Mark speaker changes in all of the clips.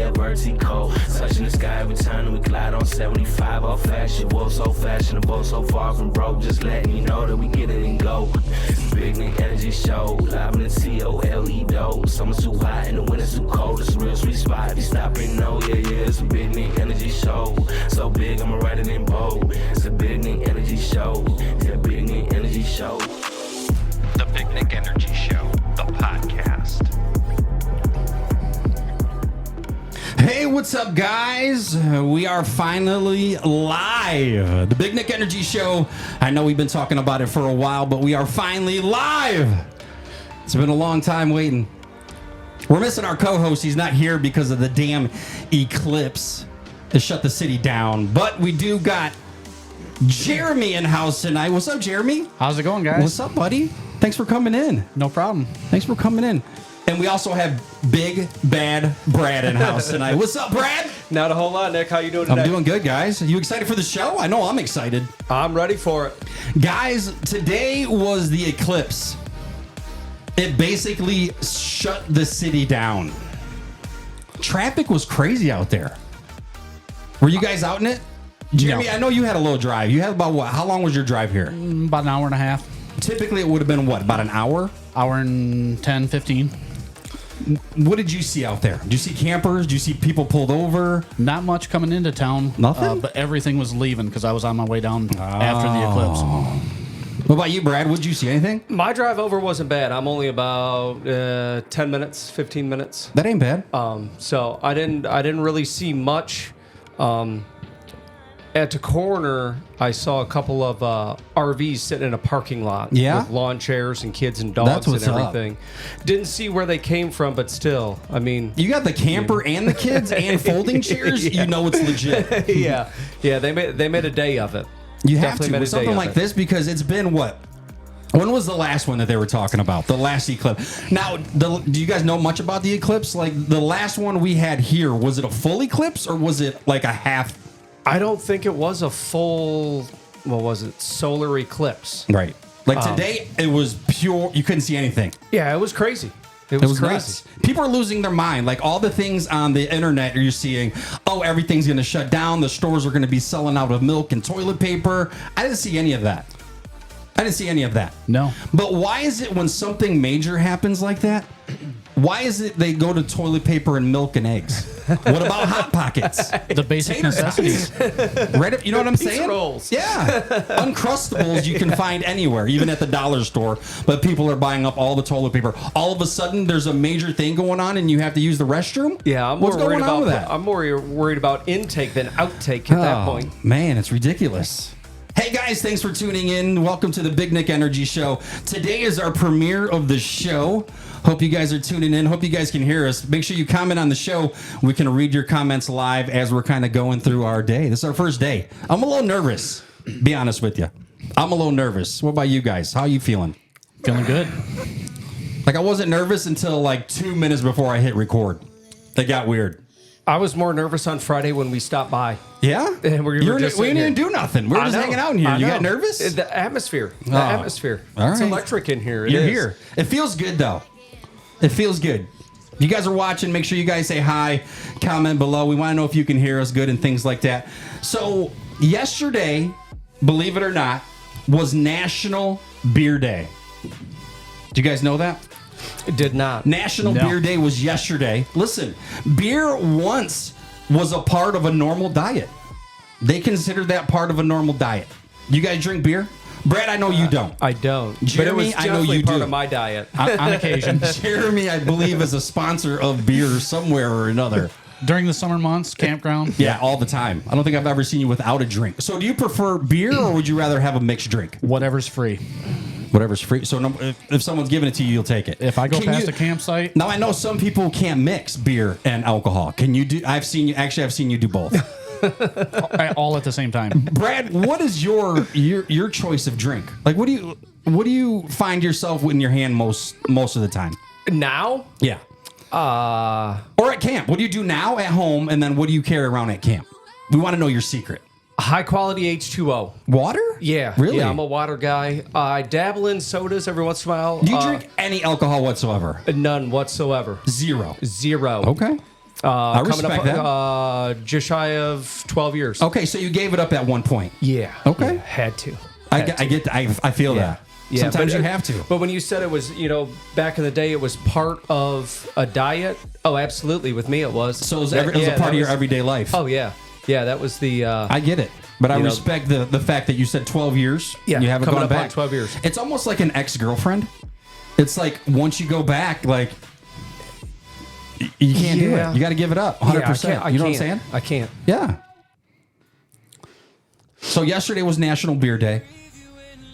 Speaker 1: a vertical. Touching the sky every time we glide on 75 off fashion. Whoa, so fashionable, so far from broke. Just letting you know that we get it and go. Big Nick Energy Show, live in the TOLE dough. Summer's too hot and the winter's too cold. It's a real sweet spot. If you stop and know, yeah, it's a Big Nick Energy Show. So big, I'ma write it in bold. It's a Big Nick Energy Show. Yeah, Big Nick Energy Show.
Speaker 2: The Big Nick Energy Show, the podcast.
Speaker 3: Hey, what's up, guys? We are finally live. The Big Nick Energy Show. I know we've been talking about it for a while, but we are finally live. It's been a long time waiting. We're missing our co-host. He's not here because of the damn eclipse to shut the city down. But we do got Jeremy in house tonight. What's up, Jeremy?
Speaker 4: How's it going, guys?
Speaker 3: What's up, buddy? Thanks for coming in.
Speaker 4: No problem.
Speaker 3: Thanks for coming in. And we also have Big Bad Brad in house tonight. What's up, Brad?
Speaker 5: Not a whole lot, Nick. How you doing today?
Speaker 3: I'm doing good, guys. Are you excited for the show? I know I'm excited.
Speaker 5: I'm ready for it.
Speaker 3: Guys, today was the eclipse. It basically shut the city down. Traffic was crazy out there. Were you guys out in it? Jeremy,
Speaker 4: No.
Speaker 3: I know you had a little drive. You had about what? How long was your drive here?
Speaker 4: About an hour and a half.
Speaker 3: Typically, it would have been what? About an hour?
Speaker 4: Hour and 10, 15.
Speaker 3: What did you see out there? Did you see campers? Did you see people pulled over?
Speaker 4: Not much coming into town.
Speaker 3: Nothing?
Speaker 4: But everything was leaving because I was on my way down after the eclipse.
Speaker 3: What about you, Brad? Would you see anything?
Speaker 5: My drive over wasn't bad. I'm only about 10 minutes, 15 minutes.
Speaker 3: That ain't bad.
Speaker 5: So I didn't really see much. At the corner, I saw a couple of RVs sitting in a parking lot with lawn chairs and kids and dogs and everything. Didn't see where they came from, but still, I mean...
Speaker 3: You got the camper and the kids and folding chairs?
Speaker 5: Yeah.
Speaker 3: You know it's legit.
Speaker 5: yeah, they made a day of it.
Speaker 3: You have
Speaker 5: Definitely
Speaker 3: to
Speaker 5: made
Speaker 3: with
Speaker 5: a day
Speaker 3: something
Speaker 5: of
Speaker 3: like
Speaker 5: it.
Speaker 3: this because it's been what? When was the last one that they were talking about? The last eclipse. Now, do you guys know much about the eclipse? Like the last one we had here, was it a full eclipse or was it like a half?
Speaker 5: I don't think it was a full, what was it, solar eclipse.
Speaker 3: Right. Like today, it was pure. You couldn't see anything.
Speaker 5: Yeah, it was crazy. It was crazy.
Speaker 3: Nuts. People are losing their mind. Like all the things on the internet you're seeing, oh, everything's going to shut down. The stores are going to be selling out of milk and toilet paper. I didn't see any of that.
Speaker 4: No.
Speaker 3: But why is it when something major happens like that, why is it they go to toilet paper and milk and eggs? What about Hot Pockets?
Speaker 4: The basic necessities.
Speaker 3: You know what I'm saying?
Speaker 5: rolls.
Speaker 3: Yeah. Uncrustables you can find anywhere, even at the dollar store. But people are buying up all the toilet paper. All of a sudden, there's a major thing going on and you have to use the restroom?
Speaker 5: Yeah, I'm
Speaker 3: What's
Speaker 5: more worried
Speaker 3: going on
Speaker 5: about
Speaker 3: with that?
Speaker 5: I'm more worried about intake than outtake at that point.
Speaker 3: Man, it's ridiculous. Hey guys, thanks for tuning in. Welcome to the Big Nick Energy Show. Today is our premiere of the show. Hope you guys are tuning in. Hope you guys can hear us. Make sure you comment on the show. We can read your comments live as we're kind of going through our day. This is our first day. I'm a little nervous, be honest with you. I'm a little nervous. What about you guys? How are you feeling?
Speaker 4: Feeling good.
Speaker 3: Like I wasn't nervous until like 2 minutes before I hit record. It got weird.
Speaker 5: I was more nervous on Friday when we stopped by.
Speaker 3: Yeah?
Speaker 5: And we
Speaker 3: didn't even do nothing. We were just hanging out in here. You got nervous?
Speaker 5: The atmosphere.
Speaker 3: All
Speaker 5: It's
Speaker 3: right.
Speaker 5: electric in here.
Speaker 3: You're here. It feels good, though. It feels good. You guys are watching. Make sure you guys say hi, comment below. We want to know if you can hear us good and things like that. So, yesterday, believe it or not, was National Beer Day. Do you guys know that?
Speaker 5: It did not.
Speaker 3: National Beer Day was yesterday. Listen, beer once was a part of a normal diet. They considered that part of a normal diet. You guys drink beer? Brad, I know you don't.
Speaker 5: I don't.
Speaker 3: Jeremy,
Speaker 5: but it was
Speaker 3: I know you
Speaker 5: part
Speaker 3: do.
Speaker 5: of my diet.
Speaker 4: On occasion.
Speaker 3: Jeremy, I believe, is a sponsor of beer somewhere or another.
Speaker 4: During the summer months, campground.
Speaker 3: Yeah, all the time. I don't think I've ever seen you without a drink. So do you prefer beer or would you rather have a mixed drink?
Speaker 4: Whatever's free.
Speaker 3: Whatever's free. So if someone's giving it to you, you'll take it.
Speaker 4: If I go
Speaker 3: Can
Speaker 4: past
Speaker 3: you-
Speaker 4: a campsite,
Speaker 3: Now, I know some people can't mix beer and alcohol. Can you do? I've seen you do both.
Speaker 4: all at the same time.
Speaker 3: Brad, what is your choice of drink? Like, what do you find yourself in your hand most of the time?
Speaker 5: Now?
Speaker 3: Yeah. Or at camp. What do you do now at home, and then what do you carry around at camp? We want to know your secret.
Speaker 5: High quality H2O.
Speaker 3: Water?
Speaker 5: Yeah.
Speaker 3: Really?
Speaker 5: Yeah, I'm a water guy. I dabble in sodas every once in a while.
Speaker 3: Do you drink any alcohol whatsoever?
Speaker 5: None whatsoever.
Speaker 3: Zero.
Speaker 5: Zero.
Speaker 3: Okay. I respect
Speaker 5: coming up, just shy of 12 years.
Speaker 3: Okay, so you gave it up at one point.
Speaker 5: Yeah.
Speaker 3: Okay.
Speaker 5: Yeah, had to.
Speaker 3: I feel that.
Speaker 5: Yeah,
Speaker 3: Sometimes
Speaker 5: but
Speaker 3: you have to.
Speaker 5: But when you said it was, back in the day, it was part of a diet. Oh, absolutely. With me, it was.
Speaker 3: So it was a part of your everyday life.
Speaker 5: Oh, yeah. Yeah, that was the...
Speaker 3: I get it. But I respect the fact that you said 12 years.
Speaker 5: Yeah,
Speaker 3: you haven't
Speaker 5: coming
Speaker 3: gone
Speaker 5: up
Speaker 3: back.
Speaker 5: on 12 years.
Speaker 3: It's almost like an ex-girlfriend. It's like once you go back, like you can't do it. You got to give it up 100%.
Speaker 5: Yeah,
Speaker 3: you know what I'm saying?
Speaker 5: I can't.
Speaker 3: Yeah. So yesterday was National Beer Day.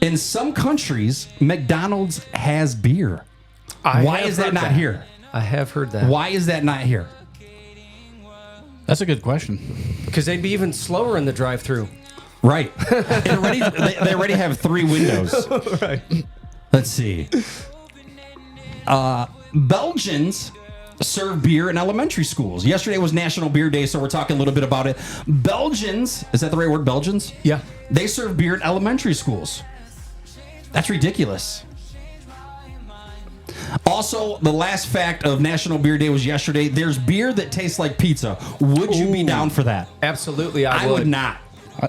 Speaker 3: In some countries, McDonald's has beer. Why is that not here?
Speaker 5: I have heard that.
Speaker 3: Why is that not here?
Speaker 4: That's a good question.
Speaker 5: Because they'd be even slower in the drive-thru.
Speaker 3: Right. They already have 3 windows.
Speaker 5: Right.
Speaker 3: Let's see. Belgians serve beer in elementary schools. Yesterday was National Beer Day, so we're talking a little bit about it. Belgians, is that the right word, Belgians?
Speaker 5: Yeah.
Speaker 3: They serve beer in elementary schools. That's ridiculous. Also, the last fact of National Beer Day was yesterday. There's beer that tastes like pizza. Would you be down for that?
Speaker 5: Absolutely, I
Speaker 3: would not.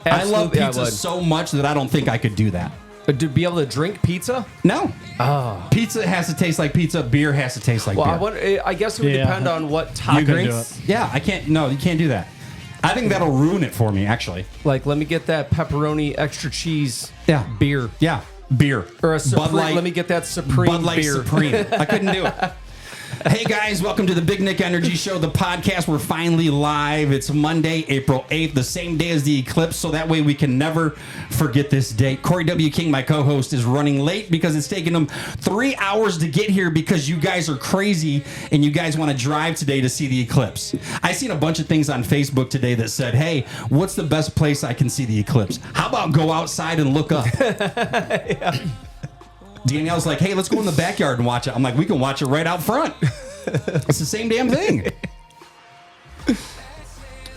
Speaker 3: I love
Speaker 5: Absolutely,
Speaker 3: pizza so much that I don't think I could do that.
Speaker 5: To be able to drink pizza?
Speaker 3: No. Pizza has to taste like pizza. Beer has to taste like beer.
Speaker 5: I guess it would depend on what toppings.
Speaker 3: Yeah, I can't. No, you can't do that. I think that'll ruin it for me, actually.
Speaker 5: Like, let me get that pepperoni extra cheese beer.
Speaker 3: Yeah, beer.
Speaker 5: Or a Supreme.
Speaker 3: Bud Light,
Speaker 5: let me get that Supreme
Speaker 3: Bud Light
Speaker 5: beer.
Speaker 3: Supreme. I couldn't do it. Hey guys, welcome to the Big Nick Energy Show, the podcast. We're finally live. It's Monday, April 8th, the same day as the eclipse, so that way we can never forget this date. Corey W. King, my co-host, is running late because it's taken him 3 hours to get here because you guys are crazy and you guys want to drive today to see the eclipse. I seen a bunch of things on Facebook today that said, hey, what's the best place I can see the eclipse? How about go outside and look up? Yeah. Danielle's like, hey, let's go in the backyard and watch it. I'm like, we can watch it right out front. It's the same damn thing.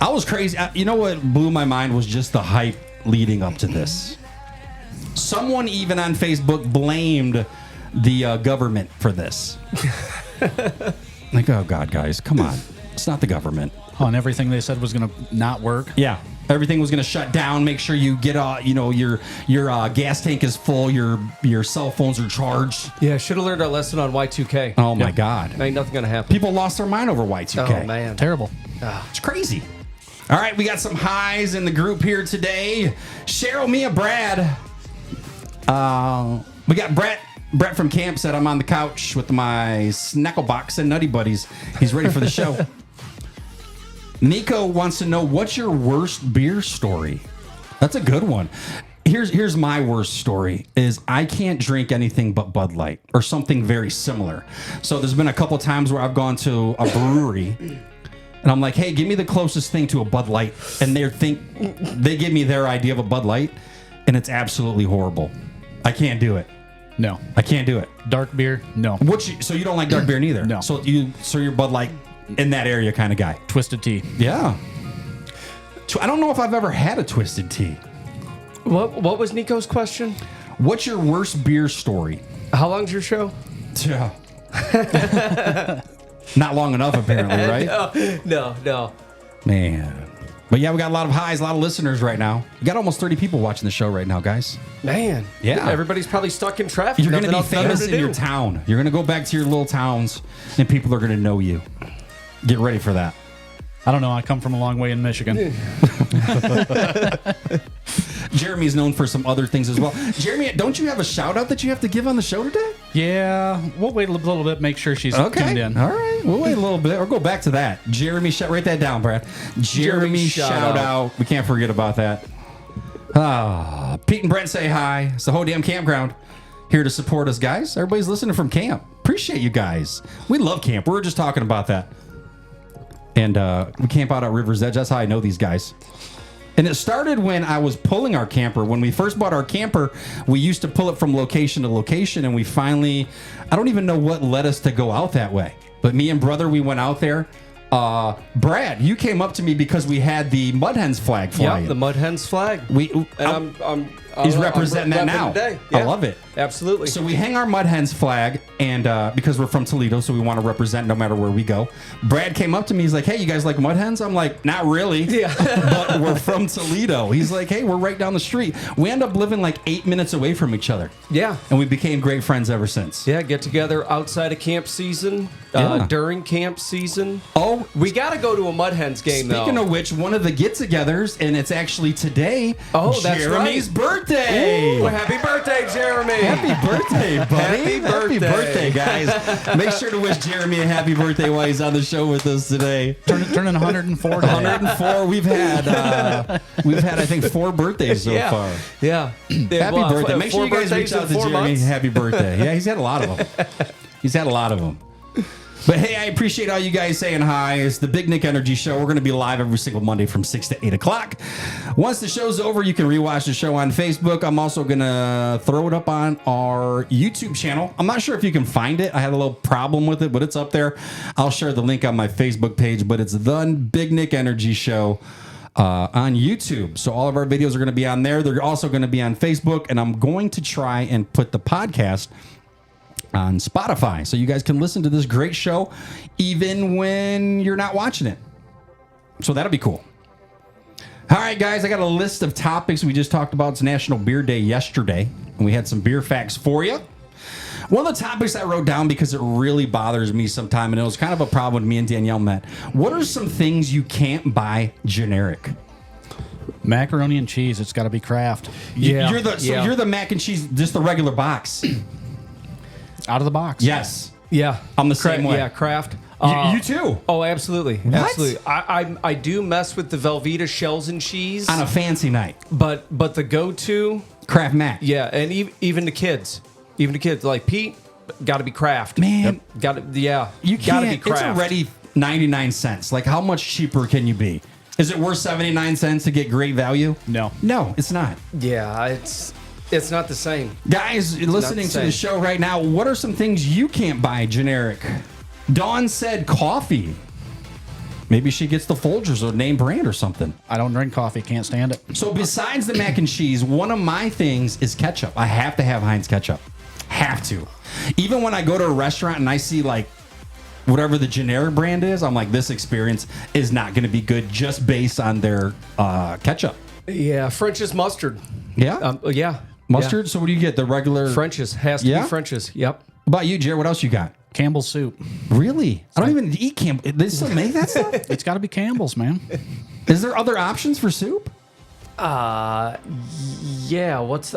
Speaker 3: I was crazy. You know what blew my mind was just the hype leading up to this. Someone even on Facebook blamed the government for this. Like, oh, God, guys, come on. It's not the government.
Speaker 4: Oh, and everything they said was going to not work?
Speaker 3: Yeah. Everything was going to shut down. Make sure you get, your gas tank is full. Your cell phones are charged.
Speaker 5: Yeah, should have learned our lesson on Y2K.
Speaker 3: Oh, my God.
Speaker 5: Ain't nothing going to happen.
Speaker 3: People lost their mind over Y2K.
Speaker 5: Oh, man.
Speaker 4: Terrible.
Speaker 3: It's crazy. All right, we got some highs in the group here today. Cheryl, Mia, Brad. We got Brett. Brett from camp said I'm on the couch with my Snackle Box and Nutty Buddies. He's ready for the show. Nico wants to know, what's your worst beer story? That's a good one. Here's my worst story is I can't drink anything but Bud Light or something very similar. So there's been a couple times where I've gone to a brewery and I'm like, hey, give me the closest thing to a Bud Light. And they give me their idea of a Bud Light and it's absolutely horrible. I can't do it.
Speaker 4: No.
Speaker 3: I can't do it.
Speaker 4: Dark beer? No.
Speaker 3: So you don't like dark beer neither?
Speaker 4: No.
Speaker 3: So you're Bud Light in that area kind of guy.
Speaker 4: Twisted tea.
Speaker 3: Yeah. I don't know if I've ever had a twisted tea.
Speaker 5: What was Nico's question?
Speaker 3: What's your worst beer story?
Speaker 5: How long's your show?
Speaker 3: Yeah. Not long enough, apparently, right?
Speaker 5: No.
Speaker 3: Man. But yeah, we got a lot of highs, a lot of listeners right now. We got almost 30 people watching the show right now, guys.
Speaker 5: Man.
Speaker 3: Yeah.
Speaker 5: Everybody's probably stuck in traffic.
Speaker 3: You're going to be famous in your town. You're going to go back to your little towns, and people are going to know you. Get ready for that.
Speaker 4: I don't know. I come from a long way in Michigan.
Speaker 3: Jeremy's known for some other things as well. Jeremy, don't you have a shout out that you have to give on the show today?
Speaker 4: Yeah. We'll wait a little bit, make sure she's tuned in.
Speaker 3: All right. We'll wait a little bit or go back to that. Jeremy, write that down, Brad. Jeremy shout out. We can't forget about that. Pete and Brent say hi. It's the whole damn campground here to support us, guys. Everybody's listening from camp. Appreciate you guys. We love camp. We were just talking about that. And we camp out at River's Edge. That's how I know these guys. And it started when I was pulling our camper. When we first bought our camper, we used to pull it from location to location. And we finally, I don't even know what led us to go out that way. But me and brother, we went out there. Brad, you came up to me because we had the Mud Hens flag flying.
Speaker 5: Yeah, the Mud Hens flag.
Speaker 3: He's representing that now.
Speaker 5: Yeah.
Speaker 3: I love it.
Speaker 5: absolutely.
Speaker 3: So we hang our Mud Hens flag, and because we're from Toledo, so we want to represent no matter where we go. Brad came up to me. He's like, hey, you guys like Mud Hens? I'm like, not really.
Speaker 5: Yeah.
Speaker 3: But we're from Toledo. He's like, hey, we're right down the street. We end up living like 8 minutes away from each other.
Speaker 5: Yeah.
Speaker 3: And we became great friends ever since.
Speaker 5: Yeah, get together outside of camp season,
Speaker 3: Yeah.
Speaker 5: during camp season.
Speaker 3: Oh,
Speaker 5: We got to go to a Mud Hens game,
Speaker 3: speaking
Speaker 5: though.
Speaker 3: of which, one of the get-togethers, and it's actually today,
Speaker 5: Oh, that's
Speaker 3: Jeremy's
Speaker 5: right.
Speaker 3: birthday.
Speaker 5: Ooh, happy birthday, Jeremy.
Speaker 3: Happy birthday, buddy.
Speaker 5: Happy birthday.
Speaker 3: guys. Make sure to wish Jeremy a happy birthday while he's on the show with us today.
Speaker 4: Turning 104 today.
Speaker 3: 104. We've had, I think, 4 birthdays so far.
Speaker 5: Yeah.
Speaker 3: Happy birthday. Make sure you guys reach out to Jeremy. Happy birthday. Yeah, he's had a lot of them. But hey, I appreciate all you guys saying hi. It's the Big Nick Energy Show. We're going to be live every single Monday from 6 to 8 o'clock. Once the show's over, you can rewatch the show on Facebook. I'm also going to throw it up on our YouTube channel. I'm not sure if you can find it. I had a little problem with it, but it's up there. I'll share the link on my Facebook page, but it's the Big Nick Energy Show on YouTube. So all of our videos are going to be on there. They're also going to be on Facebook, and I'm going to try and put the podcast on Spotify, so you guys can listen to this great show even when you're not watching it. So that'll be cool. All right, guys, I got a list of topics we just talked about. It's National Beer Day yesterday, and we had some beer facts for you. One of the topics I wrote down because it really bothers me sometime, and it was kind of a problem when me and Danielle met. What are some things you can't buy generic?
Speaker 4: Macaroni and cheese. It's got to be Kraft.
Speaker 5: Yeah.
Speaker 3: You're the mac and cheese, just the regular box.
Speaker 4: Out of the box.
Speaker 3: Yes.
Speaker 5: Yeah.
Speaker 3: I'm the same way.
Speaker 5: Yeah, Kraft.
Speaker 3: You too.
Speaker 5: Oh, absolutely.
Speaker 3: What?
Speaker 5: Absolutely. I do mess with the Velveeta shells and cheese.
Speaker 3: On a fancy night.
Speaker 5: But the go-to,
Speaker 3: Kraft Mac.
Speaker 5: yeah, and even the kids. Even the kids. Like Pete, got to be Kraft.
Speaker 3: Man.
Speaker 5: Got to, yeah.
Speaker 3: You
Speaker 5: got to
Speaker 3: can't.
Speaker 5: be
Speaker 3: It's
Speaker 5: Kraft.
Speaker 3: already 99 cents. Like, how much cheaper can you be? Is it worth 79 cents to get great value?
Speaker 4: No.
Speaker 3: No, it's not.
Speaker 5: Yeah, it's not the same.
Speaker 3: Guys, listening to the show right now, what are some things you can't buy generic? Dawn said coffee. Maybe she gets the Folgers or name brand or something.
Speaker 4: I don't drink coffee. Can't stand it.
Speaker 3: So besides the mac and cheese, one of my things is ketchup. I have to have Heinz ketchup. Have to. Even when I go to a restaurant and I see like whatever the generic brand is, I'm like, this experience is not going to be good just based on their ketchup.
Speaker 5: Yeah, French's mustard.
Speaker 3: Yeah?
Speaker 5: Yeah.
Speaker 3: Mustard? So what do you get? The regular?
Speaker 5: French's. Has to
Speaker 3: Yeah?
Speaker 5: be French's. Yep.
Speaker 3: What about you, Jared? What else you got?
Speaker 4: Campbell's soup.
Speaker 3: Really? I don't even eat Campbell. They still make that stuff?
Speaker 4: It's got to be Campbell's, man.
Speaker 3: Is there other options for soup?
Speaker 5: Yeah. What's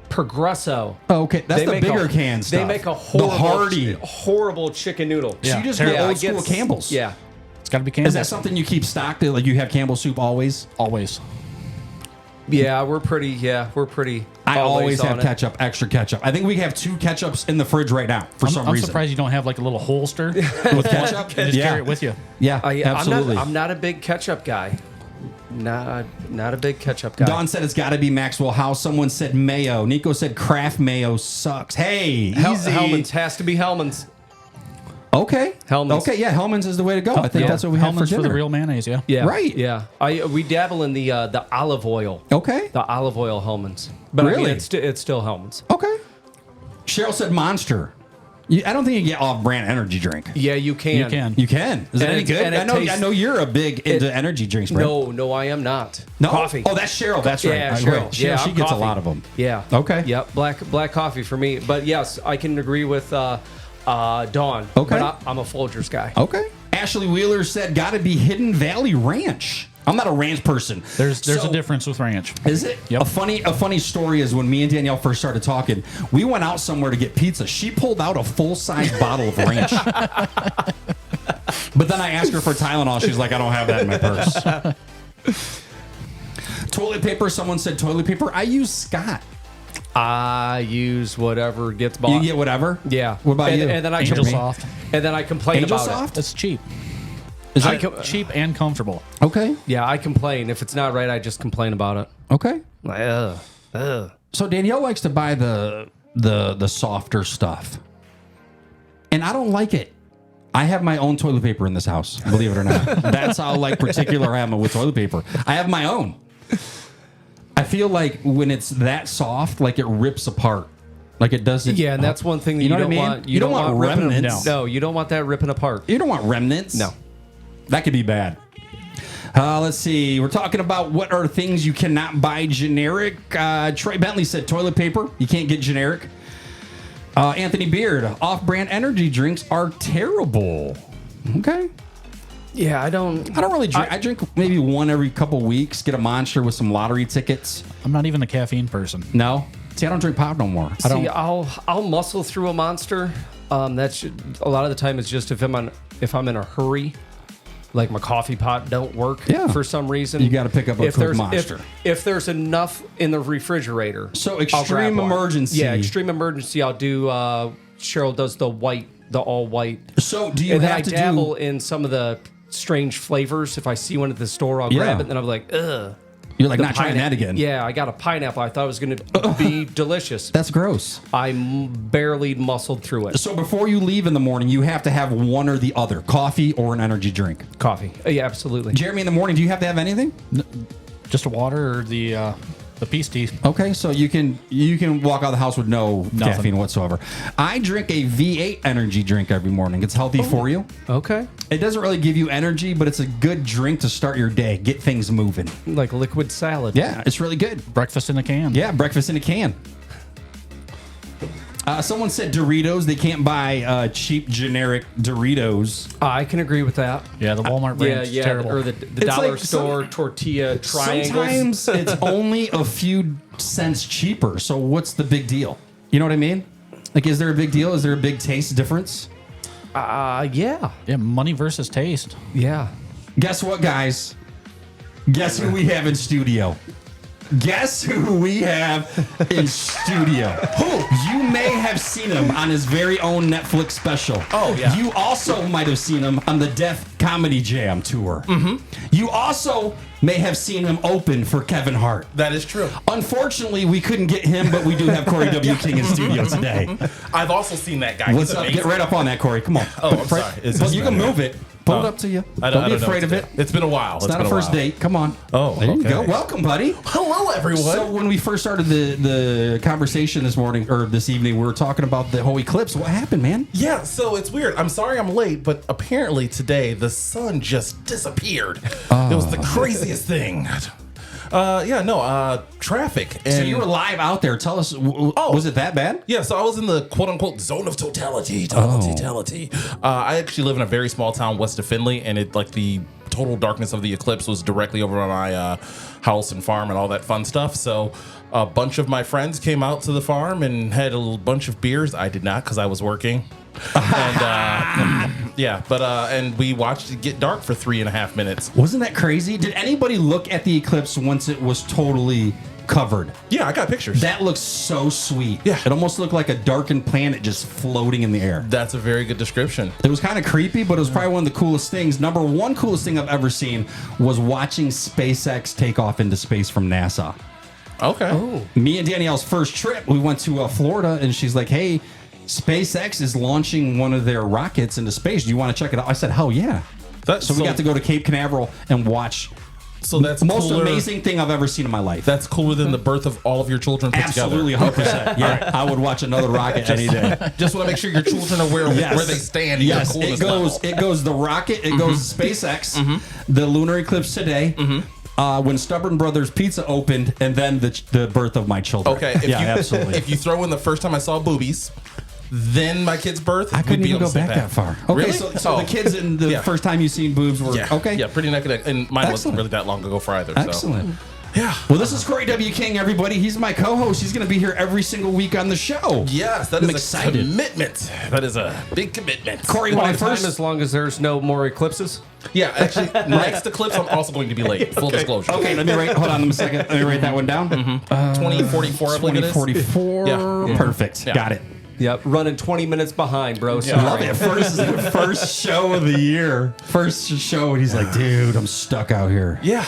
Speaker 5: Progresso?
Speaker 3: Oh, okay. That's
Speaker 5: They
Speaker 3: the
Speaker 5: make
Speaker 3: bigger
Speaker 5: a-
Speaker 3: can stuff.
Speaker 5: They make a horrible,
Speaker 3: The hearty.
Speaker 5: horrible chicken noodle.
Speaker 3: So you just
Speaker 4: Yeah,
Speaker 3: get
Speaker 5: I
Speaker 3: old school
Speaker 5: get-
Speaker 3: Campbell's.
Speaker 5: Yeah.
Speaker 4: It's got to be Campbell's.
Speaker 3: Is that something you keep stocked? Like you have Campbell's soup always?
Speaker 4: Always.
Speaker 5: Yeah, we're pretty.
Speaker 3: I always have
Speaker 5: on it.
Speaker 3: ketchup, extra ketchup. I think we have 2 ketchups in the fridge right now for some
Speaker 4: I'm
Speaker 3: reason.
Speaker 4: surprised you don't have like a little holster
Speaker 3: With ketchup?
Speaker 4: and just carry it with you.
Speaker 3: Yeah,
Speaker 5: Yeah,
Speaker 3: absolutely.
Speaker 5: I'm not a big ketchup guy. Not a big ketchup guy.
Speaker 3: Don said it's got to be Maxwell House. Someone said mayo. Nico said Kraft mayo sucks. Hey, easy.
Speaker 5: Hellman's has to be Hellman's.
Speaker 3: Okay.
Speaker 5: Hellman's.
Speaker 3: Okay, yeah, Hellman's is the way to go. I think that's what we have for
Speaker 4: Hellman's
Speaker 3: dinner.
Speaker 4: for the real mayonnaise, yeah.
Speaker 5: Yeah.
Speaker 3: Right.
Speaker 5: Yeah. We dabble in the olive oil.
Speaker 3: Okay.
Speaker 5: The olive oil Hellman's. But I
Speaker 3: Really?
Speaker 5: mean, it's still Hellman's.
Speaker 3: Okay. Cheryl said Monster. I don't think you can get off-brand energy drink.
Speaker 5: Yeah, you can.
Speaker 4: You can.
Speaker 3: You can. Is it
Speaker 5: And
Speaker 3: any
Speaker 5: it-
Speaker 3: good?
Speaker 5: and it
Speaker 3: I
Speaker 5: tastes-
Speaker 3: know you're a big into energy drinks, Brett.
Speaker 5: No, I am not.
Speaker 3: No?
Speaker 5: Coffee.
Speaker 3: Oh, that's Cheryl. That's right.
Speaker 5: Yeah,
Speaker 3: Right,
Speaker 5: Cheryl.
Speaker 3: right.
Speaker 5: Yeah,
Speaker 3: she
Speaker 5: I'm
Speaker 3: gets
Speaker 5: coffee.
Speaker 3: a lot of them.
Speaker 5: Yeah.
Speaker 3: Okay.
Speaker 5: Yep. Black coffee for me. But yes, I can agree with Dawn.
Speaker 3: Okay.
Speaker 5: But I'm a Folgers guy.
Speaker 3: Okay. Ashley Wheeler said, got to be Hidden Valley Ranch. I'm not a ranch person.
Speaker 4: There's
Speaker 3: So-
Speaker 4: a difference with ranch.
Speaker 3: Is it?
Speaker 4: Yep.
Speaker 3: A funny story is when me and Danielle first started talking, we went out somewhere to get pizza. She pulled out a full-size bottle of ranch. But then I asked her for Tylenol. She's like, I don't have that in my purse. Toilet paper. Someone said toilet paper. I use Scott.
Speaker 5: I use whatever gets bought.
Speaker 3: You get whatever?
Speaker 5: Yeah.
Speaker 3: What about
Speaker 5: and,
Speaker 3: you?
Speaker 5: And then I
Speaker 4: Angel
Speaker 5: complain-
Speaker 4: Soft.
Speaker 5: And then I complain
Speaker 3: Angel
Speaker 5: about
Speaker 3: Soft?
Speaker 4: It's cheap.
Speaker 3: Is
Speaker 5: I
Speaker 3: that
Speaker 5: com-
Speaker 4: Cheap and comfortable.
Speaker 3: okay?
Speaker 5: it. Yeah, I complain. If it's not right, I just complain about it.
Speaker 3: Okay.
Speaker 5: Like, ugh.
Speaker 3: So Danielle likes to buy the softer stuff, and I don't like it. I have my own toilet paper in this house, believe it or not. That's how particular I am with toilet paper. I have my own. I feel like when it's that soft, like it rips apart. Like it doesn't.
Speaker 5: Yeah, and that's one thing that
Speaker 3: You know
Speaker 5: you
Speaker 3: what I
Speaker 5: don't
Speaker 3: mean?
Speaker 5: want.
Speaker 3: You don't want
Speaker 5: ripping them-
Speaker 3: remnants.
Speaker 5: No, you don't want that ripping apart.
Speaker 3: You don't want remnants.
Speaker 5: No.
Speaker 3: That could be bad. Let's see. We're talking about what are things you cannot buy generic. Troy Bentley said toilet paper. You can't get generic. Anthony Beard, off-brand energy drinks are terrible. Okay.
Speaker 5: Yeah, I don't
Speaker 3: really drink. I drink maybe one every couple weeks. Get a Monster with some lottery tickets.
Speaker 4: I'm not even a caffeine person.
Speaker 3: No. See, I don't drink pop no more. I don't.
Speaker 5: See, I'll muscle through a Monster. That's a lot of the time. It's just if I'm in a hurry, like my coffee pot don't work for some reason.
Speaker 3: You got to pick up a Coke Monster.
Speaker 5: If there's enough in the refrigerator.
Speaker 3: So extreme emergency.
Speaker 5: Yeah, extreme emergency. I'll do. Cheryl does the all white.
Speaker 3: So do you
Speaker 5: and then
Speaker 3: have
Speaker 5: I
Speaker 3: to
Speaker 5: dabble in some of the strange flavors. If I see one at the store, I'll grab it. And then I'm like, ugh.
Speaker 3: You're like, not trying that again.
Speaker 5: Yeah, I got a pineapple. I thought it was going to be delicious.
Speaker 3: That's gross.
Speaker 5: I barely muscled through it.
Speaker 3: So before you leave in the morning, you have to have one or the other, coffee or an energy drink.
Speaker 5: Coffee. Yeah, absolutely.
Speaker 3: Jeremy, in the morning, do you have to have anything?
Speaker 4: Just a water or the peace tea.
Speaker 3: Okay, so you can walk out of the house with no caffeine whatsoever. I drink a V8 energy drink every morning. It's healthy for you.
Speaker 5: Okay.
Speaker 3: It doesn't really give you energy, but it's a good drink to start your day, get things moving.
Speaker 5: Like liquid salad.
Speaker 3: Yeah, it's really good.
Speaker 4: Breakfast in a can.
Speaker 3: Yeah, breakfast in a can. Someone said Doritos. They can't buy cheap generic Doritos.
Speaker 5: I can agree with that.
Speaker 4: Yeah, the Walmart brand is terrible.
Speaker 5: Or the dollar store tortilla triangles.
Speaker 3: Sometimes it's only a few cents cheaper. So what's the big deal? You know what I mean? Like, is there a big deal? Is there a big taste difference?
Speaker 5: Yeah.
Speaker 4: Yeah, money versus taste.
Speaker 5: Yeah.
Speaker 3: Guess what, guys? Guess who we have in studio? Guess who we have in studio? Who? You may have seen him on his very own Netflix special.
Speaker 6: Oh, yeah.
Speaker 3: You also might have seen him on the Death Comedy Jam tour. Mm-hmm. You also may have seen him open for Kevin Hart.
Speaker 6: That is true.
Speaker 3: Unfortunately, we couldn't get him, but we do have Corey W. King in studio today.
Speaker 6: I've also seen that guy.
Speaker 3: What's
Speaker 6: He's
Speaker 3: up?
Speaker 6: amazing.
Speaker 3: Get right up on that, Corey. Come on.
Speaker 6: Oh, I'm sorry.
Speaker 3: But you can move it. Pull it up to you. Don't be afraid of it.
Speaker 6: It's been a while.
Speaker 3: It's not a first date. Come on.
Speaker 6: Oh,
Speaker 3: there you go.
Speaker 6: okay.
Speaker 3: Welcome, buddy.
Speaker 6: Hello, everyone.
Speaker 3: So when we first started the conversation this morning or this evening, we were talking about the whole eclipse. What happened, man?
Speaker 6: Yeah, so it's weird. I'm sorry I'm late, but apparently today the sun just disappeared. It was the craziest thing. Traffic. And
Speaker 3: So you were live out there. Tell us, was it that bad?
Speaker 6: Yeah, so I was in the quote-unquote zone of totality. I actually live in a very small town west of Findlay, and the total darkness of the eclipse was directly over my house and farm and all that fun stuff. So a bunch of my friends came out to the farm and had a bunch of beers. I did not because I was working. And we watched it get dark for 3.5 minutes.
Speaker 3: Wasn't that crazy? Did anybody look at the eclipse once it was totally covered?
Speaker 6: Yeah, I got pictures.
Speaker 3: That looks so sweet.
Speaker 6: Yeah.
Speaker 3: It almost looked like a darkened planet just floating in the air.
Speaker 6: That's a very good description.
Speaker 3: It was kind of creepy, but it was probably one of the coolest things. Number one coolest thing I've ever seen was watching SpaceX take off into space from NASA.
Speaker 6: Okay.
Speaker 5: Oh.
Speaker 3: Me and Danielle's first trip, we went to Florida, and she's like, hey, SpaceX is launching one of their rockets into space. Do you want to check it out? I said, hell yeah. So we got to go to Cape Canaveral and watch.
Speaker 6: So that's
Speaker 3: the most
Speaker 6: cooler.
Speaker 3: amazing thing I've ever seen in my life.
Speaker 6: That's cooler than the birth of all of your children put
Speaker 3: Absolutely,
Speaker 6: together.
Speaker 3: 100%. Yeah, I would watch another rocket any day.
Speaker 6: Just want to make sure your children are aware of where they stand. In your coolness level.
Speaker 3: It goes the rocket. It goes SpaceX. The lunar eclipse today. When Stubborn Brothers Pizza opened, and then the birth of my children.
Speaker 6: Okay,
Speaker 3: absolutely.
Speaker 6: If you throw in the first time I saw boobies, then my kid's birth,
Speaker 3: I couldn't
Speaker 6: we'd be
Speaker 3: even
Speaker 6: on
Speaker 3: go
Speaker 6: the same
Speaker 3: back
Speaker 6: path.
Speaker 3: that far. Okay,
Speaker 6: Really?
Speaker 3: so the kids in the first time you seen boobs were okay.
Speaker 6: Yeah, pretty neck and neck. And mine wasn't
Speaker 3: Excellent.
Speaker 6: really that long ago for either. So.
Speaker 3: Excellent.
Speaker 6: Yeah.
Speaker 3: Well, this is Corey W. King, everybody. He's my co-host. He's going to be here every single week on the show.
Speaker 6: Yes, that
Speaker 3: I'm
Speaker 6: is
Speaker 3: excited.
Speaker 6: a commitment. That is a big commitment.
Speaker 3: Corey, when I
Speaker 5: First, as long as there's no more eclipses.
Speaker 6: Yeah, actually, next eclipse, I'm also going to be late. Full disclosure.
Speaker 3: Okay, hold on a second. Let me write that one down.
Speaker 6: 2044, I believe it is.
Speaker 3: 2044.
Speaker 6: Yeah.
Speaker 3: Perfect.
Speaker 6: Yeah.
Speaker 3: Got it.
Speaker 5: Yep, running 20 minutes behind, bro.
Speaker 3: I
Speaker 5: Sorry.
Speaker 3: love it. First show of the year. First show, and he's like, dude, I'm stuck out here.
Speaker 6: Yeah.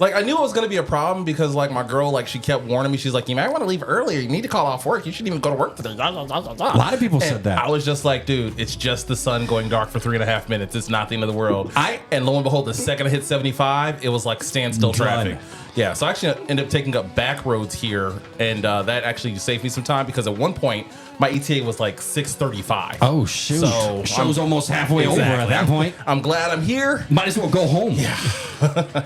Speaker 6: Like, I knew it was going to be a problem because, like, my girl, like, she kept warning me. She's like, you might want to leave earlier. You need to call off work. You shouldn't even go to work today. A
Speaker 3: lot of people said that.
Speaker 6: I was just like, dude, it's just the sun going dark for 3.5 minutes. It's not the end of the world. And lo and behold, the second I hit 75, it was like standstill traffic. Yeah, so I actually ended up taking up back roads here, and that actually saved me some time because at one point, my ETA was like 6:35.
Speaker 3: Oh, shoot.
Speaker 6: So
Speaker 3: show's almost halfway over at that point.
Speaker 6: I'm glad I'm here.
Speaker 3: Might as well go home. Yeah.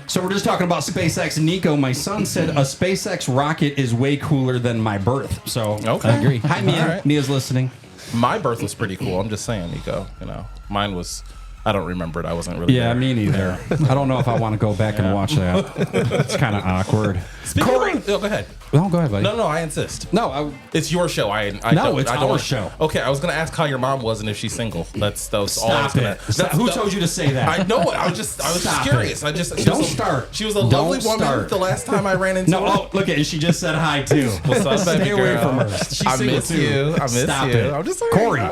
Speaker 3: So we're just talking about SpaceX. Nico, my son said a SpaceX rocket is way cooler than my birth. So
Speaker 6: okay.
Speaker 3: I agree. Hi, Mia.
Speaker 6: Right.
Speaker 3: Mia's listening.
Speaker 6: My birth was pretty cool. I'm just saying, Nico. You know, mine was... I don't remember it. I wasn't really there.
Speaker 3: Me neither. I don't know if I want to go back and watch that. It's kind of awkward.
Speaker 6: Corey, go ahead.
Speaker 3: No, go ahead, buddy.
Speaker 6: No, I insist.
Speaker 3: No,
Speaker 6: it's your show.
Speaker 3: It's our show.
Speaker 6: Okay, I was gonna ask how your mom was and if she's single. That was all I was gonna.
Speaker 3: Who told you to say that?
Speaker 6: I know it. I was just curious.
Speaker 3: Don't start.
Speaker 6: She was a lovely woman the last time I ran into her.
Speaker 3: Oh, look at it. She just said hi too.
Speaker 6: What's up,
Speaker 3: Stay away from her.
Speaker 6: I miss you. I miss you. I'm just
Speaker 3: Corey.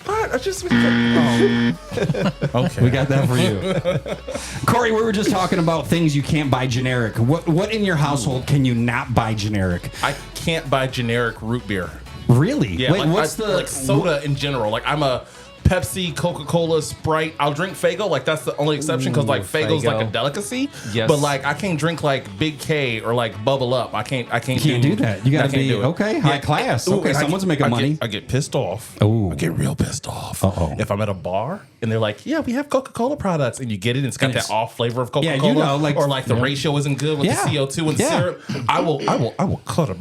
Speaker 6: I just okay.
Speaker 3: We got that for you. Corey, we were just talking about things you can't buy generic. What in your household can you not buy generic?
Speaker 6: I can't buy generic root beer.
Speaker 3: Really?
Speaker 6: Yeah.
Speaker 3: Wait, what's
Speaker 6: like soda in general? Like I'm a Pepsi, Coca-Cola, Sprite. I'll drink Faygo. Like that's the only exception because like Faygo's like a delicacy.
Speaker 5: Yes.
Speaker 6: But like I can't drink like Big K or like Bubble Up. I can't
Speaker 3: do that. You gotta be high class.
Speaker 6: Ooh,
Speaker 3: okay, someone's making money.
Speaker 6: I get pissed off.
Speaker 3: Ooh.
Speaker 6: I get real pissed off.
Speaker 3: Uh-oh.
Speaker 6: If I'm at a bar and they're like, "Yeah, we have Coca-Cola products," and you get it, and it's got that off flavor of Coca-Cola.
Speaker 3: Yeah, you know, like
Speaker 6: or like the ratio isn't good with the CO2 and the syrup. I will cut it.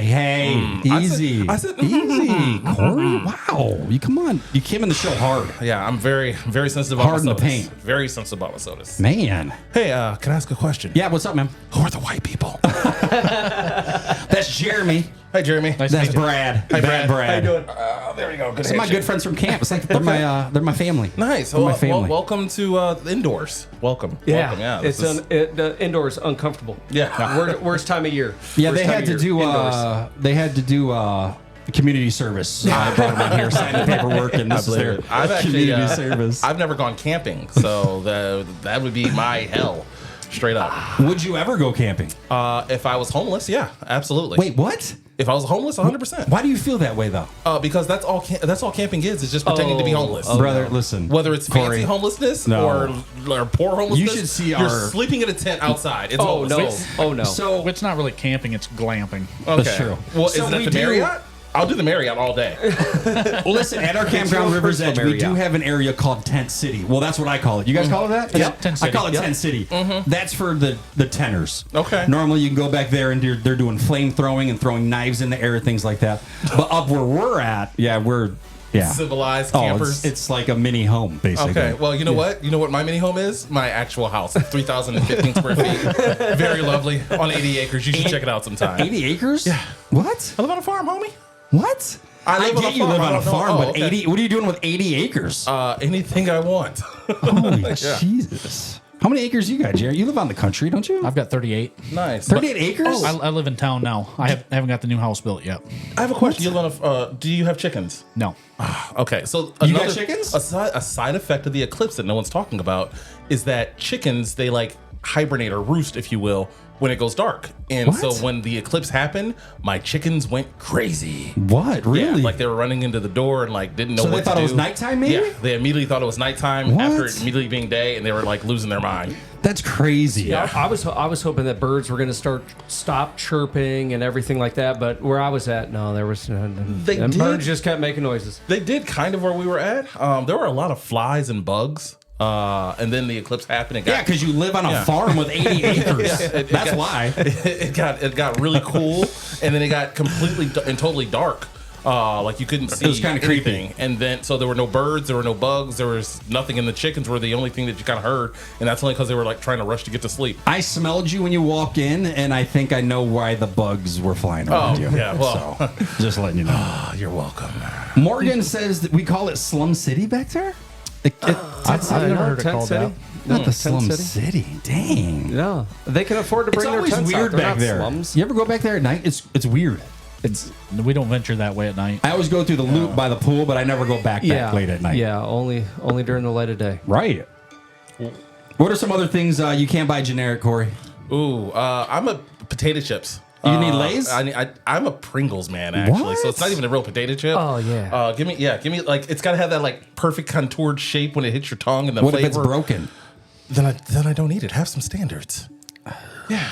Speaker 3: Hey, easy.
Speaker 6: I said
Speaker 3: easy. Corey, wow, you come on. You came in the show hard.
Speaker 6: Yeah, I'm very, very sensitive about
Speaker 3: hard
Speaker 6: my
Speaker 3: in the
Speaker 6: sodas.
Speaker 3: paint.
Speaker 6: Very sensitive about my sodas.
Speaker 3: Man.
Speaker 6: Hey, can I ask a question?
Speaker 3: Yeah, what's up, man?
Speaker 6: Who are the white people?
Speaker 3: That's Jeremy.
Speaker 6: Hi, Jeremy.
Speaker 3: That's Brad.
Speaker 6: Hi, Brad.
Speaker 3: Brad.
Speaker 6: How you doing? There you go. Good.
Speaker 3: Some of my good friends from camp. It's like they're my family.
Speaker 6: Nice.
Speaker 3: They're my family.
Speaker 6: Welcome to indoors. Welcome.
Speaker 5: Yeah.
Speaker 6: Welcome.
Speaker 5: Yeah. The indoors uncomfortable.
Speaker 6: Yeah.
Speaker 5: Worst time of year.
Speaker 3: Yeah,
Speaker 5: Worst
Speaker 3: they had to do community service. I brought them in here, signed the paperwork, and this is their community service.
Speaker 6: I've never gone camping, so that would be my hell, straight up.
Speaker 3: Would you ever go camping?
Speaker 6: If I was homeless, yeah, absolutely.
Speaker 3: Wait, what?
Speaker 6: If I was homeless, 100%.
Speaker 3: Why do you feel that way, though?
Speaker 6: Because that's all camping is just pretending to be homeless.
Speaker 3: Brother, listen.
Speaker 6: Whether it's fancy homeless or poor homelessness,
Speaker 3: you should see
Speaker 6: you're sleeping in a tent outside. It's homeless.
Speaker 5: No.
Speaker 4: So it's not really camping; it's glamping.
Speaker 6: Okay.
Speaker 3: That's true.
Speaker 6: Well, is that the Marriott? I'll do the Marriott all day.
Speaker 3: Well, listen, at our campground River's Edge, we do have an area called Tent City. Well, that's what I call it. You guys call it that?
Speaker 4: Yeah, Tent City.
Speaker 3: I call it Tent City. That's for the tenors.
Speaker 6: Okay.
Speaker 3: Normally, you can go back there and they're doing flame throwing and throwing knives in the air, things like that. But up where we're at, we're
Speaker 6: civilized campers.
Speaker 3: It's like a mini home, basically.
Speaker 6: Okay, well, you know what? You know what my mini home is? My actual house, 3,015 square feet. Very lovely, on 80 acres. You should check it out sometime.
Speaker 3: 80 acres?
Speaker 6: Yeah.
Speaker 3: What?
Speaker 6: I live on a farm, homie.
Speaker 3: What? I get you live on a farm, but
Speaker 6: okay.
Speaker 3: 80. What are you doing with 80 acres?
Speaker 6: Anything I want.
Speaker 3: Holy Jesus! How many acres you got, Jerry? You live on the country, don't you?
Speaker 4: I've got 38.
Speaker 6: Nice.
Speaker 3: 38 acres?
Speaker 4: I live in town now. I haven't got the new house built yet.
Speaker 6: I have a question. You live on a, do you have chickens?
Speaker 4: No.
Speaker 6: Okay, so
Speaker 3: you got chickens?
Speaker 6: A side effect of the eclipse that no one's talking about is that chickens, they like hibernate or roost, if you will, when it goes dark. And so when the eclipse happened, my chickens went crazy.
Speaker 3: What? Really?
Speaker 6: Yeah, like they were running into the door and like didn't know what to do.
Speaker 3: So they thought it was nighttime, maybe?
Speaker 6: Yeah, they immediately thought it was nighttime after it immediately being day, and they were like losing their mind.
Speaker 3: That's crazy.
Speaker 5: Yeah, I was hoping that birds were going to stop chirping and everything like that, but where I was at, no, there was birds just kept making noises.
Speaker 6: They did kind of where we were at. There were a lot of flies and bugs. And then the eclipse happened.
Speaker 3: Because you live on a farm with 80 acres. That's why.
Speaker 6: It got really cool, and then it got completely and totally dark. Like you couldn't see.
Speaker 3: It was kind of creepy.
Speaker 6: And then so there were no birds, there were no bugs, there was nothing, and the chickens were the only thing that you kind of heard, and that's only because they were like trying to rush to get to sleep.
Speaker 3: I smelled you when you walked in, and I think I know why the bugs were flying around you.
Speaker 6: Yeah, well,
Speaker 3: so, just letting you know.
Speaker 6: You're welcome.
Speaker 3: Morgan says that we call it Slum City back there.
Speaker 4: I've never heard it called that.
Speaker 3: Not the Slum City. Dang.
Speaker 5: No, they can afford to bring their tents out.
Speaker 3: It's always weird back there.
Speaker 5: Slums.
Speaker 3: You ever go back there at night? It's weird.
Speaker 4: We don't venture that way at night.
Speaker 3: I always go through the loop by the pool, but I never go back late at night.
Speaker 5: Yeah, only during the light of day.
Speaker 3: Right. What are some other things you can't buy generic, Corey?
Speaker 6: Ooh, I'm a potato chips.
Speaker 3: You need Lay's?
Speaker 6: I'm a Pringles man, actually.
Speaker 3: What?
Speaker 6: So it's not even a real potato chip.
Speaker 5: Oh, yeah.
Speaker 6: Give me like it's got to have that like perfect contoured shape when it hits your tongue and the
Speaker 3: What
Speaker 6: flavor.
Speaker 3: if it's broken?
Speaker 6: Then I don't eat it. Have some standards. Yeah.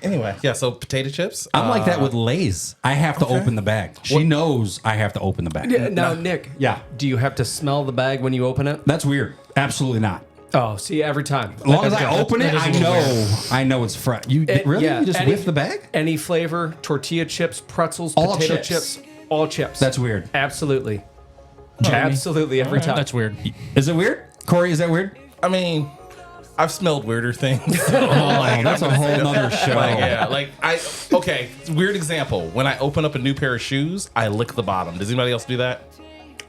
Speaker 6: Anyway, yeah. So potato chips.
Speaker 3: I'm like that with Lay's. I have to open the bag. She knows I have to open the bag.
Speaker 5: Yeah, now, Nick.
Speaker 3: Yeah.
Speaker 5: Do you have to smell the bag when you open it?
Speaker 3: That's weird. Absolutely not.
Speaker 5: Oh, see, every time.
Speaker 3: As long as I open it, I know it's fresh. You really?
Speaker 5: Yeah,
Speaker 3: You just whiff the bag?
Speaker 5: Any flavor, tortilla chips, pretzels,
Speaker 3: All
Speaker 5: potato
Speaker 3: chips.
Speaker 5: all chips.
Speaker 3: That's weird.
Speaker 5: Absolutely. Absolutely, every time.
Speaker 4: That's weird.
Speaker 3: Is it weird? Corey, is that weird?
Speaker 6: I mean, I've smelled weirder things.
Speaker 3: That's a whole nother show.
Speaker 6: Okay, weird example. When I open up a new pair of shoes, I lick the bottom. Does anybody else do that?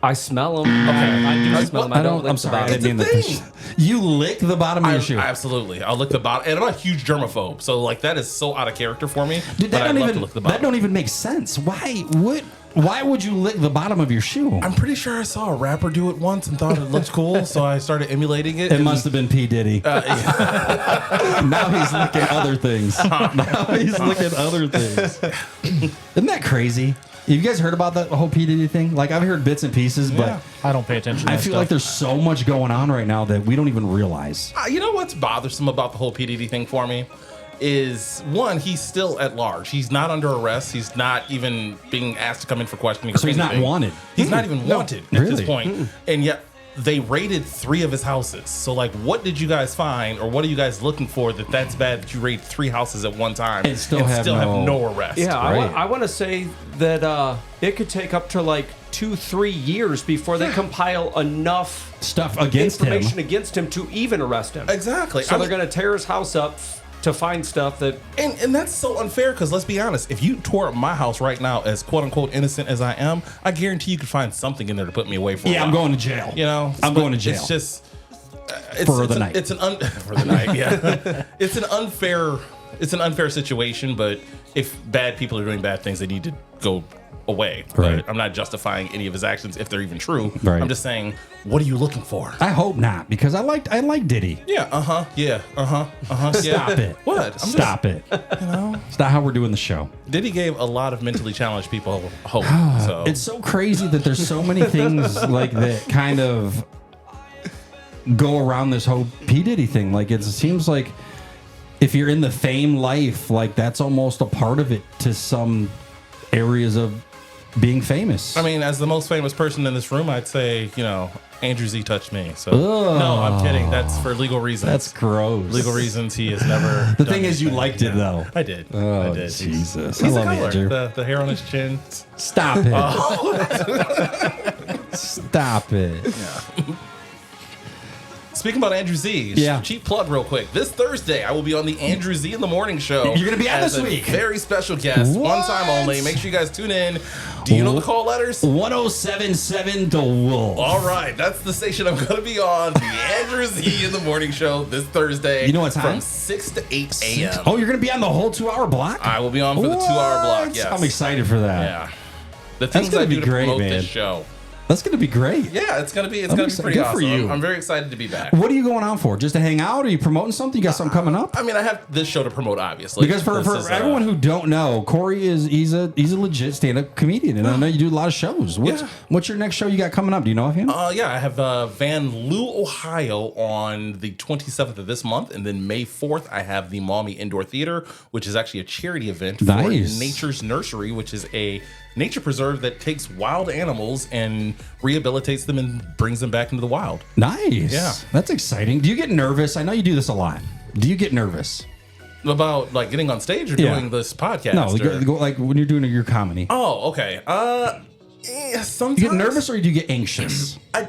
Speaker 5: I smell them. Okay, I smell them. I don't.
Speaker 3: I'm sorry. I didn't mean that. You lick the bottom of your shoe.
Speaker 6: Absolutely. I'll lick the bottom. And I'm a huge germaphobe. So, like, that is so out of character for me.
Speaker 3: Dude,
Speaker 6: but I love to lick the bottom.
Speaker 3: that don't even make sense. Why would you lick the bottom of your shoe?
Speaker 6: I'm pretty sure I saw a rapper do it once and thought it looked cool, so I started emulating it.
Speaker 3: It must have been P. Diddy. Now he's licking other things. Isn't that crazy? Have you guys heard about that whole P. Diddy thing? Like, I've heard bits and pieces, but
Speaker 4: I don't pay attention to
Speaker 3: I
Speaker 4: that
Speaker 3: feel
Speaker 4: stuff.
Speaker 3: like there's so much going on right now that we don't even realize.
Speaker 6: You know what's bothersome about the whole P. Diddy thing for me? Is one, he's still at large. He's not under arrest. He's not even being asked to come in for questioning.
Speaker 3: So he's not wanted.
Speaker 6: He's not even wanted at this
Speaker 3: Really?
Speaker 6: point. And yet they raided 3 of his houses. So like, what did you guys find, or what are you guys looking for that's bad that you raid 3 houses at one time
Speaker 3: And still have
Speaker 6: no arrest?
Speaker 5: Yeah,
Speaker 3: Right.
Speaker 5: I want to say that it could take up to like 2-3 years before they compile enough
Speaker 3: Stuff against
Speaker 5: information
Speaker 3: him.
Speaker 5: against him to even arrest him.
Speaker 6: Exactly.
Speaker 5: So they're going to tear his house up to find stuff that.
Speaker 6: And that's so unfair because let's be honest, if you tore up my house right now, as quote unquote innocent as I am, I guarantee you could find something in there to put me away for.
Speaker 3: Yeah,
Speaker 6: a while.
Speaker 3: I'm going to jail.
Speaker 6: You know,
Speaker 3: I'm going to jail.
Speaker 6: It's just
Speaker 3: For the night.
Speaker 6: It's an for the night. Yeah, it's an unfair situation. But if bad people are doing bad things, they need to go away.
Speaker 3: Right.
Speaker 6: But I'm not justifying any of his actions if they're even true.
Speaker 3: Right.
Speaker 6: I'm just saying, what are you looking for?
Speaker 3: I hope not, because I like Diddy.
Speaker 6: Yeah.
Speaker 3: Stop it.
Speaker 6: What?
Speaker 3: Stop it.
Speaker 6: You know,
Speaker 3: It's not how we're doing the show.
Speaker 6: Diddy gave a lot of mentally challenged people hope. So
Speaker 3: It's so crazy that there's so many things like that kind of go around this whole P. Diddy thing. Like, it seems like if you're in the fame life, like that's almost a part of it to some areas of being famous.
Speaker 6: I mean, as the most famous person in this room, I'd say, Andrew Z touched me. So no, I'm kidding. That's for legal reasons.
Speaker 3: That's gross.
Speaker 6: Legal reasons. He has never.
Speaker 3: The thing is, you liked it though.
Speaker 6: I did.
Speaker 3: Oh,
Speaker 6: I did.
Speaker 3: Jesus.
Speaker 6: He's
Speaker 3: I
Speaker 6: a
Speaker 3: love
Speaker 6: color.
Speaker 3: Andrew.
Speaker 6: The hair on his chin.
Speaker 3: Stop it. Stop it.
Speaker 6: Speaking about Andrew Z,
Speaker 3: Yeah.
Speaker 6: cheap plug real quick. This Thursday, I will be on the Andrew Z in the Morning Show.
Speaker 3: You're gonna be on
Speaker 6: as
Speaker 3: this
Speaker 6: a
Speaker 3: week.
Speaker 6: Very special guest.
Speaker 3: What?
Speaker 6: One time only. Make sure you guys tune in. Do you know the call letters?
Speaker 3: 1077 The Wolf.
Speaker 6: All right, that's the station I'm going to be on. The Andrew Z in the Morning Show this Thursday.
Speaker 3: You know what time?
Speaker 6: From 6 to 8 a.m.
Speaker 3: Oh, you're going to be on the whole 2-hour block?
Speaker 6: I will be on for the 2-hour block,
Speaker 3: What?
Speaker 6: yes.
Speaker 3: I'm excited for that.
Speaker 6: Yeah. The things
Speaker 3: gonna
Speaker 6: I do
Speaker 3: be
Speaker 6: to
Speaker 3: great,
Speaker 6: promote
Speaker 3: man.
Speaker 6: this show.
Speaker 3: That's going to be great.
Speaker 6: Yeah, it's gonna be
Speaker 3: I'm
Speaker 6: pretty
Speaker 3: excited. Good for
Speaker 6: awesome.
Speaker 3: you.
Speaker 6: I'm very excited to be back.
Speaker 3: What are you going on for? Just to hang out? Are you promoting something? You got something coming up?
Speaker 6: I mean, I have this show to promote, obviously.
Speaker 3: Because for everyone who don't know, Corey he's a legit stand-up comedian, and I know you do a lot of shows. What's your next show you got coming up? Do you know offhand?
Speaker 6: Yeah, I have Van Loo, Ohio on the 27th of this month, and then May 4th, I have the Maumee Indoor Theater, which is actually a charity event
Speaker 3: Nice.
Speaker 6: for Nature's Nursery, which is a nature preserve that takes wild animals and rehabilitates them and brings them back into the wild.
Speaker 3: Nice.
Speaker 6: Yeah.
Speaker 3: That's exciting. Do you get nervous? I know you do this a lot. Do you get nervous?
Speaker 6: About like getting on stage or
Speaker 3: Yeah.
Speaker 6: doing this podcast?
Speaker 3: No,
Speaker 6: or-
Speaker 3: like when you're doing your comedy.
Speaker 6: Oh, okay. Sometimes
Speaker 3: You get nervous or do you get anxious?
Speaker 6: I'm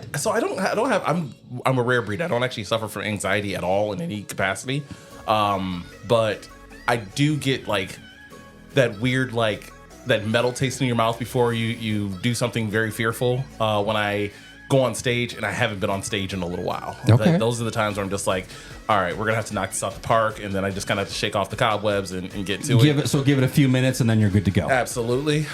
Speaker 6: a rare breed. I don't actually suffer from anxiety at all in any capacity. But I do get like that weird that metal taste in your mouth before you do something very fearful. When I go on stage, and I haven't been on stage in a little while.
Speaker 3: Okay.
Speaker 6: Those are the times where I'm just like, all right, we're gonna have to knock this out the park, and then I just kind of have to shake off the cobwebs and get to it.
Speaker 3: Give it a few minutes and then you're good to go.
Speaker 6: Absolutely.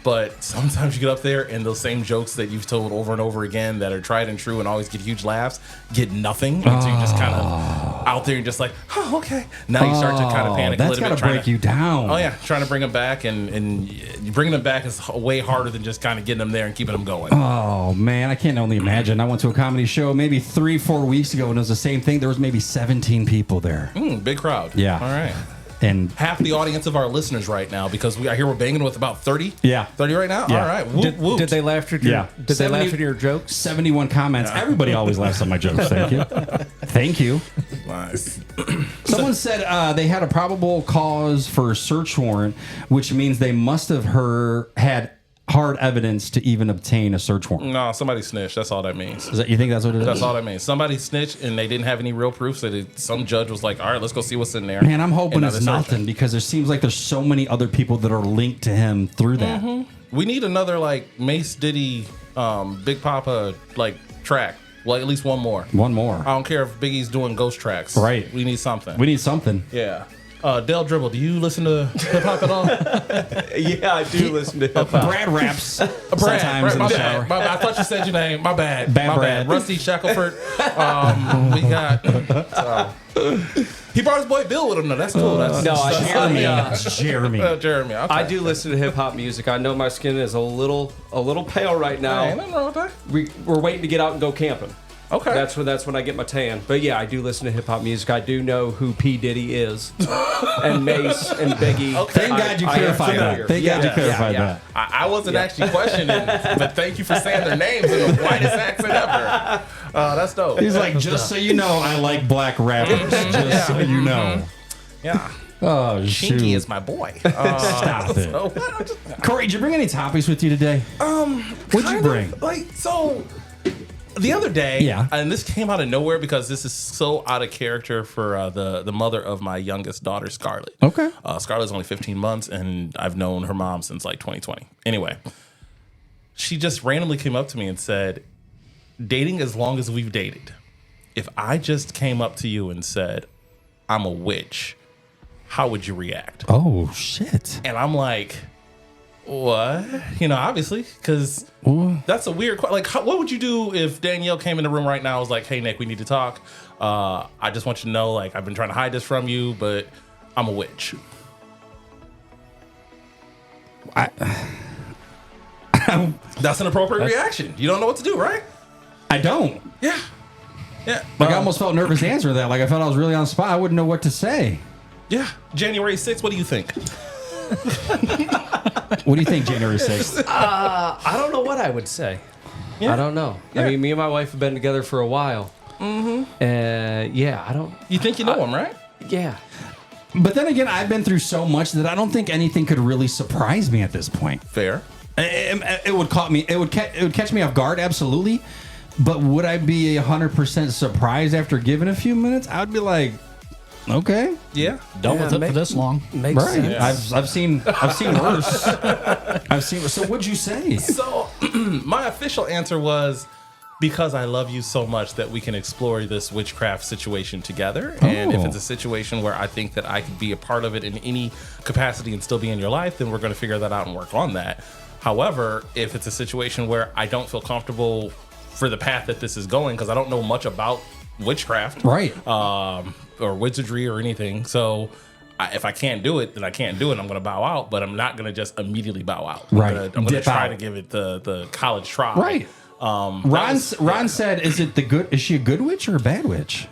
Speaker 6: But sometimes you get up there and those same jokes that you've told over and over again that are tried and true and always get huge laughs get nothing. And so you just kind of out there and just like, oh, okay. Now you start to kind of panic a little bit.
Speaker 3: That's got to break you down.
Speaker 6: Oh, yeah. Trying to bring them back. And bringing them back is way harder than just kind of getting them there and keeping them going.
Speaker 3: Oh, man. I can't only imagine. I went to a comedy show maybe 3-4 weeks ago, and it was the same thing. There was maybe 17 people there.
Speaker 6: Big crowd.
Speaker 3: Yeah.
Speaker 6: All right.
Speaker 3: And
Speaker 6: half the audience of our listeners right now, because I hear we're banging with about 30.
Speaker 3: Yeah.
Speaker 6: 30 right now?
Speaker 3: Yeah.
Speaker 6: All right. Whoop, whoop.
Speaker 5: Did they laugh at your, Did they laugh at your jokes?
Speaker 3: 71 comments. Yeah. Everybody always laughs at my jokes. Thank you. Thank you.
Speaker 6: Nice.
Speaker 3: Someone said they had a probable cause for a search warrant, which means they must have had hard evidence to even obtain a search warrant.
Speaker 6: No, somebody snitched. That's all that means.
Speaker 3: You think that's what it is?
Speaker 6: That's all that means. Somebody snitched and they didn't have any real proof. So some judge was like, all right, let's go see what's in there.
Speaker 3: Man, I'm hoping it's nothing because there seems like there's so many other people that are linked to him through that.
Speaker 6: Mm-hmm. We need another like Mace Diddy, Big Papa like track. Well, at least one more.
Speaker 3: One more.
Speaker 6: I don't care if Biggie's doing ghost tracks.
Speaker 3: Right.
Speaker 6: We need something.
Speaker 3: We need something.
Speaker 6: Yeah. Del Dribble, do you listen to hip hop at all?
Speaker 5: Yeah, I do listen to hip hop.
Speaker 3: Brad raps sometimes in the shower.
Speaker 6: I thought you said your name. My bad.
Speaker 3: Bad.
Speaker 6: Rusty Shackelford. We got. He brought his boy Bill with him. though. That's cool.
Speaker 3: Jeremy.
Speaker 6: Jeremy. Okay.
Speaker 5: I do listen to hip hop music. I know my skin is a little pale right now.
Speaker 6: Ain't nothing wrong with that.
Speaker 5: We're waiting to get out and go camping.
Speaker 6: Okay.
Speaker 5: That's when I get my tan. But yeah, I do listen to hip hop music. I do know who P. Diddy is, and Mace and Biggie.
Speaker 3: Okay. Thank God you clarified that. Thank God you clarified that.
Speaker 6: I wasn't actually questioning, but thank you for saying their names in the whitest accent ever. That's dope.
Speaker 3: He's like, just so you know, I like black rappers. Just so you know.
Speaker 6: Yeah.
Speaker 3: Oh, shoot.
Speaker 6: Chinky is my boy.
Speaker 3: Stop it.
Speaker 6: So,
Speaker 3: Corey, did you bring any topics with you today? What'd you bring?
Speaker 6: The other day,
Speaker 3: yeah,
Speaker 6: and this came out of nowhere because this is so out of character for the mother of my youngest daughter, Scarlett.
Speaker 3: Okay.
Speaker 6: Scarlett's only 15 months, and I've known her mom since like 2020. Anyway, she just randomly came up to me and said, dating as long as we've dated, if I just came up to you and said, I'm a witch, how would you react?
Speaker 3: Oh, shit.
Speaker 6: And I'm like, what? Obviously, because that's a weird question. Like, what would you do if Danielle came in the room right now and was like, hey, Nick, we need to talk. I just want you to know, like, I've been trying to hide this from you, but I'm a witch. That's an appropriate reaction. You don't know what to do, right?
Speaker 3: I don't.
Speaker 6: Yeah. Yeah.
Speaker 3: Like, I almost felt nervous answering that. Like, I felt I was really on the spot. I wouldn't know what to say.
Speaker 6: Yeah. January 6th, what do you think?
Speaker 3: What do you think, January 6th?
Speaker 5: I don't know what I would say. Yeah. I don't know. Yeah. I mean, me and my wife have been together for a while. Mm-hmm. I don't...
Speaker 6: You think you know him, right?
Speaker 5: Yeah.
Speaker 3: But then again, I've been through so much that I don't think anything could really surprise me at this point.
Speaker 6: Fair.
Speaker 3: It would caught me. It would catch me off guard, absolutely. But would I be 100% surprised after giving a few minutes? I would be like, okay,
Speaker 6: yeah,
Speaker 4: dealt with it for this long.
Speaker 5: Makes
Speaker 3: right.
Speaker 5: sense.
Speaker 3: I've seen worse. So what'd you say?
Speaker 6: So my official answer was, because I love you so much that we can explore this witchcraft situation together. And if it's a situation where I think that I could be a part of it in any capacity and still be in your life, then we're going to figure that out and work on that. However, if it's a situation where I don't feel comfortable for the path that this is going, because I don't know much about witchcraft,
Speaker 3: right,
Speaker 6: or wizardry or anything, so if I can't do it, then I can't do it. I'm going to bow out, but I'm not going to just immediately bow out.
Speaker 3: Right,
Speaker 6: I'm going to try to give it the college try.
Speaker 3: Right. Ron said, "Is she a good witch or a bad witch?"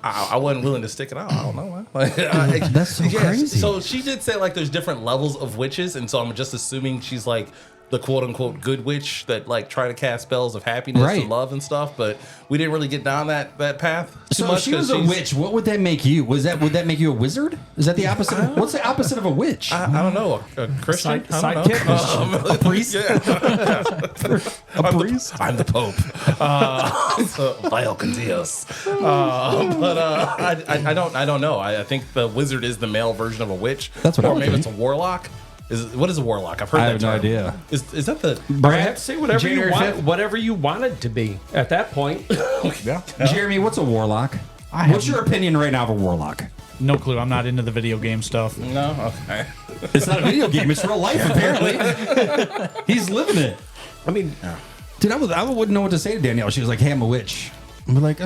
Speaker 6: I wasn't willing to stick it out. I don't know.
Speaker 3: That's so crazy.
Speaker 6: So she did say like there's different levels of witches, and so I'm just assuming she's like the quote unquote good witch that like try to cast spells of happiness and love and stuff. But we didn't really get down that path too much.
Speaker 3: So if she was a witch, what would that make you? Would that make you a wizard? Is that the opposite? What's the opposite of a witch?
Speaker 6: I don't know. A Christian?
Speaker 3: Sidekick? A priest?
Speaker 6: A priest? I'm the Pope. Vaya con Dios. But I don't know. I think the wizard is the male version of a witch.
Speaker 3: That's what I would
Speaker 6: maybe
Speaker 3: think.
Speaker 6: it's a warlock. What is a warlock? I've heard that
Speaker 3: I have no
Speaker 6: term.
Speaker 3: idea.
Speaker 6: Is that the...
Speaker 5: I have to say whatever you wanted to be at that point.
Speaker 6: Yeah.
Speaker 3: Jeremy, what's a warlock? What's your opinion right now of a warlock?
Speaker 4: No clue. I'm not into the video game stuff.
Speaker 6: No? Okay.
Speaker 3: It's not a video game. It's real life, apparently. He's living it.
Speaker 5: I mean...
Speaker 3: Dude, I wouldn't know what to say to Danielle. She was like, hey, I'm a witch. I'm like,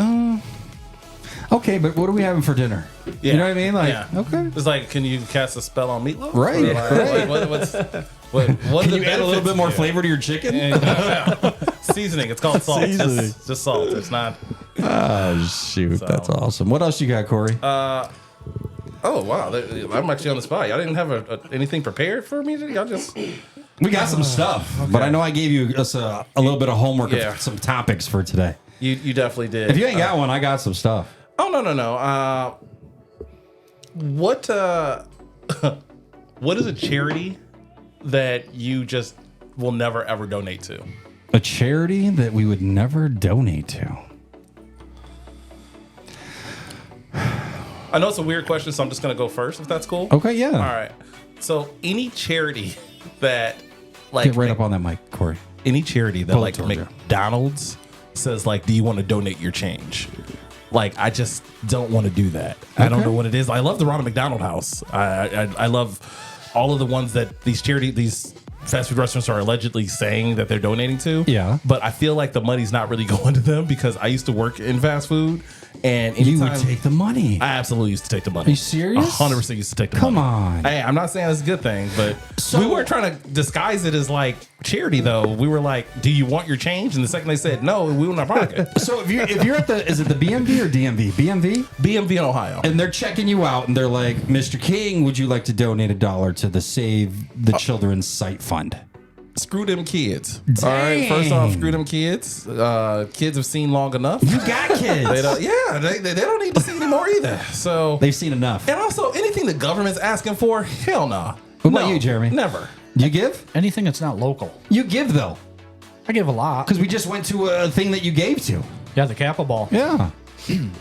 Speaker 3: Okay, but what are we having for dinner?
Speaker 6: Yeah.
Speaker 3: You know what I mean? Like,
Speaker 6: Yeah.
Speaker 3: okay.
Speaker 6: It's like, can you cast a spell on meatloaf?
Speaker 3: Right.
Speaker 6: Or like, what
Speaker 3: Can you add a little bit more flavor to your chicken?
Speaker 6: Seasoning. It's called salt.
Speaker 3: Seasoning.
Speaker 6: Just salt. It's not.
Speaker 3: Oh, shoot. That's awesome. What else you got, Corey?
Speaker 6: Oh wow, I'm actually on the spot. Y'all didn't have anything prepared for me? Y'all just
Speaker 3: We got some stuff, but I know I gave you us a little bit of homework
Speaker 6: Yeah.
Speaker 3: of some topics for today.
Speaker 6: you definitely did.
Speaker 3: If you ain't got one, I got some stuff.
Speaker 6: Oh no. What what is a charity that you just will never ever donate to?
Speaker 3: A charity that we would never donate to.
Speaker 6: I know it's a weird question, so I'm just gonna go first, if that's cool.
Speaker 3: Okay, yeah.
Speaker 6: All right. So any charity that like
Speaker 3: Get right up on that mic, Corey.
Speaker 6: any charity that
Speaker 3: Pull it
Speaker 6: like
Speaker 3: towards you.
Speaker 6: McDonald's says like, do you want to donate your change? Like, I just don't want to do that. I don't know what it is. I love the Ronald McDonald House. I love all of the ones that these fast food restaurants are allegedly saying that they're donating to.
Speaker 3: Yeah.
Speaker 6: But I feel like the money's not really going to them because I used to work in fast food, and
Speaker 3: You would
Speaker 6: anytime-
Speaker 3: take the money.
Speaker 6: I absolutely used to take the money.
Speaker 3: Are you serious?
Speaker 6: 100% used to take the
Speaker 3: Come
Speaker 6: money.
Speaker 3: on.
Speaker 6: Hey, I'm not saying it's a good thing, but
Speaker 3: So-
Speaker 6: we weren't trying to disguise it as like charity, though. We were like, do you want your change? And the second they said no, we were in our pocket.
Speaker 3: So if you're at is it the BMV or DMV? BMV?
Speaker 6: BMV in Ohio.
Speaker 3: And they're checking you out and they're like, Mr. King, would you like to donate $1 to the Save the Children's Site Fund?
Speaker 6: Screw them kids. All right. First off, screw them kids. Kids have seen long enough.
Speaker 3: You got kids.
Speaker 6: They don't need to see anymore either. So
Speaker 3: They've seen enough.
Speaker 6: and also anything the government's asking for, hell no.
Speaker 3: What about you, Jeremy?
Speaker 6: Never.
Speaker 3: You give?
Speaker 4: Anything that's not local.
Speaker 3: You give, though.
Speaker 4: I give a lot.
Speaker 3: Because we just went to a thing that you gave to.
Speaker 4: Yeah, the Kappa ball.
Speaker 3: Yeah.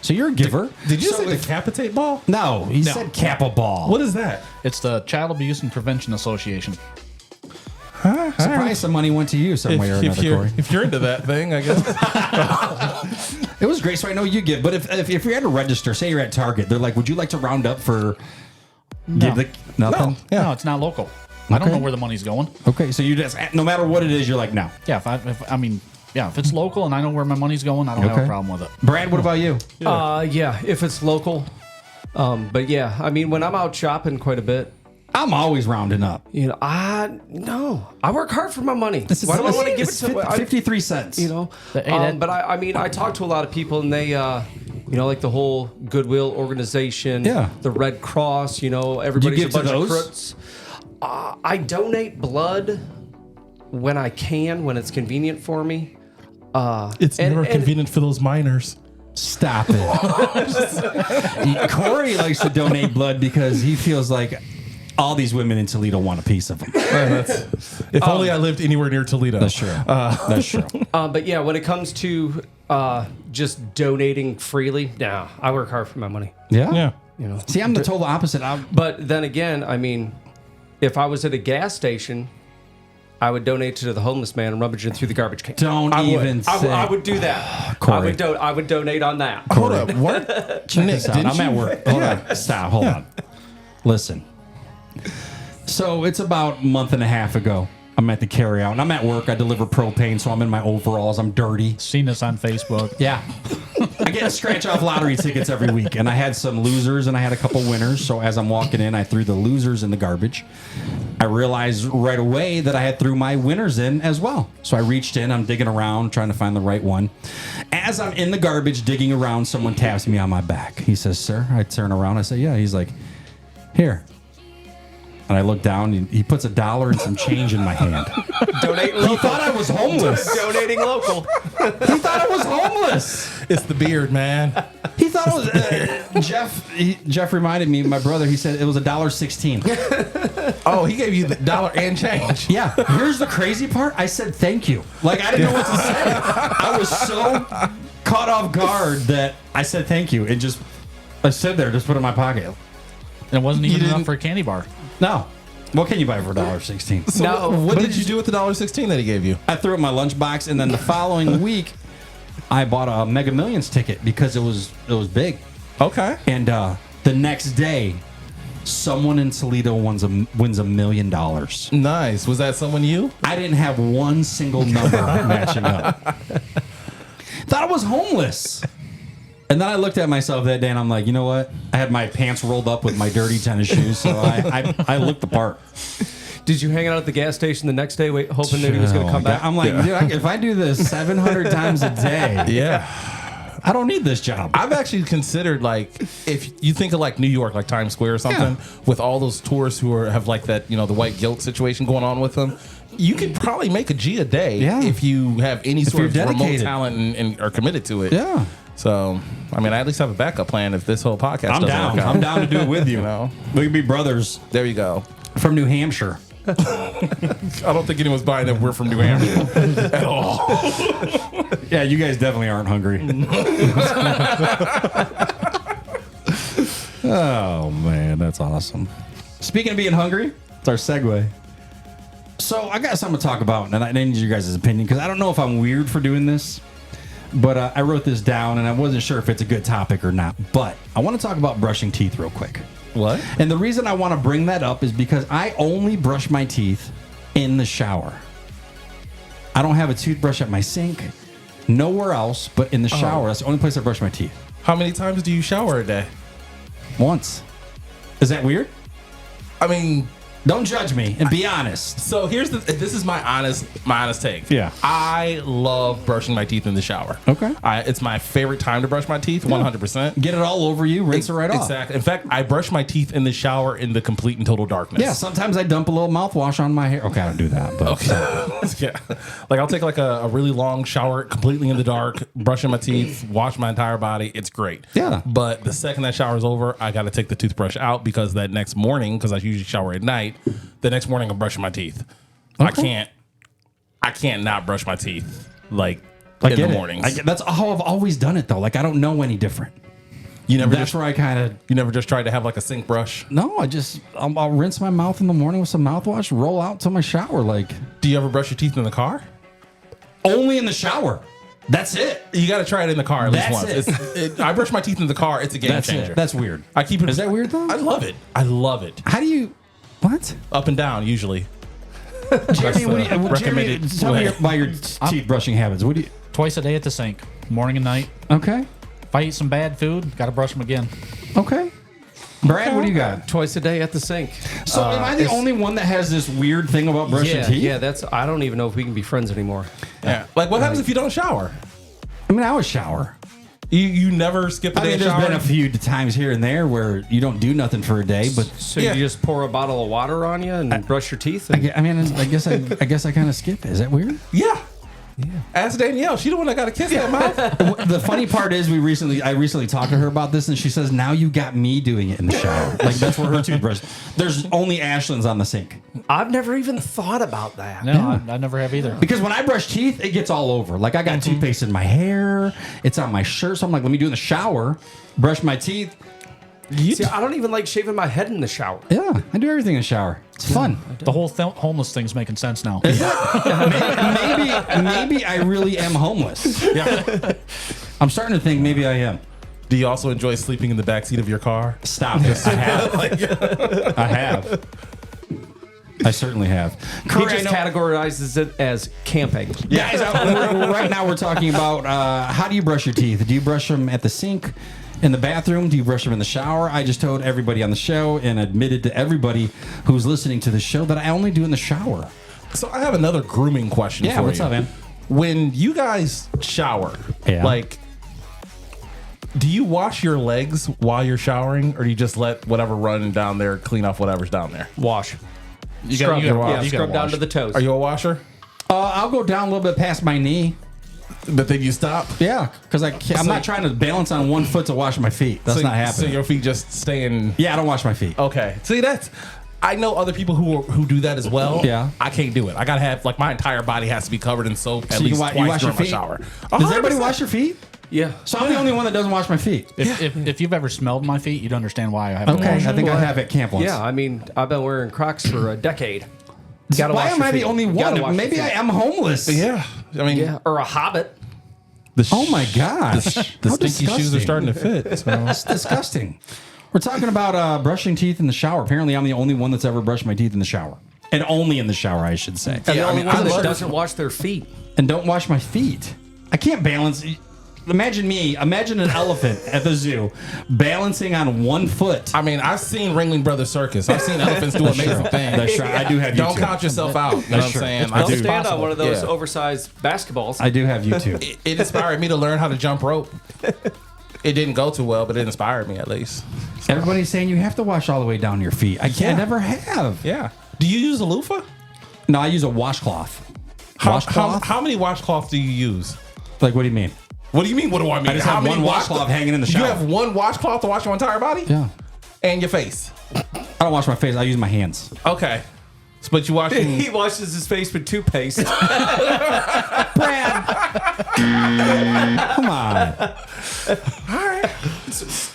Speaker 3: So you're a giver.
Speaker 6: Did you
Speaker 3: So
Speaker 6: say decapitate ball?
Speaker 3: No, he said Kappa Ball.
Speaker 6: What is that?
Speaker 4: It's the Child Abuse and Prevention Association.
Speaker 3: Surprised some money went to you some way or another, Corey.
Speaker 6: If you're into that thing, I guess.
Speaker 3: It was great, so I know you give. But if you're at a register, say you're at Target, they're like, would you like to round up for...
Speaker 4: No.
Speaker 3: Nothing?
Speaker 4: No, it's not local. I don't
Speaker 3: Okay.
Speaker 4: know where the money's going.
Speaker 3: Okay, so you just, no matter what it is, you're like, no.
Speaker 4: Yeah, if it's local and I know where my money's going, I don't have
Speaker 3: Okay.
Speaker 4: a problem with it.
Speaker 3: Brad, what about you?
Speaker 5: Yeah, if it's local. But yeah, I mean, when I'm out shopping quite a bit,
Speaker 3: I'm always rounding up.
Speaker 5: you know, I work hard for my money. Why do I want to give it to
Speaker 3: 53 cents.
Speaker 5: you know?
Speaker 4: Hey, that-
Speaker 5: But I mean, I talk to a lot of people, and they, like the whole Goodwill organization,
Speaker 3: Yeah.
Speaker 5: the Red Cross. Everybody's
Speaker 3: give
Speaker 5: a
Speaker 3: to
Speaker 5: bunch of
Speaker 3: those?
Speaker 5: crooks. I donate blood when I can, when it's convenient for me.
Speaker 6: It's
Speaker 5: And-
Speaker 6: never
Speaker 5: and-
Speaker 6: convenient for those minors.
Speaker 3: Stop it. Corey likes to donate blood because he feels like all these women in Toledo want a piece of him.
Speaker 6: If only I lived anywhere near Toledo.
Speaker 3: That's true. That's true.
Speaker 5: But yeah, when it comes to just donating freely, nah, I work hard for my money.
Speaker 3: Yeah?
Speaker 6: Yeah.
Speaker 3: See, I'm the total opposite.
Speaker 5: But then again, I mean, if I was at a gas station, I would donate to the homeless man and rummage it through the garbage can.
Speaker 3: Don't even say.
Speaker 5: I would do that.
Speaker 3: Corey.
Speaker 5: I would donate on that.
Speaker 6: Hold up. What?
Speaker 3: Check this out. I'm at work. Hold on. Stop. Hold on. Listen. So it's about a month and a half ago. I'm at the carryout, and I'm at work. I deliver propane, so I'm in my overalls. I'm dirty.
Speaker 4: Seen this on Facebook.
Speaker 3: Yeah. I get scratch-off lottery tickets every week, and I had some losers, and I had a couple winners. So as I'm walking in, I threw the losers in the garbage. I realized right away that I had threw my winners in as well. So I reached in. I'm digging around, trying to find the right one. As I'm in the garbage digging around, someone taps me on my back. He says, "Sir." I turn around. I say, "Yeah." He's like, "Here." And I look down, and he puts $1 and some change in my hand.
Speaker 5: Donate
Speaker 3: He
Speaker 5: local.
Speaker 3: thought I was homeless.
Speaker 5: Donating local.
Speaker 3: He thought I was homeless.
Speaker 6: It's the beard, man.
Speaker 3: He thought it was Jeff reminded me, my brother. He said it was $1.16.
Speaker 6: Oh, he gave you the dollar and change.
Speaker 3: Yeah. Here's the crazy part. I said thank you. Like I didn't know what to say. I was so caught off guard that I said thank you and I stood there, just put it in my pocket.
Speaker 4: And it wasn't even
Speaker 6: didn't-
Speaker 4: enough for a candy bar.
Speaker 3: No. What can you buy for $1.16?
Speaker 6: So
Speaker 5: No,
Speaker 6: what
Speaker 5: but
Speaker 6: did you do with the $1.16 that he gave you?
Speaker 3: I threw it in my lunchbox, and then the following week, I bought a Mega Millions ticket because it was big.
Speaker 6: Okay.
Speaker 3: And the next day, someone in Toledo wins $1 million.
Speaker 6: Nice. Was that someone you?
Speaker 3: I didn't have one single number matching up. Thought I was homeless. And then I looked at myself that day and I'm like, you know what? I had my pants rolled up with my dirty tennis shoes, so I looked the part.
Speaker 5: Did you hang out at the gas station the next day, hoping that he was going to come back?
Speaker 3: I'm like, dude, if I do this 700 times a day,
Speaker 6: Yeah.
Speaker 3: I don't need this job.
Speaker 6: I've actually considered, like, if you think of like New York, like Times Square or something, with all those tourists who have like that, the white guilt situation going on with them, you could probably make a G a day if you have any sort of remote talent and are committed to it.
Speaker 3: Yeah.
Speaker 6: So, I mean, I at least have a backup plan if this whole podcast doesn't
Speaker 3: down.
Speaker 6: work out.
Speaker 3: I'm down to do it with you. We could be brothers.
Speaker 6: There you go.
Speaker 3: From New Hampshire.
Speaker 6: I don't think anyone's buying that we're from New Hampshire at all.
Speaker 3: Yeah, you guys definitely aren't hungry. Oh, man, that's awesome. Speaking of being hungry, it's our segue. So I got something to talk about, and I need your guys' opinion, because I don't know if I'm weird for doing this, but I wrote this down, and I wasn't sure if it's a good topic or not. But I want to talk about brushing teeth real quick.
Speaker 6: What?
Speaker 3: And the reason I want to bring that up is because I only brush my teeth in the shower. I don't have a toothbrush at my sink, nowhere else but in the shower. That's the only place I brush my teeth.
Speaker 6: How many times do you shower a day?
Speaker 3: Once. Is that weird?
Speaker 6: I mean,
Speaker 3: don't judge me and be honest.
Speaker 6: So this is my honest take.
Speaker 3: Yeah.
Speaker 6: I love brushing my teeth in the shower.
Speaker 3: Okay.
Speaker 6: It's my favorite time to brush my teeth, 100%.
Speaker 3: Get it all over you, rinse it right off.
Speaker 6: Exactly. In fact, I brush my teeth in the shower in the complete and total darkness.
Speaker 3: Yeah, sometimes I dump a little mouthwash on my hair. Okay, I don't do that. But
Speaker 6: Yeah. Like I'll take like a really long shower completely in the dark, brushing my teeth, wash my entire body. It's great.
Speaker 3: Yeah.
Speaker 6: But the second that shower's over, I got to take the toothbrush out because that next morning, because I usually shower at night, the next morning I'm brushing my teeth.
Speaker 3: Okay.
Speaker 6: I can't not brush my teeth in the mornings.
Speaker 3: That's how I've always done it though. Like I don't know any different.
Speaker 6: You never just tried to have like a sink brush?
Speaker 3: No, I'll rinse my mouth in the morning with some mouthwash, roll out to my shower. Like,
Speaker 6: do you ever brush your teeth in the car?
Speaker 3: Only in the shower. That's it.
Speaker 6: You got to try it in the car at least
Speaker 3: That's
Speaker 6: once. I brush my teeth in the car. It's a game changer.
Speaker 3: That's weird.
Speaker 6: I keep it.
Speaker 3: Is that weird though?
Speaker 6: I love it. I love it.
Speaker 3: How do you? What?
Speaker 6: Up and down usually.
Speaker 3: Jeremy,
Speaker 6: recommended.
Speaker 3: Tell me about your teeth brushing habits. What do you?
Speaker 4: Twice a day at the sink, morning and night.
Speaker 3: Okay.
Speaker 4: If I eat some bad food, got to brush them again.
Speaker 3: Okay. Brad, what do you got?
Speaker 5: Twice a day at the sink.
Speaker 3: So am I the only one that has this weird thing about brushing teeth?
Speaker 5: Yeah, I don't even know if we can be friends anymore.
Speaker 6: Yeah. Like what happens if you don't shower?
Speaker 3: I mean, I always shower.
Speaker 6: You never skip a day
Speaker 3: There's
Speaker 6: shower?
Speaker 3: been a few times here and there where you don't do nothing for a day, but
Speaker 5: So you just pour a bottle of water on you and brush your teeth? And
Speaker 3: I guess I kind of skip it. Is that weird?
Speaker 6: Yeah. Ask Danielle. She the one that got a kiss in that mouth.
Speaker 3: The funny part is, I recently talked to her about this, and she says now you got me doing it in the shower. Like that's where her toothbrush. There's only Ashland's on the sink.
Speaker 5: I've never even thought about that.
Speaker 4: No, I never have either.
Speaker 3: Because when I brush teeth, it gets all over. Like I got toothpaste in my hair, it's on my shirt. So I'm like, let me do it in the shower, brush my teeth.
Speaker 5: See, I don't even like shaving my head in the shower.
Speaker 3: Yeah, I do everything in the shower. It's fun.
Speaker 4: The whole homeless thing's making sense now.
Speaker 3: maybe I really am homeless.
Speaker 6: Yeah.
Speaker 3: I'm starting to think maybe I am.
Speaker 6: Do you also enjoy sleeping in the backseat of your car?
Speaker 3: Stop it. I have. I have. I certainly have.
Speaker 5: He just categorizes it as camping.
Speaker 3: Guys, right now we're talking about how do you brush your teeth? Do you brush them at the sink? In the bathroom? Do you brush them in the shower? I just told everybody on the show and admitted to everybody who's listening to the show that I only do in the shower.
Speaker 6: So I have another grooming question for you.
Speaker 3: Yeah, what's up, man?
Speaker 6: When you guys shower,
Speaker 3: Yeah.
Speaker 6: do you wash your legs while you're showering, or do you just let whatever run down there clean off whatever's down there?
Speaker 5: Wash.
Speaker 6: Scrub
Speaker 5: scrub down to the toes.
Speaker 6: Are you a washer?
Speaker 3: I'll go down a little bit past my knee.
Speaker 6: But then you stop?
Speaker 3: Yeah, because I'm not trying to balance on one foot to wash my feet. That's not happening.
Speaker 6: So your feet just stay in...
Speaker 3: Yeah, I don't wash my feet.
Speaker 6: Okay. See, I know other people who do that as well.
Speaker 3: Yeah.
Speaker 6: I can't do it. I got to have, my entire body has to be covered in soap at least twice during my shower.
Speaker 3: Does everybody wash your feet?
Speaker 5: Yeah.
Speaker 3: So I'm the only one that doesn't wash my feet.
Speaker 4: If you've ever smelled my feet, you'd understand why I haven't.
Speaker 3: Okay, I think I have at camp once.
Speaker 5: Yeah, I mean, I've been wearing Crocs for a decade.
Speaker 3: Why am I the only one? Maybe I am homeless.
Speaker 6: Yeah. I mean...
Speaker 5: Or a hobbit.
Speaker 3: Oh my gosh.
Speaker 6: The stinky shoes are starting to fit. So.
Speaker 3: That's disgusting. We're talking about brushing teeth in the shower. Apparently, I'm the only one that's ever brushed my teeth in the shower. And only in the shower, I should say.
Speaker 5: And the only one that doesn't wash their feet.
Speaker 3: And don't wash my feet. I can't balance. Imagine an elephant at the zoo balancing on one foot.
Speaker 6: I mean, I've seen Ringling Brothers Circus. I've seen elephants do amazing things.
Speaker 3: That's right. I do have
Speaker 6: Don't
Speaker 3: YouTube.
Speaker 6: count yourself out. You know what I'm saying?
Speaker 5: They'll
Speaker 6: do.
Speaker 5: stand on one of those
Speaker 6: Yeah.
Speaker 5: oversized basketballs.
Speaker 3: I do have YouTube.
Speaker 6: It inspired me to learn how to jump rope. It didn't go too well, but it inspired me at least.
Speaker 3: Everybody's saying you have to wash all the way down your feet. I never have.
Speaker 6: Yeah. Do you use a loofah?
Speaker 3: No, I use a washcloth. Washcloth?
Speaker 6: How many washcloths do you use?
Speaker 3: Like, what do you mean?
Speaker 6: What do you mean? What do I mean?
Speaker 3: I just
Speaker 6: How
Speaker 3: have
Speaker 6: many
Speaker 3: one washcloth hanging in the shower.
Speaker 6: You have one washcloth to wash your entire body?
Speaker 3: Yeah.
Speaker 6: And your face?
Speaker 3: I don't wash my face. I use my hands.
Speaker 6: Okay. But you wash
Speaker 5: He washes his face with toothpaste.
Speaker 3: Brad. Come on.
Speaker 6: All right.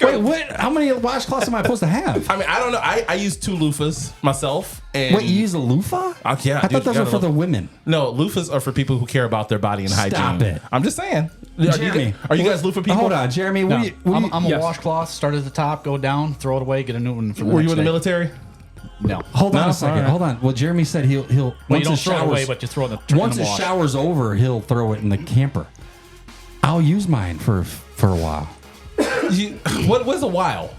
Speaker 3: Wait, what? How many washcloths am I supposed to have?
Speaker 6: I mean, I don't know. I use 2 loofahs myself. And
Speaker 3: Wait, you use a loofah?
Speaker 6: Yeah,
Speaker 3: I thought those were for the women.
Speaker 6: No, loofahs are for people who care about their body and hygiene.
Speaker 3: Stop it.
Speaker 6: I'm just saying.
Speaker 3: Jeremy,
Speaker 6: Are you guys loofah people?
Speaker 3: Hold on, Jeremy.
Speaker 4: No, I'm a
Speaker 5: Yes.
Speaker 4: washcloth. Start at the top, go down, throw it away, get a new one for the
Speaker 6: Were
Speaker 4: next
Speaker 6: you in the
Speaker 4: day.
Speaker 6: military?
Speaker 4: No.
Speaker 3: Hold on
Speaker 6: No?
Speaker 3: a second.
Speaker 6: All right.
Speaker 3: Hold on. Well, Jeremy said he'll
Speaker 4: Well, you
Speaker 3: once
Speaker 4: don't
Speaker 3: his
Speaker 4: throw it away,
Speaker 3: showers
Speaker 4: but you throw it in the
Speaker 3: once
Speaker 4: in the
Speaker 3: his
Speaker 4: wash.
Speaker 3: shower's over, he'll throw it in the camper. I'll use mine for a while.
Speaker 6: What's a while?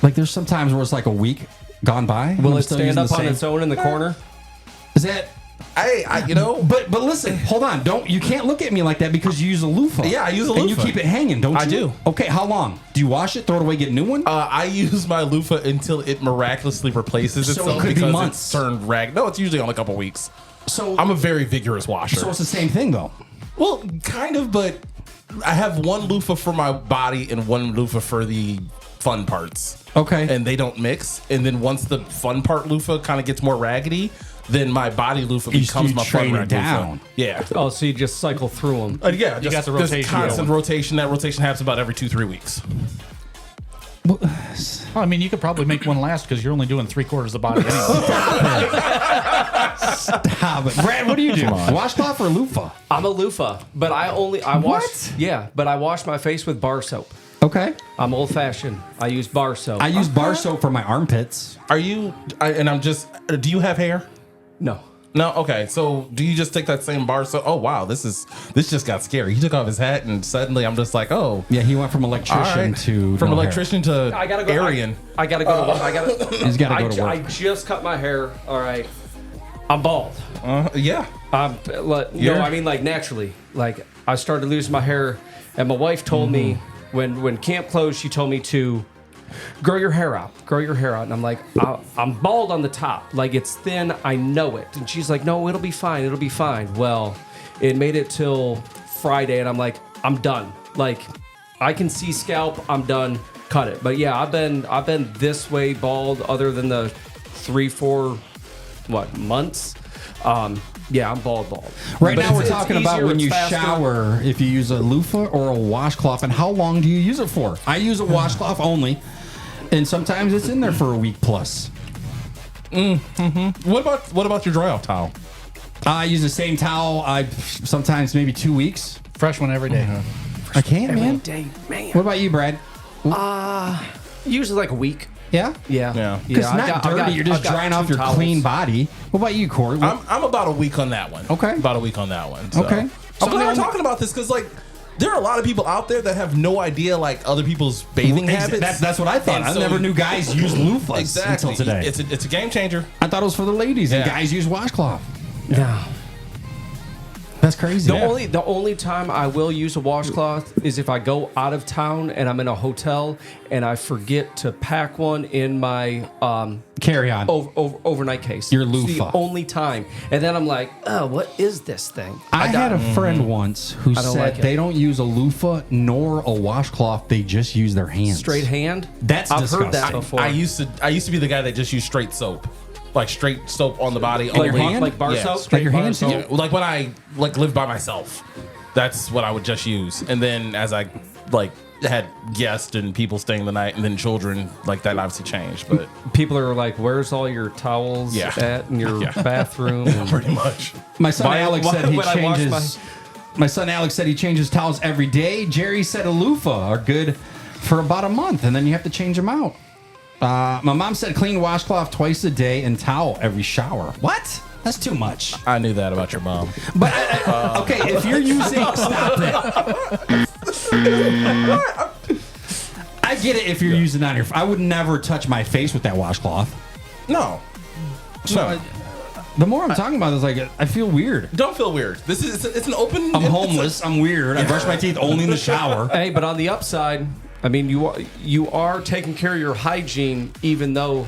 Speaker 3: Like there's some times where it's like a week gone by.
Speaker 5: Will
Speaker 3: I'm
Speaker 5: it
Speaker 3: still
Speaker 5: stand
Speaker 3: using
Speaker 5: up
Speaker 3: the
Speaker 5: on
Speaker 3: same-
Speaker 5: its own in the corner?
Speaker 3: Is that?
Speaker 6: But
Speaker 3: But listen, hold on. You can't look at me like that because you use a loofah.
Speaker 6: Yeah, I use a
Speaker 3: And you
Speaker 6: loofah.
Speaker 3: keep it hanging, don't you?
Speaker 6: I do.
Speaker 3: Okay, how long? Do you wash it, throw it away, get a new one?
Speaker 6: I use my loofah until it miraculously replaces
Speaker 3: So it
Speaker 6: itself
Speaker 3: could be
Speaker 6: because
Speaker 3: months.
Speaker 6: it's turned rag. No, it's usually on a couple weeks.
Speaker 3: So
Speaker 6: I'm a very vigorous washer.
Speaker 3: so it's the same thing though.
Speaker 6: Well, kind of, but I have one loofah for my body and one loofah for the fun parts.
Speaker 3: Okay.
Speaker 6: And they don't mix. And then once the fun part loofah kind of gets more raggedy, then my body loofah becomes
Speaker 3: you
Speaker 6: my fun
Speaker 3: trade it
Speaker 6: rag
Speaker 3: down.
Speaker 6: loofah. Yeah.
Speaker 5: Oh, so you just cycle through them.
Speaker 6: Yeah,
Speaker 4: You got the
Speaker 6: there's
Speaker 4: rotation
Speaker 6: constant
Speaker 4: going.
Speaker 6: rotation. That rotation happens about every 2-3 weeks.
Speaker 4: Well, I mean, you could probably make one last because you're only doing 3/4 of the body anyway.
Speaker 3: Stop it. Brad, what do you do? Washcloth or loofah?
Speaker 5: I'm a loofah, but I wash.
Speaker 3: What?
Speaker 5: Yeah, but I wash my face with bar soap.
Speaker 3: Okay.
Speaker 5: I'm old fashioned. I use bar soap.
Speaker 3: I use bar soap for my armpits.
Speaker 6: Are you, do you have hair?
Speaker 5: no.
Speaker 6: No? Okay. So do you just take that same bar? So, oh, wow, this just got scary. He took off his hat and suddenly I'm just like, oh.
Speaker 3: Yeah, he went from electrician
Speaker 6: All right.
Speaker 3: to
Speaker 6: From
Speaker 3: no hair.
Speaker 6: electrician to
Speaker 5: I gotta go.
Speaker 6: Aryan.
Speaker 5: I gotta go. I gotta.
Speaker 3: He's got to go to
Speaker 5: I
Speaker 3: work.
Speaker 5: just cut my hair. All right. I'm bald.
Speaker 6: Yeah.
Speaker 5: No, I mean like naturally. Like I started losing my hair, and my wife told me when camp closed, she told me to grow your hair out, and I'm like, I'm bald on the top, like it's thin, I know it, and she's like, no, it'll be fine. Well, it made it till Friday, and I'm like, I'm done. Like I can see scalp, I'm done. Cut it. But yeah, I've been this way bald, other than the 3-4 months. Yeah, I'm bald.
Speaker 3: Right
Speaker 5: But
Speaker 3: now, we're
Speaker 5: it's
Speaker 3: talking
Speaker 5: easier,
Speaker 3: about when
Speaker 5: it's
Speaker 3: you
Speaker 5: faster.
Speaker 3: shower, if you use a loofah or a washcloth, and how long do you use it for? I use a washcloth only, and sometimes it's in there for a week plus.
Speaker 6: What about your dry off towel?
Speaker 3: I use the same towel. I sometimes maybe 2 weeks.
Speaker 4: Fresh one every day.
Speaker 3: I can't, man.
Speaker 5: Day, man.
Speaker 3: What about you, Brad?
Speaker 5: Usually like a week.
Speaker 3: Yeah.
Speaker 6: Yeah.
Speaker 3: Because it's
Speaker 5: I've
Speaker 3: not
Speaker 5: got-
Speaker 3: dirty.
Speaker 5: I've got-
Speaker 3: You're just
Speaker 5: I've got
Speaker 3: drying off
Speaker 5: 2
Speaker 3: your
Speaker 5: towels.
Speaker 3: clean body. What about you, Corey?
Speaker 6: I'm about a week on that one.
Speaker 3: Okay.
Speaker 6: About a week on that one. So.
Speaker 3: Okay.
Speaker 6: I'm
Speaker 3: So
Speaker 6: glad we're
Speaker 3: then-
Speaker 6: talking about this because, like, there are a lot of people out there that have no idea, like, other people's bathing habits.
Speaker 3: That's what I thought.
Speaker 6: And
Speaker 3: I
Speaker 6: so-
Speaker 3: never knew guys use loofahs
Speaker 6: Exactly.
Speaker 3: until today.
Speaker 6: It's a game changer.
Speaker 3: I thought it was for the ladies, and
Speaker 6: Yeah.
Speaker 3: guys use washcloth.
Speaker 5: Yeah.
Speaker 3: That's crazy.
Speaker 5: The only time I will use a washcloth is if I go out of town and I'm in a hotel and I forget to pack one in my
Speaker 3: Carry on.
Speaker 5: overnight case.
Speaker 3: Your
Speaker 5: It's
Speaker 3: loofah.
Speaker 5: the only time. And then I'm like, oh, what is this thing?
Speaker 3: I had a friend once who
Speaker 5: don't
Speaker 3: said
Speaker 5: like it.
Speaker 3: they don't use a loofah nor a washcloth. They just use their hands.
Speaker 5: Straight hand?
Speaker 3: That's
Speaker 5: I've heard that
Speaker 3: disgusting.
Speaker 5: before.
Speaker 6: I used to be the guy that just used straight soap. Like straight soap on the body.
Speaker 3: Like your
Speaker 6: only.
Speaker 3: hand?
Speaker 5: Like bar
Speaker 6: Yeah,
Speaker 5: soap?
Speaker 3: Like your
Speaker 5: Bar
Speaker 3: hands,
Speaker 5: soap?
Speaker 3: yeah.
Speaker 6: Like when I lived by myself, that's what I would just use. And then as I had guests and people staying the night, and then children, like that obviously changed. But
Speaker 5: People are like, where's all your towels
Speaker 6: Yeah.
Speaker 5: at in your
Speaker 6: Yeah.
Speaker 5: bathroom? And
Speaker 6: pretty much.
Speaker 3: My son
Speaker 5: Why-
Speaker 3: Alex
Speaker 5: why
Speaker 3: said he
Speaker 5: would I wash
Speaker 3: changes. My son Alex said he changes towels every day. Jerry said a loofah are good for about a month, and then you have to change them out. My mom said clean washcloth twice a day and towel every shower. What? That's too much.
Speaker 6: I knew that about your mom.
Speaker 3: But okay, if you're using, stop it. I get it if you're using it on your. I would never touch my face with that washcloth.
Speaker 6: No. No.
Speaker 3: The more I'm talking about this, like I feel weird.
Speaker 6: Don't feel weird. This is it's an open.
Speaker 3: I'm homeless. I'm weird. I brush my teeth only in the shower.
Speaker 5: Hey, but on the upside, I mean, you are taking care of your hygiene even though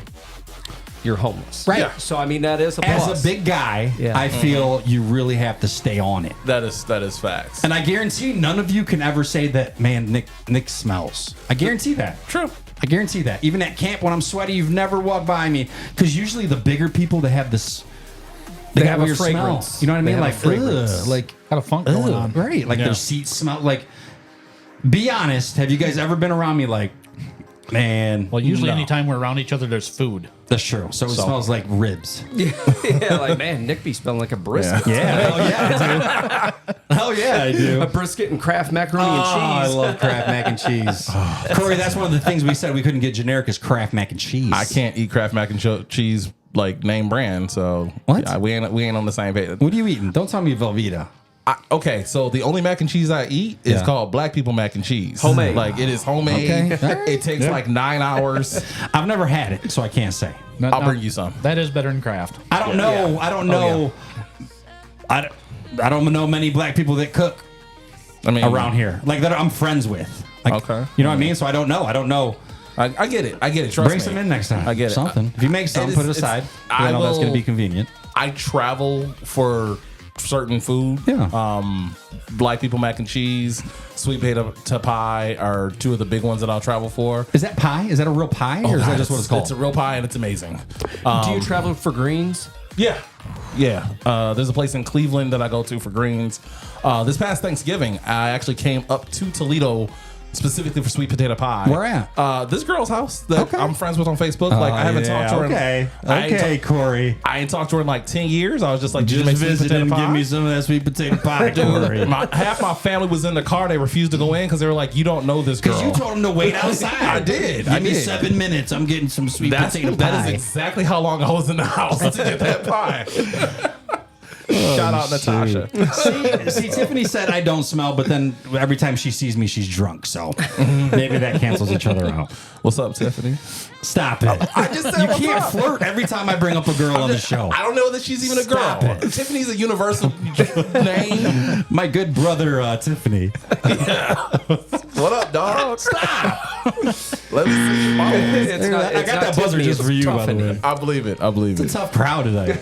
Speaker 5: you're homeless.
Speaker 3: Right.
Speaker 6: Yeah.
Speaker 5: So I mean, that is a plus.
Speaker 3: As a big guy,
Speaker 5: Yeah.
Speaker 3: I feel you really have to stay on it.
Speaker 6: That is facts.
Speaker 3: And I guarantee none of you can ever say that, man, Nick smells. I guarantee that.
Speaker 6: True.
Speaker 3: I guarantee that. Even at camp when I'm sweaty, you've never walked by me. Because usually the bigger people that have this, they got
Speaker 5: have a
Speaker 3: weird smell.
Speaker 5: fragrance.
Speaker 3: You know what I
Speaker 5: They
Speaker 3: mean?
Speaker 5: have a
Speaker 3: Like,
Speaker 5: fragrance.
Speaker 3: ugh, like,
Speaker 4: Got a funk going on.
Speaker 3: right? Like
Speaker 6: Yeah.
Speaker 3: their seats smell like. Be honest. Have you guys ever been around me like, man?
Speaker 4: Well, usually
Speaker 3: no.
Speaker 4: anytime we're around each other, there's food.
Speaker 3: That's true. So it smells like ribs.
Speaker 5: Yeah, like, man, Nick be smelling like a brisket.
Speaker 3: Yeah, hell yeah, I do. Hell yeah, I do.
Speaker 5: A brisket and Kraft macaroni and
Speaker 3: I
Speaker 5: cheese.
Speaker 3: love Kraft mac and cheese. Corey, that's one of the things we said we couldn't get generic is Kraft mac and cheese.
Speaker 6: I can't eat Kraft mac and cheese like name brand, so
Speaker 3: What?
Speaker 6: yeah, we ain't on the same page.
Speaker 3: What are you eating? Don't tell me Velveeta.
Speaker 6: Okay, so the only mac and cheese I eat is
Speaker 3: Yeah.
Speaker 6: called Black People mac and cheese.
Speaker 5: Homemade.
Speaker 6: Like it is homemade.
Speaker 3: Okay.
Speaker 6: It takes like 9 hours.
Speaker 3: I've never had it, so I can't say.
Speaker 4: Now-
Speaker 6: I'll
Speaker 4: now,
Speaker 6: bring you some.
Speaker 4: That is better than Kraft.
Speaker 3: I don't know.
Speaker 5: Yeah.
Speaker 3: I don't know. I don't know many black people that cook
Speaker 6: I mean,
Speaker 3: around here, like that I'm friends with. Like,
Speaker 6: Okay.
Speaker 3: You know what I mean? So I don't know.
Speaker 6: I get it. I get it. Trust
Speaker 3: Bring
Speaker 6: me.
Speaker 3: some in next time.
Speaker 6: I get it.
Speaker 3: Something. If you make some,
Speaker 6: It
Speaker 3: put it
Speaker 6: is-
Speaker 3: aside.
Speaker 6: it's-
Speaker 3: I
Speaker 6: I
Speaker 3: know that's going to
Speaker 6: will-
Speaker 3: be convenient.
Speaker 6: I travel for certain food.
Speaker 3: Yeah.
Speaker 6: Black People mac and cheese, sweet potato pie are two of the big ones that I'll travel for.
Speaker 3: Is that pie? Is that a real pie, or is that just what it's called?
Speaker 6: It's a real pie and it's amazing.
Speaker 5: Do you travel for greens?
Speaker 6: Yeah. Yeah. There's a place in Cleveland that I go to for greens. This past Thanksgiving, I actually came up to Toledo specifically for sweet potato pie.
Speaker 3: Where at?
Speaker 6: This girl's house that
Speaker 3: Okay.
Speaker 6: I'm friends with on Facebook. Like, I haven't talked to her.
Speaker 3: Okay.
Speaker 6: I ain't
Speaker 3: Okay, Corey.
Speaker 6: I ain't talked to her in like 10 years. I was just like, did you
Speaker 3: Just
Speaker 6: make sweet
Speaker 3: visit
Speaker 6: potato
Speaker 3: and
Speaker 6: pie?
Speaker 3: give me some of that sweet potato pie, Corey.
Speaker 6: Half my family was in the car. They refused to go in because they were like, you don't know this girl.
Speaker 3: Because you told him to wait outside.
Speaker 6: I did.
Speaker 3: Give
Speaker 6: I
Speaker 3: me
Speaker 6: did.
Speaker 3: 7 minutes. I'm getting some sweet
Speaker 6: That
Speaker 3: potato pie.
Speaker 6: is exactly how long I was in the house to get that pie. Shout out Natasha.
Speaker 3: See, Tiffany said I don't smell, but then every time she sees me, she's drunk. So maybe that cancels each other out.
Speaker 6: What's up, Tiffany?
Speaker 3: Stop it.
Speaker 6: I just said
Speaker 3: You
Speaker 6: what's
Speaker 3: can't
Speaker 6: up.
Speaker 3: flirt every time I bring up a girl on the show.
Speaker 6: I don't know that she's even a girl.
Speaker 3: Stop it.
Speaker 6: Tiffany's a universal name.
Speaker 3: My good brother, Tiffany.
Speaker 6: What up, dog? Stop. Let me see. Mama.
Speaker 5: It's not,
Speaker 3: I
Speaker 5: it's
Speaker 3: got
Speaker 5: not
Speaker 3: that buzzer
Speaker 5: Tiffany,
Speaker 3: just
Speaker 5: it's
Speaker 3: for you, by the
Speaker 5: Tiffany.
Speaker 3: way.
Speaker 6: I believe it. I believe it.
Speaker 3: Tough crowd tonight.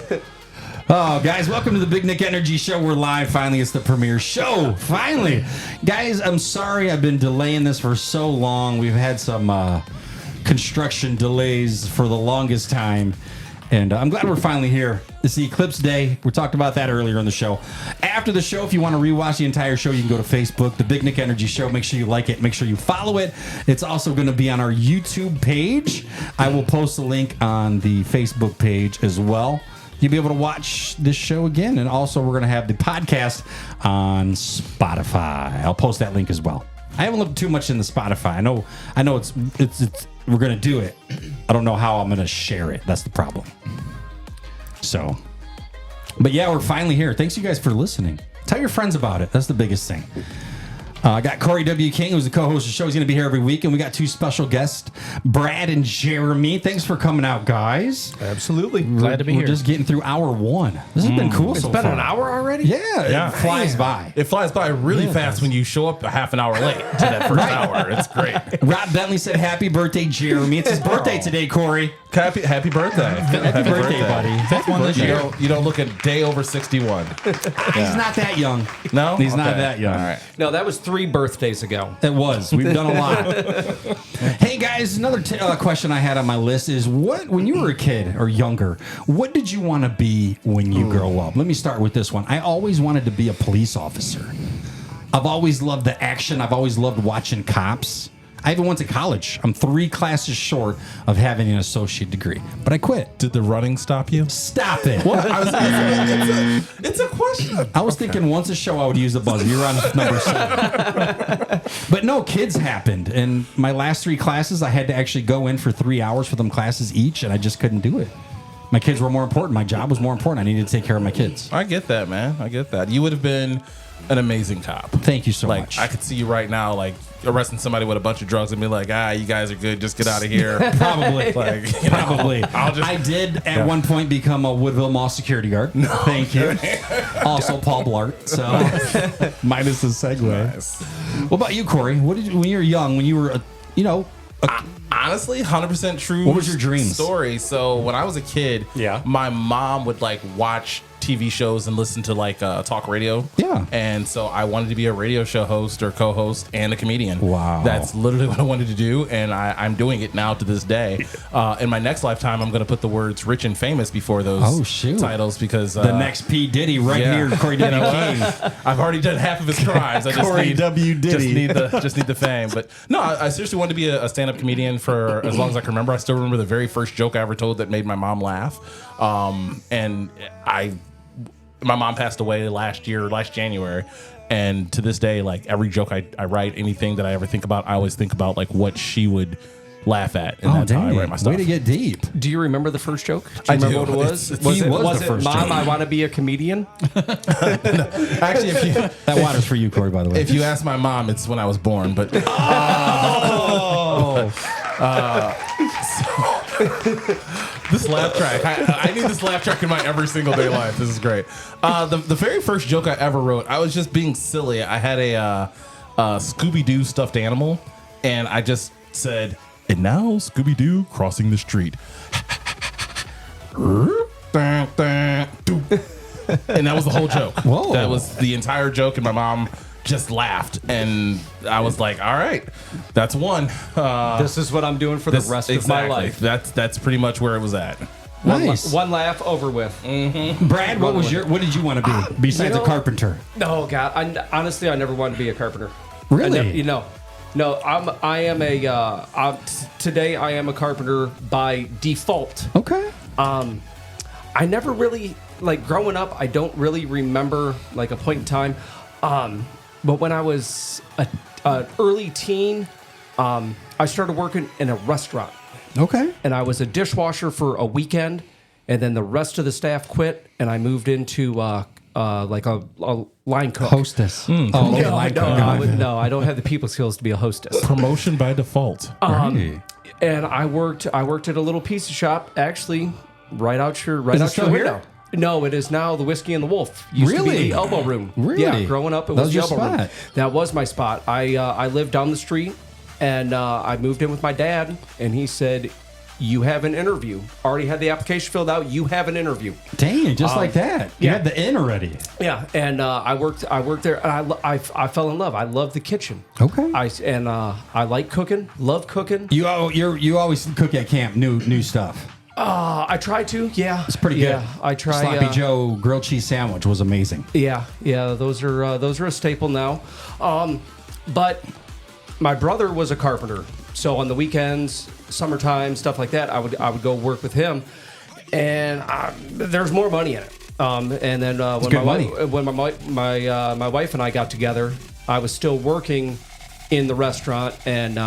Speaker 3: Oh, guys, welcome to the Big Nick Energy Show. We're live. Finally, it's the premiere show. Finally. Guys, I'm sorry I've been delaying this for so long. We've had some construction delays for the longest time. And I'm glad we're finally here. It's the Eclipse Day. We talked about that earlier in the show. After the show, if you want to rewatch the entire show, you can go to Facebook, The Big Nick Energy Show. Make sure you like it. Make sure you follow it. It's also going to be on our YouTube page. I will post a link on the Facebook page as well. You'll be able to watch this show again. And also, we're going to have the podcast on Spotify. I'll post that link as well. I haven't looked too much in the Spotify. I know it's we're going to do it. I don't know how I'm going to share it. That's the problem. So, but yeah, we're finally here. Thanks you guys for listening. Tell your friends about it. That's the biggest thing. I got Corey W. King, who's the co-host of the show. He's going to be here every week. And we got two special guests, Brad and Jeremy. Thanks for coming out, guys.
Speaker 5: Absolutely.
Speaker 4: Glad to be
Speaker 3: We're
Speaker 4: here.
Speaker 3: just getting through hour one. This has been cool
Speaker 5: It's
Speaker 3: so
Speaker 5: been
Speaker 3: far.
Speaker 5: an hour already?
Speaker 3: Yeah, it flies by.
Speaker 6: It flies by really fast when you show up a half an hour late to that first hour. It's great.
Speaker 3: Rob Bentley said, happy birthday, Jeremy. It's his birthday today, Corey.
Speaker 6: Happy birthday.
Speaker 3: Happy birthday, buddy.
Speaker 4: Fifth one this year.
Speaker 6: You don't look a day over 61.
Speaker 3: He's not that young.
Speaker 6: No?
Speaker 3: He's not
Speaker 6: Okay.
Speaker 3: that young.
Speaker 6: All right.
Speaker 5: No, that was 3 birthdays ago.
Speaker 3: It was. We've done a lot. Hey guys, another question I had on my list is when you were a kid or younger, what did you want to be when you grow up? Let me start with this one. I always wanted to be a police officer. I've always loved the action. I've always loved watching cops. I even went to college. I'm 3 classes short of having an associate degree, but I quit.
Speaker 6: Did the running stop you?
Speaker 3: Stop it.
Speaker 6: It's a question.
Speaker 3: I was thinking once a show I would use the buzzer. You're on number 7. But no, kids happened. And my last 3 classes, I had to actually go in for 3 hours for them classes each, and I just couldn't do it. My kids were more important. My job was more important. I needed to take care of my kids.
Speaker 6: I get that, man. I get that. You would have been an amazing cop.
Speaker 3: Thank you so
Speaker 6: like,
Speaker 3: much.
Speaker 6: I could see you right now, like arresting somebody with a bunch of drugs and be like, you guys are good. Just get out of here.
Speaker 3: Probably.
Speaker 6: Like,
Speaker 3: Probably.
Speaker 6: I'll
Speaker 3: I did at one point become a Woodville Mall security guard. Thank you. Also Paul Blart. So minus the segue.
Speaker 6: Nice.
Speaker 3: What about you, Corey? What did you, when you were young, when you were,
Speaker 6: Honestly, 100% true.
Speaker 3: What was your dreams?
Speaker 6: Story. So when I was a kid, my mom would like watch TV shows and listen to like talk radio.
Speaker 3: Yeah.
Speaker 6: And so I wanted to be a radio show host or co-host and a comedian.
Speaker 3: Wow.
Speaker 6: That's literally what I wanted to do, and I'm doing it now to this day. In my next lifetime, I'm going to put the words rich and famous before those titles because
Speaker 3: the next P. Diddy here, Corey W. King.
Speaker 6: I've already done half of his crimes. I just
Speaker 3: Corey
Speaker 6: need,
Speaker 3: W. Diddy.
Speaker 6: Just need the fame. But no, I seriously wanted to be a stand-up comedian for as long as I can remember. I still remember the very first joke I ever told that made my mom laugh. My mom passed away last January. And to this day, like every joke I write, anything that I ever think about, I always think about like what she would laugh at. And that's how I write my stuff.
Speaker 3: Way to get deep.
Speaker 5: Do you remember the first joke?
Speaker 6: I
Speaker 5: remember
Speaker 6: do.
Speaker 5: what it was?
Speaker 6: Was
Speaker 5: it
Speaker 3: the first
Speaker 5: Mom,
Speaker 3: joke.
Speaker 5: I want to be a comedian?
Speaker 6: Actually,
Speaker 3: That water's for you, Corey, by the way.
Speaker 6: if you ask my mom, it's when I was born. But this laugh track, I need this laugh track in my every single day life. This is great. The very first joke I ever wrote, I was just being silly. I had a Scooby-Doo stuffed animal, and I just said, "And now Scooby-Doo crossing the street." And that was the whole joke.
Speaker 3: Whoa.
Speaker 6: That was the entire joke, and my mom just laughed, and I was like, "All right, that's one."
Speaker 5: This is what I'm doing for the rest of my life.
Speaker 6: That's pretty much where it was at.
Speaker 3: Nice.
Speaker 5: One laugh over with.
Speaker 3: Brad, what did you want to be besides a carpenter?
Speaker 5: Oh God! Honestly, I never wanted to be a carpenter.
Speaker 3: Really?
Speaker 5: No. Today I am a carpenter by default.
Speaker 3: Okay.
Speaker 5: I never really growing up. I don't really remember like a point in time. But when I was an early teen, I started working in a restaurant.
Speaker 3: Okay.
Speaker 5: And I was a dishwasher for a weekend, and then the rest of the staff quit, and I moved into like a line cook.
Speaker 3: Hostess.
Speaker 5: No, I don't have the people skills to be a hostess.
Speaker 6: Promotion by default.
Speaker 3: Right.
Speaker 5: And I worked at a little pizza shop, actually, right out your
Speaker 3: still
Speaker 5: window.
Speaker 3: here?
Speaker 5: No, it is now the Whiskey and the Wolf. Used to be
Speaker 3: Really?
Speaker 5: the Elbow Room.
Speaker 3: Really?
Speaker 5: Yeah, growing up, it
Speaker 3: That
Speaker 5: was
Speaker 3: was
Speaker 5: the
Speaker 3: your
Speaker 5: Elbow Room.
Speaker 3: spot.
Speaker 5: That was my spot. I lived down the street, and I moved in with my dad, and he said, "You have an interview. Already had the application filled out. You have an interview."
Speaker 3: Dang, just like that. You
Speaker 5: yeah.
Speaker 3: had the in already.
Speaker 5: Yeah, and I worked there, and I fell in love. I love the kitchen.
Speaker 3: Okay.
Speaker 5: I like cooking. Love cooking.
Speaker 3: You always cook at camp, new stuff.
Speaker 5: I try to. Yeah,
Speaker 3: It's pretty good.
Speaker 5: Yeah, I try.
Speaker 3: Sloppy Joe grilled cheese sandwich was amazing.
Speaker 5: Yeah, those are a staple now. But my brother was a carpenter, so on the weekends, summertime, stuff like that, I would go work with him, and there's more money in it. And then when my wife and I got together, I was still working in the restaurant, and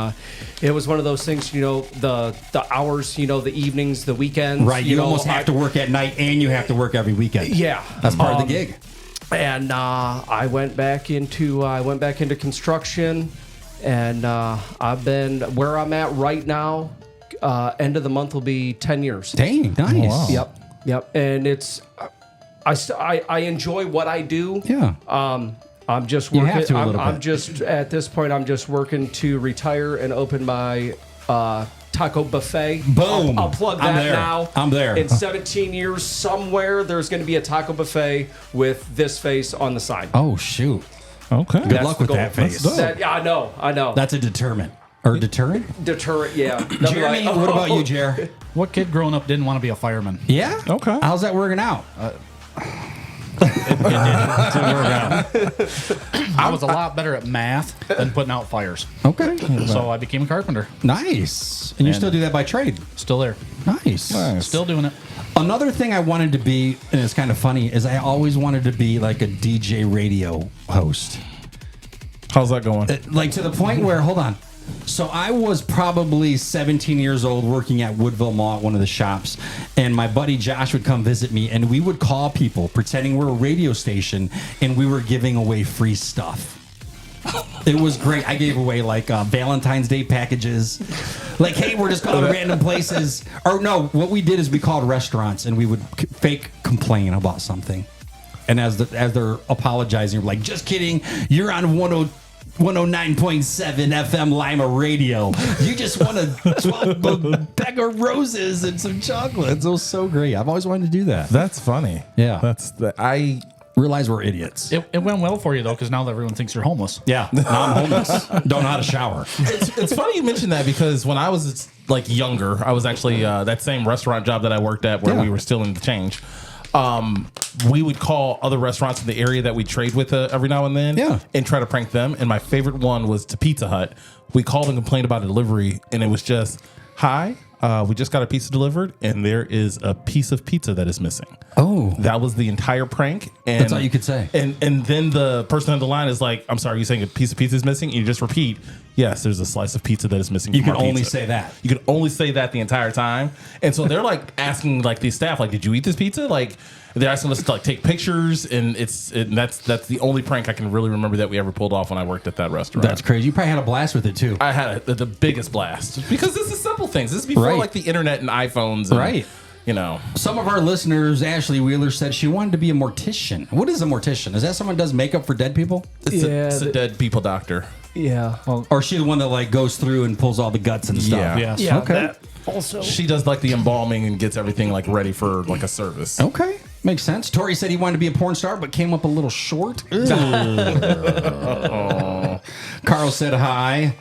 Speaker 5: it was one of those things, the hours, the evenings, the weekends.
Speaker 3: Right, you almost have to work at night, and you have to work every weekend.
Speaker 5: Yeah,
Speaker 3: That's part of the gig.
Speaker 5: And I went back into construction, and I've been where I'm at right now. End of the month will be 10 years.
Speaker 3: Dang, nice.
Speaker 6: Wow.
Speaker 5: Yep. And it's I enjoy what I do.
Speaker 3: Yeah.
Speaker 5: I'm just
Speaker 3: You
Speaker 5: working.
Speaker 3: have to a little
Speaker 5: I'm
Speaker 3: bit.
Speaker 5: just at this point. I'm just working to retire and open my taco buffet.
Speaker 3: Boom.
Speaker 5: I'll plug
Speaker 3: I'm
Speaker 5: that
Speaker 3: there.
Speaker 5: now.
Speaker 3: I'm there.
Speaker 5: In 17 years, somewhere there's going to be a taco buffet with this face on the side.
Speaker 3: Oh, shoot.
Speaker 6: Okay.
Speaker 3: Good
Speaker 5: That's
Speaker 3: luck
Speaker 5: the
Speaker 3: with
Speaker 5: goal.
Speaker 3: that face.
Speaker 6: That's dope.
Speaker 5: Yeah, I know.
Speaker 3: That's a deterrent. Or deterrent?
Speaker 5: Deterrent. Yeah.
Speaker 3: Jeremy, what about you, Jer?
Speaker 4: What kid growing up didn't want to be a fireman?
Speaker 3: Yeah?
Speaker 6: Okay.
Speaker 3: How's that working out?
Speaker 4: I was a lot better at math than putting out fires.
Speaker 3: Okay.
Speaker 4: So I became a carpenter.
Speaker 3: Nice. And you still do that by trade?
Speaker 4: Still there.
Speaker 3: Nice.
Speaker 4: Still doing it.
Speaker 3: Another thing I wanted to be, and it's kind of funny, is I always wanted to be like a DJ radio host.
Speaker 6: How's that going?
Speaker 3: Like to the point where, hold on, So I was probably 17 years old working at Woodville Mall at one of the shops, and my buddy Josh would come visit me, and we would call people pretending we're a radio station, and we were giving away free stuff. It was great. I gave away like Valentine's Day packages. Like, hey, we're just calling random places. Or no, what we did is we called restaurants, and we would fake complain about something. And as they're apologizing, we're like, just kidding, you're on 109.7 FM Lima Radio. You just won a 12 bag of roses and some chocolates. It was so great. I've always wanted to do that.
Speaker 6: That's funny.
Speaker 3: Yeah.
Speaker 6: I
Speaker 3: Realize we're idiots.
Speaker 4: It went well for you, though, because now everyone thinks you're homeless.
Speaker 3: Yeah. Now I'm homeless. Don't know how to shower.
Speaker 6: It's funny you mentioned that because when I was like younger, I was actually that same restaurant job that I worked at where we were stealing the change. We would call other restaurants in the area that we trade with every now and then and try to prank them. And my favorite one was to Pizza Hut. We called and complained about a delivery, and it was just, hi, we just got a pizza delivered, and there is a piece of pizza that is missing.
Speaker 3: Oh.
Speaker 6: That was the entire prank. And
Speaker 3: That's all you could say.
Speaker 6: And then the person on the line is like, I'm sorry, you're saying a piece of pizza is missing? And you just repeat, yes, there's a slice of pizza that is missing.
Speaker 3: You
Speaker 6: from
Speaker 3: can
Speaker 6: our
Speaker 3: only
Speaker 6: pizza.
Speaker 3: say that.
Speaker 6: You can only say that the entire time. And so they're like asking like the staff, like, did you eat this pizza? Like, they're asking us to like take pictures, and that's the only prank I can really remember that we ever pulled off when I worked at that restaurant.
Speaker 3: That's crazy. You probably had a blast with it too.
Speaker 6: I had the biggest blast because this is simple things. This is before like the internet and iPhones. And,
Speaker 3: Right.
Speaker 6: You know,
Speaker 3: Some of our listeners, Ashley Wheeler, said she wanted to be a mortician. What is a mortician? Is that someone who does makeup for dead people?
Speaker 6: it's a dead people doctor.
Speaker 5: Yeah.
Speaker 3: Or is she the one that like goes through and pulls all the guts and stuff?
Speaker 6: Yeah.
Speaker 4: Yes.
Speaker 5: Yeah.
Speaker 3: Okay.
Speaker 5: That also.
Speaker 6: She does like the embalming and gets everything like ready for like a service.
Speaker 3: Okay. Makes sense. Tori said he wanted to be a porn star, but came up a little short. Carl said hi.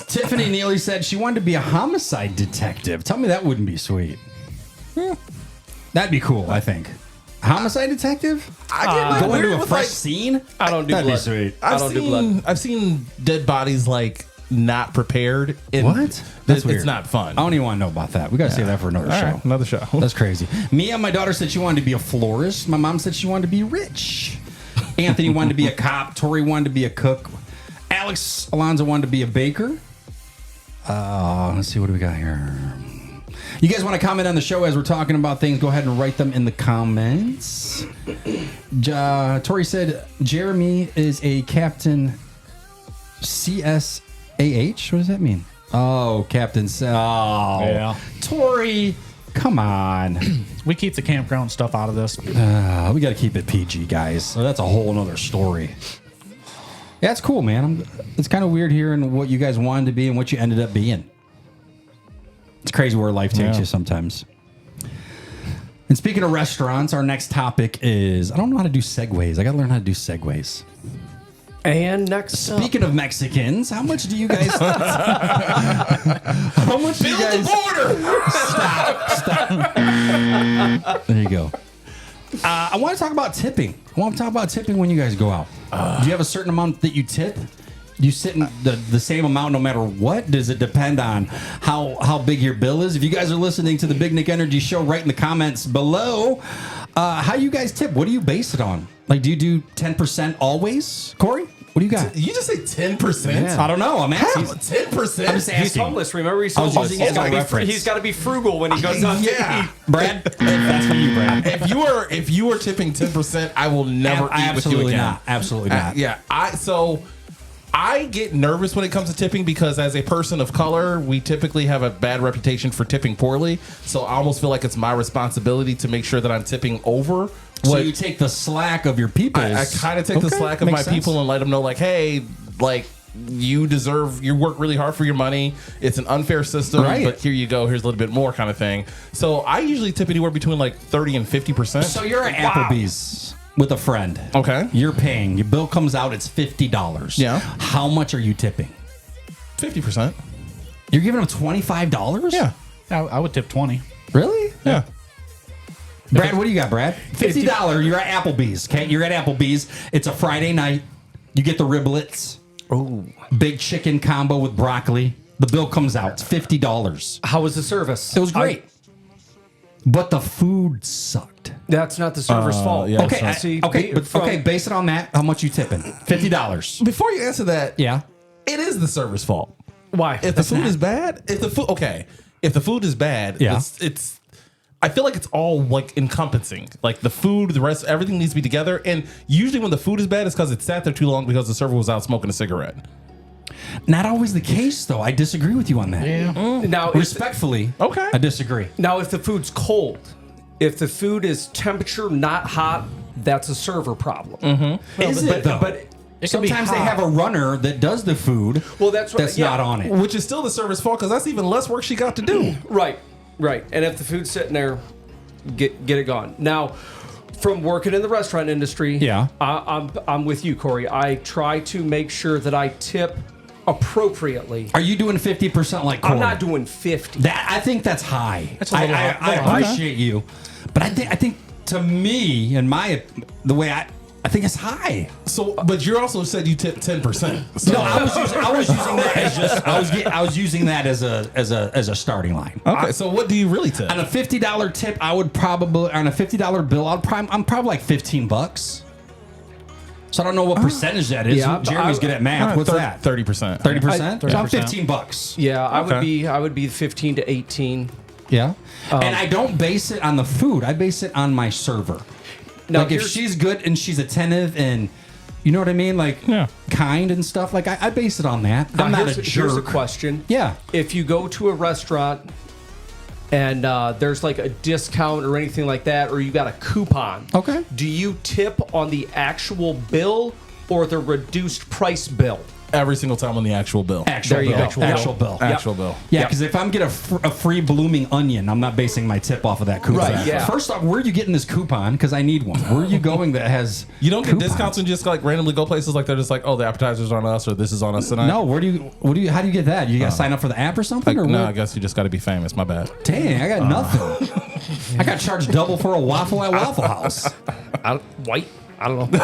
Speaker 3: Tiffany Neely said she wanted to be a homicide detective. Tell me that wouldn't be sweet. That'd be cool, I think. Homicide detective? Go into a fresh scene?
Speaker 5: I don't do
Speaker 3: That'd
Speaker 5: blood.
Speaker 3: be sweet.
Speaker 5: I don't do blood.
Speaker 6: I've seen dead bodies like not prepared. And
Speaker 3: What? That's weird.
Speaker 6: It's not fun.
Speaker 3: I don't even want to know about that. We got to save that for another
Speaker 6: All
Speaker 3: show.
Speaker 6: right, another show.
Speaker 3: That's crazy. Mia, my daughter, said she wanted to be a florist. My mom said she wanted to be rich. Anthony wanted to be a cop. Tori wanted to be a cook. Alex Alonzo wanted to be a baker. Let's see, what do we got here? You guys want to comment on the show as we're talking about things? Go ahead and write them in the comments. Tori said Jeremy is a Captain CSAH. What does that mean? Oh, Captain.
Speaker 4: Yeah.
Speaker 3: Tori, come on.
Speaker 4: We keep the campground stuff out of this.
Speaker 3: We got to keep it PG, guys. So that's a whole nother story. Yeah, it's cool, man. It's kind of weird hearing what you guys wanted to be and what you ended up being. It's crazy where life takes you sometimes. And speaking of restaurants, our next topic is, I don't know how to do segues. I got to learn how to do segues.
Speaker 5: And next up.
Speaker 3: Speaking of Mexicans, how much do you guys... how much do you guys... Stop. There you go. I want to talk about tipping. I want to talk about tipping when you guys go out. Do you have a certain amount that you tip? Do you sit in the same amount no matter what? Does it depend on how big your bill is? If you guys are listening to the Big Nick Energy Show, write in the comments below how you guys tip. What do you base it on? Like, do you do 10% always, Corey? What do you got?
Speaker 6: You just say 10%?
Speaker 3: I don't know. I'm asking.
Speaker 6: 10%?
Speaker 3: I'm just
Speaker 5: He's
Speaker 3: asking.
Speaker 5: homeless. Remember, he's
Speaker 3: I was
Speaker 5: homeless.
Speaker 3: using it as a reference.
Speaker 5: He's got to be frugal when he goes out to
Speaker 6: Yeah.
Speaker 5: eat.
Speaker 3: Brad, that's for you, Brad.
Speaker 6: If you are tipping 10%, I will never eat with you again.
Speaker 3: Not. Absolutely not.
Speaker 6: Yeah. I get nervous when it comes to tipping because as a person of color, we typically have a bad reputation for tipping poorly. So I almost feel like it's my responsibility to make sure that I'm tipping over.
Speaker 3: So you take the slack of your people.
Speaker 6: I kind of take the slack of my people and let them know, like, hey, like, you work really hard for your money. It's an unfair system, but here you go. Here's a little bit more kind of thing. So I usually tip anywhere between like 30 and 50%.
Speaker 3: So you're at Applebee's with a friend.
Speaker 6: Okay.
Speaker 3: You're paying. Your bill comes out. It's $50.
Speaker 6: Yeah.
Speaker 3: How much are you tipping?
Speaker 6: 50%.
Speaker 3: You're giving them $25?
Speaker 6: Yeah.
Speaker 4: I would tip 20.
Speaker 3: Really?
Speaker 6: Yeah.
Speaker 3: Brad, what do you got, Brad? $50. You're at Applebee's. Okay, you're at Applebee's. It's a Friday night. You get the riblets.
Speaker 5: Oh.
Speaker 3: Big chicken combo with broccoli. The bill comes out. It's $50.
Speaker 5: How was the service?
Speaker 3: It was great. But the food sucked.
Speaker 5: That's not the server's fault.
Speaker 6: yeah,
Speaker 3: Okay, base it on that. How much you tipping? $50.
Speaker 6: Before you answer that,
Speaker 3: Yeah.
Speaker 6: It is the server's fault.
Speaker 5: Why?
Speaker 6: If the food is bad, if the food is bad,
Speaker 3: Yeah.
Speaker 6: it's I feel like it's all like encompassing. Like the food, the rest, everything needs to be together. And usually when the food is bad, it's because it sat there too long because the server was out smoking a cigarette.
Speaker 3: Not always the case, though. I disagree with you on that.
Speaker 4: Yeah.
Speaker 5: Now,
Speaker 3: Respectfully,
Speaker 6: Okay.
Speaker 3: I disagree.
Speaker 5: now, if the food's cold, if the food is temperature not hot, that's a server problem.
Speaker 3: Is it, though?
Speaker 5: But
Speaker 4: It can be
Speaker 3: sometimes they
Speaker 4: hot.
Speaker 3: have a runner that does the food.
Speaker 5: Well, that's right, yeah.
Speaker 3: not on it.
Speaker 6: Which is still the server's fault because that's even less work she got to do.
Speaker 5: right. And if the food's sitting there, get it gone. Now, from working in the restaurant industry,
Speaker 3: Yeah.
Speaker 5: I'm with you, Corey. I try to make sure that I tip appropriately.
Speaker 3: Are you doing 50% like Corey?
Speaker 5: I'm not doing 50.
Speaker 3: That. I think that's high.
Speaker 4: That's a little
Speaker 3: I
Speaker 4: high. Little high.
Speaker 3: appreciate you, but I think to me and the way I think it's high.
Speaker 6: So, but you also said you tipped 10%. So.
Speaker 3: No, I was using that as just I was using that as a starting line.
Speaker 6: Okay, so what do you really tip?
Speaker 3: On a $50 tip, I would probably on a $50 bill, I'm probably like $15. So I don't know what percentage that is.
Speaker 5: Yeah,
Speaker 3: Jeremy's good at math. What's that?
Speaker 6: 30%.
Speaker 3: 30%. So I'm
Speaker 4: 30%.
Speaker 3: $15.
Speaker 5: Yeah,
Speaker 6: Okay.
Speaker 5: I would be 15 to 18.
Speaker 3: Yeah. And I don't base it on the food. I base it on my server.
Speaker 5: Now,
Speaker 3: Like if
Speaker 5: here's-
Speaker 3: she's good and she's attentive and you know what I mean, like kind and stuff. Like I base it on that.
Speaker 5: Now,
Speaker 3: I'm not
Speaker 5: here's,
Speaker 3: a
Speaker 5: here's a
Speaker 3: jerk.
Speaker 5: question.
Speaker 3: Yeah.
Speaker 5: If you go to a restaurant and there's like a discount or anything like that, or you got a coupon,
Speaker 3: Okay.
Speaker 5: do you tip on the actual bill or the reduced price bill?
Speaker 6: Every single time on the actual bill.
Speaker 3: Actual
Speaker 5: There you
Speaker 3: bill.
Speaker 5: go.
Speaker 3: Actual bill.
Speaker 6: Actual bill.
Speaker 3: Yeah,
Speaker 5: Yep.
Speaker 3: because if I'm getting a free blooming onion, I'm not basing my tip off of that coupon.
Speaker 5: Right, yeah.
Speaker 3: First off, where are you getting this coupon? Because I need one. Where are you going that has
Speaker 6: You don't get
Speaker 3: coupons?
Speaker 6: discounts when you just like randomly go places like they're just like, oh, the appetizer's on us or this is on us tonight.
Speaker 3: No, how do you get that? You got to sign up for the app or something?
Speaker 6: Like,
Speaker 3: or
Speaker 6: no,
Speaker 3: what?
Speaker 6: I guess you just got to be famous. My bad.
Speaker 3: Dang, I got nothing. I got charged double for a waffle at Waffle House.
Speaker 5: White? I don't know.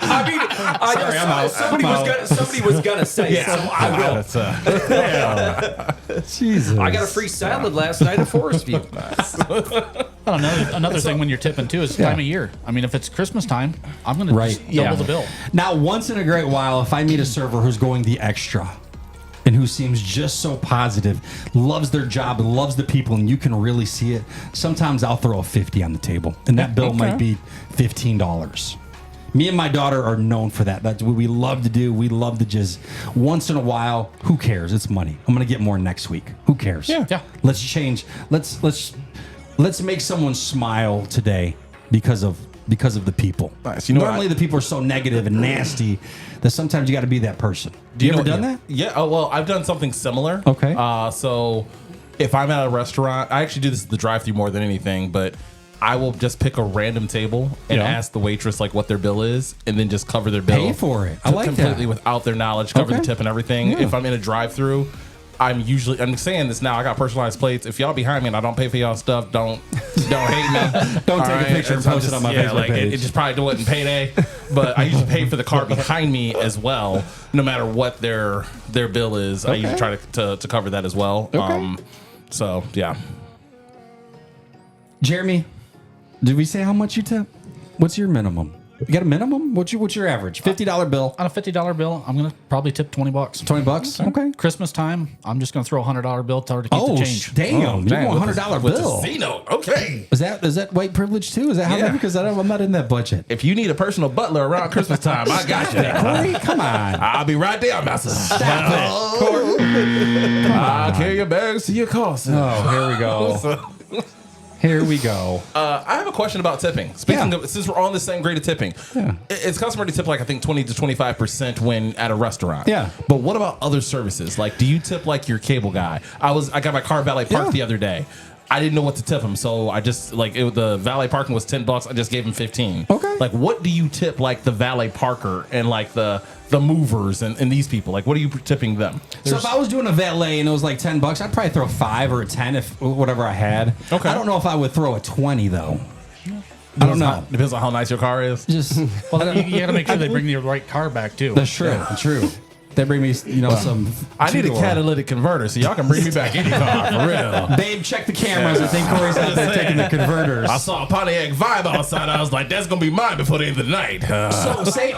Speaker 5: I mean,
Speaker 3: I'm out.
Speaker 5: somebody was gonna say it, so I will.
Speaker 3: Jesus.
Speaker 5: I got a free salad last night at Forest View.
Speaker 4: Another thing when you're tipping too is time of year. I mean, if it's Christmas time, I'm going to
Speaker 3: Right.
Speaker 4: just double
Speaker 3: Yeah.
Speaker 4: the bill.
Speaker 3: Now, once in a great while, if I meet a server who's going the extra and who seems just so positive, loves their job, and loves the people, and you can really see it, sometimes I'll throw a 50 on the table, and that bill might be $15. Me and my daughter are known for that. That's what we love to do. We love to just once in a while. Who cares? It's money. I'm gonna get more next week. Who cares?
Speaker 4: Yeah.
Speaker 3: Let's change. Let's make someone smile today because of the people.
Speaker 6: Nice. You know what,
Speaker 3: Normally the people are so negative and nasty that sometimes you got to be that person.
Speaker 6: Do
Speaker 3: You ever
Speaker 6: know-
Speaker 3: done that?
Speaker 6: Yeah. Oh, well, I've done something similar.
Speaker 3: Okay.
Speaker 6: So if I'm at a restaurant, I actually do this at the drive-thru more than anything, but I will just pick a random table and
Speaker 3: Yeah.
Speaker 6: ask the waitress like what their bill is, and then just cover their bill.
Speaker 3: Pay for it. I like
Speaker 6: completely
Speaker 3: that.
Speaker 6: without their knowledge. Cover
Speaker 3: Okay.
Speaker 6: the tip and everything.
Speaker 3: Yeah.
Speaker 6: If I'm in a drive-through, I'm saying this now. I got personalized plates. If y'all behind me and I don't pay for y'all stuff, don't hate me.
Speaker 3: Don't
Speaker 6: All
Speaker 3: take a picture and
Speaker 6: So I'm
Speaker 3: post it on my Facebook page.
Speaker 6: It just probably wasn't payday, but I usually pay for the car behind me as well, no matter what their bill is. I usually try to cover that as well.
Speaker 3: Okay.
Speaker 6: So yeah.
Speaker 3: Jeremy, did we say how much you tip? What's your minimum? You got a minimum? What's your average? $50 bill.
Speaker 4: On a $50 bill, I'm going to probably tip $20.
Speaker 3: $20? Okay.
Speaker 4: Christmas time, I'm just going to throw a $100 bill, tell her to keep the change.
Speaker 3: Damn. You want a $100
Speaker 6: with the
Speaker 3: bill.
Speaker 6: C note. Okay.
Speaker 3: Is that white privilege too? Is that how
Speaker 6: Yeah.
Speaker 3: that? Because I'm not in that budget.
Speaker 6: If you need a personal butler around Christmas time, I got you.
Speaker 3: Corey, come on.
Speaker 6: I'll be right there, master.
Speaker 3: Stop it.
Speaker 6: I'll carry your bags to your car. Sir.
Speaker 3: Oh, here we go. Here we go.
Speaker 6: I have a question about tipping. Speaking of, since we're on the same grade of tipping, it's customary to tip like I think 20 to 25% when at a restaurant.
Speaker 3: Yeah.
Speaker 6: But what about other services? Like, do you tip like your cable guy? I got my car valet parked the other day. I didn't know what to tip him, so I just the valet parking was $10. I just gave him 15.
Speaker 3: Okay.
Speaker 6: Like, what do you tip like the valet parker and like the movers and these people? Like, what are you tipping them?
Speaker 3: So if I was doing a valet and it was like $10, I'd probably throw 5 or a 10 if whatever I had.
Speaker 6: Okay.
Speaker 3: I don't know if I would throw a 20 though. I don't know.
Speaker 6: Depends on how nice your car is.
Speaker 3: Just
Speaker 4: Well, you got to make sure they bring the right car back too.
Speaker 3: that's true. True. They bring me, some.
Speaker 6: I need a
Speaker 3: two-door.
Speaker 6: catalytic converter, so y'all can bring me back any car for real.
Speaker 3: Babe, check the cameras. I think Corey's out there taking the converters.
Speaker 6: I saw a Pontiac Vibe outside. I was like, that's gonna be mine before the end of the night.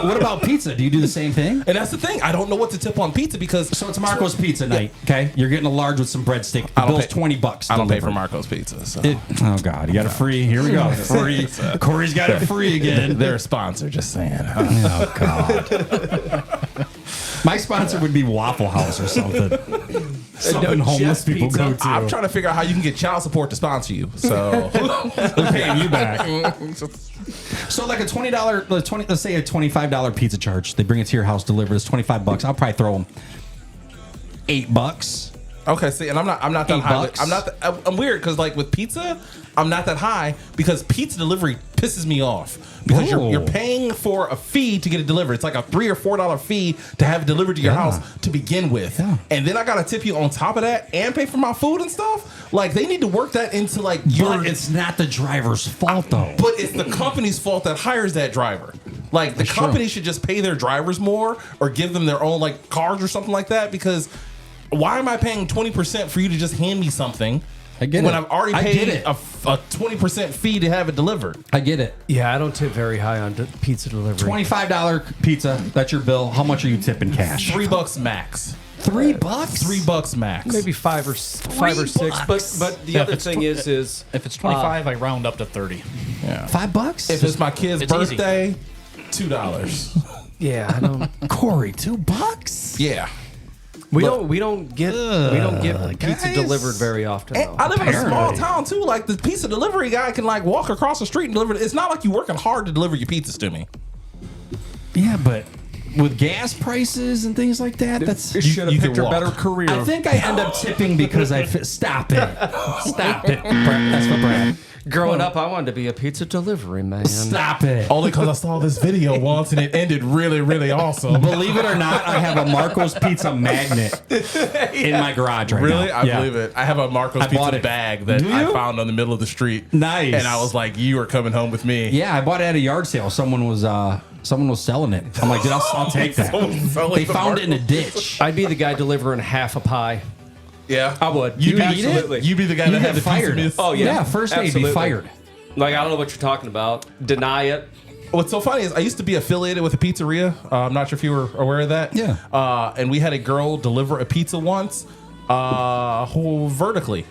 Speaker 3: What about pizza? Do you do the same thing?
Speaker 6: And that's the thing. I don't know what to tip on pizza because
Speaker 3: So it's Marco's Pizza night, okay? You're getting a large with some breadstick. The
Speaker 6: I don't
Speaker 3: bill's
Speaker 6: pay-
Speaker 3: $20.
Speaker 6: I don't pay for
Speaker 3: delivered.
Speaker 6: Marco's Pizza. So.
Speaker 3: Oh God, you got it free. Here we go. Free. Corey's got it free again.
Speaker 6: They're a sponsor, just saying.
Speaker 3: Oh God. My sponsor would be Waffle House or something. Something homeless
Speaker 5: Just
Speaker 3: people go
Speaker 5: pizza.
Speaker 3: to.
Speaker 6: I'm trying to figure out how you can get child support to sponsor you. So
Speaker 3: They're paying you back. So like a $20, let's say a $25 pizza charge. They bring it to your house, deliver. It's $25. I'll probably throw them $8.
Speaker 6: okay, see, and I'm not that high.
Speaker 3: $8?
Speaker 6: I'm weird because like with pizza, I'm not that high because pizza delivery pisses me off because
Speaker 3: Whoa.
Speaker 6: you're paying for a fee to get it delivered. It's like a $3 or $4 fee to have it delivered to your house to begin with, and then I gotta tip you on top of that and pay for my food and stuff. Like they need to work that into like your.
Speaker 3: But it's not the driver's fault though.
Speaker 6: But it's the company's fault that hires that driver. Like the company should just pay their drivers more or give them their own like cars or something like that because. Why am I paying 20% for you to just hand me something
Speaker 3: I get
Speaker 6: when
Speaker 3: it.
Speaker 6: I've already
Speaker 3: I
Speaker 6: paid
Speaker 3: get it.
Speaker 6: a 20% fee to have it delivered?
Speaker 3: I get it.
Speaker 5: Yeah, I don't tip very high on pizza delivery.
Speaker 3: $25 pizza. That's your bill. How much are you tipping cash?
Speaker 6: $3 max.
Speaker 3: $3?
Speaker 6: $3 max.
Speaker 5: Maybe five or six. But the other thing is
Speaker 4: If it's 25, I round up to 30.
Speaker 3: $5?
Speaker 6: If it's my kid's
Speaker 4: It's easy.
Speaker 6: birthday, $2.
Speaker 5: yeah, I don't.
Speaker 3: Corey, $2?
Speaker 6: Yeah.
Speaker 5: We don't get pizza
Speaker 3: guys.
Speaker 5: delivered very often.
Speaker 6: And
Speaker 5: Though.
Speaker 6: I live in a small
Speaker 3: Apparently.
Speaker 6: town too. Like the pizza delivery guy can like walk across the street and deliver it. It's not like you working hard to deliver your pizzas to me.
Speaker 3: Yeah, but with gas prices and things like that, that's.
Speaker 5: You should have
Speaker 6: you
Speaker 5: picked
Speaker 6: can
Speaker 5: a better
Speaker 6: walk.
Speaker 5: career.
Speaker 3: I think I end up tipping because stop it. Stop it. Brad. That's for Brad.
Speaker 5: Growing up, I wanted to be a pizza delivery man.
Speaker 3: Stop it.
Speaker 6: Only because I saw this video once and it ended really, really awesome.
Speaker 3: Believe it or not, I have a Marco's Pizza magnet in my garage right now.
Speaker 6: Really? I
Speaker 3: Yeah.
Speaker 6: believe it. I have a Marco's
Speaker 3: I bought
Speaker 6: Pizza
Speaker 3: it.
Speaker 6: bag that
Speaker 3: Do
Speaker 6: I
Speaker 3: you?
Speaker 6: found on the middle of the street.
Speaker 3: Nice.
Speaker 6: And I was like, you are coming home with me.
Speaker 3: Yeah, I bought it at a yard sale. Someone was selling it. I'm like, dude, I'll take that.
Speaker 6: Someone's selling
Speaker 3: They
Speaker 6: the
Speaker 3: found it in a
Speaker 6: Marco's.
Speaker 3: ditch.
Speaker 5: I'd be the guy delivering half a pie.
Speaker 6: Yeah.
Speaker 5: I would.
Speaker 6: You'd
Speaker 3: eat it?
Speaker 5: absolutely.
Speaker 6: You'd be the guy
Speaker 3: You
Speaker 6: that
Speaker 3: get
Speaker 6: had the
Speaker 3: fired.
Speaker 6: fired.
Speaker 5: Oh yeah.
Speaker 3: Yeah, first day you'd be
Speaker 5: Absolutely.
Speaker 3: fired.
Speaker 5: Like I don't know what you're talking about. Deny it.
Speaker 6: What's so funny is I used to be affiliated with a pizzeria. I'm not sure if you were aware of that.
Speaker 3: Yeah.
Speaker 6: And we had a girl deliver a pizza once, vertically.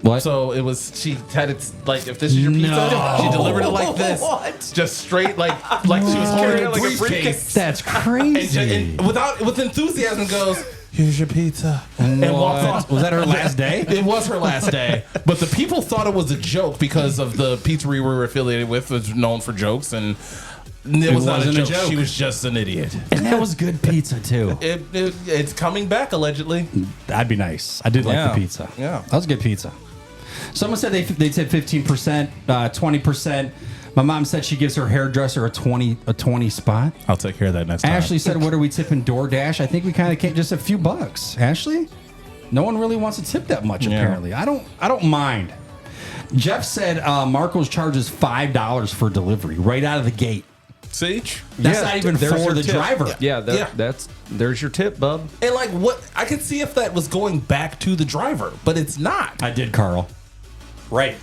Speaker 3: What?
Speaker 6: So it was she had it like if this is your pizza, she delivered it like this,
Speaker 5: What?
Speaker 6: just straight like she was carrying it like a briefcase.
Speaker 3: That's crazy.
Speaker 6: And with enthusiasm goes, here's your pizza, and walked off.
Speaker 3: Was that her last day?
Speaker 6: It was her last day, but the people thought it was a joke because of the pizzeria we were affiliated with was known for jokes, and it was not a
Speaker 3: wasn't a
Speaker 6: joke.
Speaker 3: joke.
Speaker 6: She was just an idiot.
Speaker 3: And that was good pizza too.
Speaker 6: It's coming back allegedly.
Speaker 3: That'd be nice. I did like
Speaker 6: Yeah.
Speaker 3: the pizza.
Speaker 6: Yeah.
Speaker 3: That was good pizza. Someone said they said 15%, 20%. My mom said she gives her hairdresser a 20 spot.
Speaker 6: I'll take care of that next time.
Speaker 3: Ashley said, "What are we tipping DoorDash?" I think we kind of can't just a few bucks. Ashley, no one really wants to tip that much.
Speaker 6: Yeah.
Speaker 3: Apparently, I don't mind. Jeff said Marco's charges $5 for delivery right out of the gate.
Speaker 6: See,
Speaker 3: That's not even
Speaker 5: there's
Speaker 3: for
Speaker 5: your
Speaker 3: the
Speaker 5: tip.
Speaker 3: driver.
Speaker 5: Yeah,
Speaker 6: Yeah.
Speaker 5: there's your tip, bub.
Speaker 6: and like what I could see if that was going back to the driver, but it's not.
Speaker 3: I did, Carl. Right.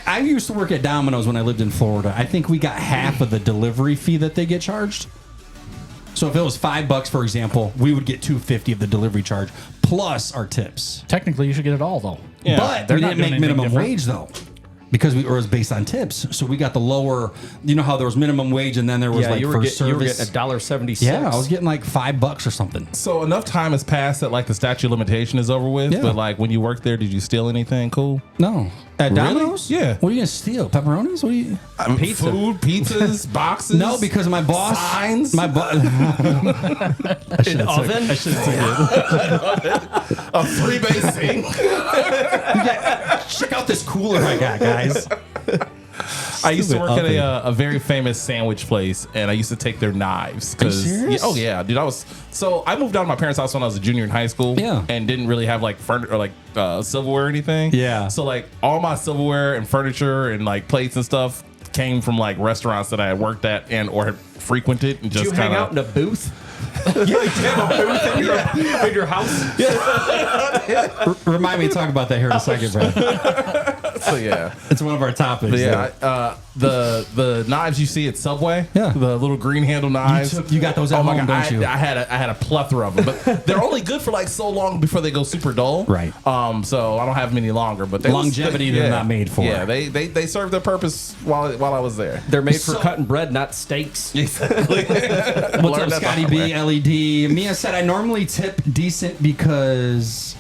Speaker 3: I used to work at Domino's when I lived in Florida. I think we got half of the delivery fee that they get charged. So if it was $5, for example, we would get $2.50 of the delivery charge plus our tips.
Speaker 4: Technically, you should get it all, though.
Speaker 6: Yeah.
Speaker 3: But
Speaker 4: they're
Speaker 3: we
Speaker 4: not
Speaker 3: didn't
Speaker 4: doing
Speaker 3: make minimum
Speaker 4: anything
Speaker 3: wage though, because it was based on tips. So we got the lower. You know how there was minimum wage and then there was
Speaker 5: Yeah,
Speaker 3: like
Speaker 5: you were
Speaker 3: for
Speaker 5: getting
Speaker 3: service.
Speaker 5: $1.76.
Speaker 3: Yeah, I was getting like $5 or something.
Speaker 6: So enough time has passed that like the statute of limitation is over with.
Speaker 3: Yeah.
Speaker 6: But like when you worked there, did you steal anything cool?
Speaker 3: No, at
Speaker 6: Really?
Speaker 3: Domino's.
Speaker 6: Yeah.
Speaker 3: What are you gonna steal? Pepperonis? What are you?
Speaker 5: Pizza.
Speaker 6: Food, pizzas, boxes.
Speaker 3: No, because my boss.
Speaker 6: Signs?
Speaker 3: My boss.
Speaker 5: An oven.
Speaker 6: a freebase sink.
Speaker 3: Check out this cooler I got, guys.
Speaker 6: I used to work at
Speaker 3: oven.
Speaker 6: a very famous sandwich place, and I used to take their knives.
Speaker 3: Are you serious?
Speaker 6: Oh yeah, dude. I moved out of my parents' house when I was a junior in high school.
Speaker 3: Yeah.
Speaker 6: and didn't really have like furniture or like silverware or anything.
Speaker 3: Yeah.
Speaker 6: So like all my silverware and furniture and like plates and stuff came from like restaurants that I had worked at and or had frequented and
Speaker 5: Did
Speaker 6: just
Speaker 5: you hang
Speaker 6: kinda,
Speaker 5: out in a booth? In your house.
Speaker 3: Remind me to talk about that here in a second, Brad.
Speaker 6: So yeah.
Speaker 3: It's one of our topics.
Speaker 6: But yeah, the knives you see at Subway,
Speaker 3: Yeah.
Speaker 6: the little green handle knives.
Speaker 3: You got those at home,
Speaker 6: God,
Speaker 3: don't you?
Speaker 6: I had a plethora of them, but they're only good for like so long before they go super dull.
Speaker 3: Right.
Speaker 6: So I don't have them any longer. But
Speaker 3: Longevity they're not made for.
Speaker 6: Yeah, they served their purpose while I was there.
Speaker 5: They're made for cutting bread, not steaks.
Speaker 6: Exactly.
Speaker 3: What's up, Scotty B, LED? Mia said, I normally tip decent because...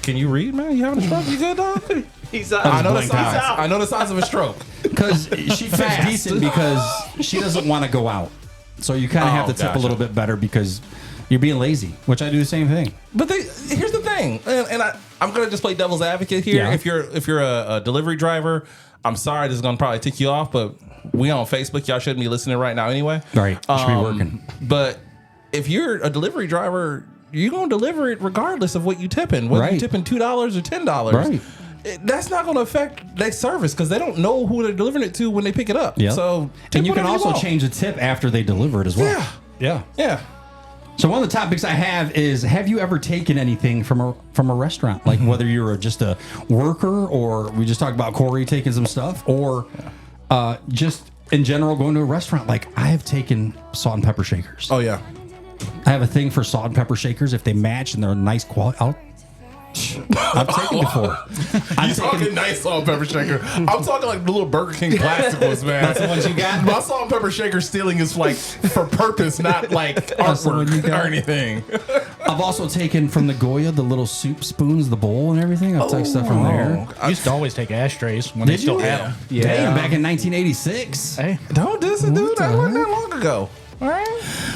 Speaker 6: Can you read, man? You having a stroke? You good, dog?
Speaker 5: He's out.
Speaker 6: I know the
Speaker 3: blanked
Speaker 6: signs.
Speaker 3: out.
Speaker 6: I know the signs of a stroke.
Speaker 3: Because she tips decent because she doesn't want to go out. So you kind of have to tip a little bit better because you're being lazy, which I do the same thing.
Speaker 6: But here's the thing, and I'm gonna just play devil's advocate here.
Speaker 3: Yeah.
Speaker 6: If you're a delivery driver, I'm sorry, this is gonna probably tick you off, but we on Facebook. Y'all shouldn't be listening right now anyway.
Speaker 3: Right. You should be working.
Speaker 6: But if you're a delivery driver, you're gonna deliver it regardless of what you tipping, whether you
Speaker 3: Right.
Speaker 6: tipping $2 or $10.
Speaker 3: Right.
Speaker 6: That's not gonna affect their service because they don't know who they're delivering it to when they pick it up.
Speaker 3: Yeah.
Speaker 6: So
Speaker 3: And you can
Speaker 6: whatever
Speaker 3: also
Speaker 6: want.
Speaker 3: change the tip after they deliver it as well.
Speaker 6: Yeah.
Speaker 3: Yeah.
Speaker 6: Yeah.
Speaker 3: So one of the topics I have you ever taken anything from a restaurant? Like whether you're just a worker or we just talked about Corey taking some stuff or just in general going to a restaurant. Like I have taken salt and pepper shakers.
Speaker 6: Oh yeah.
Speaker 3: I have a thing for salt and pepper shakers. If they match and they're nice quality, I've taken before.
Speaker 6: You talking nice salt and pepper shaker? I'm talking like the little Burger King plastic ones, man.
Speaker 3: That's the ones you got?
Speaker 6: My salt and pepper shaker stealing is like for purpose, not like
Speaker 3: That's the one you
Speaker 6: artwork or
Speaker 3: got?
Speaker 6: anything.
Speaker 3: I've also taken from the Goya the little soup spoons, the bowl and everything. I've taken stuff from there.
Speaker 4: I used to always take ashtrays when they
Speaker 3: Did
Speaker 4: still
Speaker 3: you?
Speaker 4: had them.
Speaker 5: Yeah.
Speaker 3: Damn, back in 1986.
Speaker 4: Hey,
Speaker 6: Don't diss it, dude. That
Speaker 3: the
Speaker 6: wasn't
Speaker 3: heck?
Speaker 6: that long ago. All right.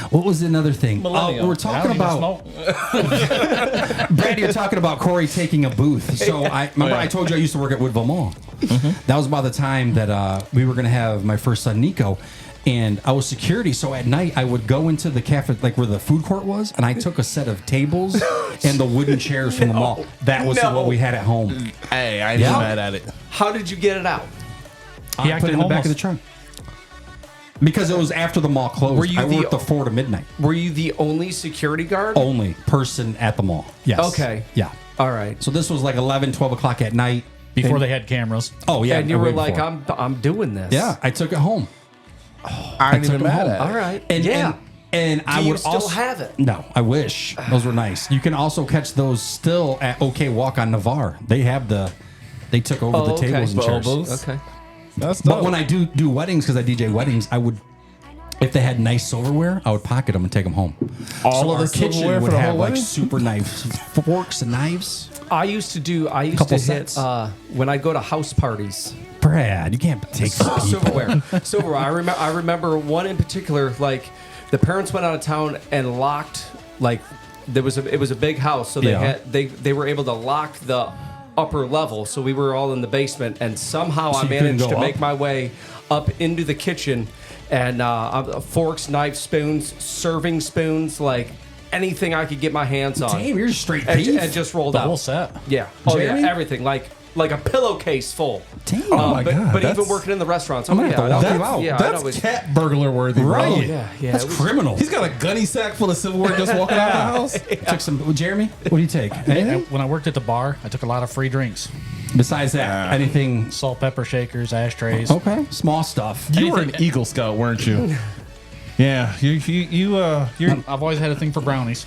Speaker 3: What was another thing?
Speaker 5: Millennial.
Speaker 3: We're
Speaker 4: I
Speaker 3: talking
Speaker 4: don't even
Speaker 3: about
Speaker 4: smoke.
Speaker 3: Brad. You're talking about Corey taking a booth. So I remember I told you I used to work at Woodville Mall. That was about the time that we were going to have my first son Nico, and I was security. So at night I would go into the cafe, like where the food court was, and I took a set of tables and the wooden chairs from the mall. That was what we had at home.
Speaker 6: Hey, I ain't
Speaker 3: Yeah.
Speaker 6: mad at it.
Speaker 5: How did you get it out?
Speaker 3: I put it in the back of the trunk. Because it was after the mall closed.
Speaker 5: Were you
Speaker 3: I
Speaker 5: the-
Speaker 3: worked the 4 to midnight.
Speaker 5: Were you the only security guard?
Speaker 3: Only person at the mall. Yes.
Speaker 5: Okay.
Speaker 3: Yeah.
Speaker 5: All right.
Speaker 3: So this was like 11, 12 o'clock at night.
Speaker 4: Before they had cameras.
Speaker 3: Oh, yeah.
Speaker 5: And you
Speaker 3: way
Speaker 5: were like,
Speaker 3: before.
Speaker 5: I'm doing this.
Speaker 3: Yeah, I took it home.
Speaker 6: I ain't
Speaker 3: took
Speaker 6: even
Speaker 3: them
Speaker 6: mad
Speaker 3: home.
Speaker 6: at it.
Speaker 5: All right.
Speaker 3: And,
Speaker 5: yeah.
Speaker 3: and I
Speaker 5: Do you
Speaker 3: would
Speaker 5: still
Speaker 3: also
Speaker 5: have it?
Speaker 3: No, I wish. Those were nice. You can also catch those still at OK Walk on Navarre. They have they took over the tables and chairs.
Speaker 5: Okay.
Speaker 6: That's
Speaker 3: But
Speaker 6: dope.
Speaker 3: when I do weddings, because I DJ weddings, I would, if they had nice silverware, I would pocket them and take them home.
Speaker 6: All
Speaker 3: So
Speaker 6: of
Speaker 3: our
Speaker 6: the silverware
Speaker 3: kitchen
Speaker 6: for
Speaker 3: would
Speaker 6: the
Speaker 3: have
Speaker 6: whole
Speaker 3: like
Speaker 6: wedding?
Speaker 3: super knives, forks and knives.
Speaker 5: I used to
Speaker 3: Couple
Speaker 5: hit
Speaker 3: sets.
Speaker 5: when I go to house parties.
Speaker 3: Brad, you can't take some people.
Speaker 5: Silverware. I remember one in particular. Like the parents went out of town and locked. Like it was a big house, so
Speaker 3: Yeah.
Speaker 5: they were able to lock the upper level. So we were all in the basement, and somehow I
Speaker 3: you couldn't
Speaker 5: managed
Speaker 3: go
Speaker 5: to
Speaker 3: up?
Speaker 5: make my way up into the kitchen. And forks, knives, spoons, serving spoons, like anything I could get my hands on.
Speaker 3: Damn, you're a straight
Speaker 5: and,
Speaker 3: thief.
Speaker 5: and just rolled
Speaker 4: The
Speaker 5: out.
Speaker 4: whole set.
Speaker 5: Yeah. Oh
Speaker 3: Jeremy?
Speaker 5: yeah, everything. Like a pillowcase full.
Speaker 3: Damn.
Speaker 6: Oh my
Speaker 5: but,
Speaker 6: God,
Speaker 5: But even
Speaker 6: that's-
Speaker 5: working in the restaurants,
Speaker 3: I'm gonna have to walk
Speaker 5: I'd
Speaker 3: you out.
Speaker 5: Yeah, I'd
Speaker 6: That's
Speaker 5: always-
Speaker 6: cat burglar worthy, bro.
Speaker 3: Right.
Speaker 5: yeah, yeah.
Speaker 3: That's
Speaker 5: it was-
Speaker 3: criminal.
Speaker 6: He's got a gunny sack full of silverware just walking out the house.
Speaker 3: Took some. Jeremy, what do you take? Anything?
Speaker 4: And when I worked at the bar, I took a lot of free drinks.
Speaker 3: Besides that, anything?
Speaker 4: Salt, pepper shakers, ashtrays.
Speaker 3: Okay, small stuff.
Speaker 6: You were an Eagle Scout, weren't you? Yeah, you're.
Speaker 4: I've always had a thing for brownies.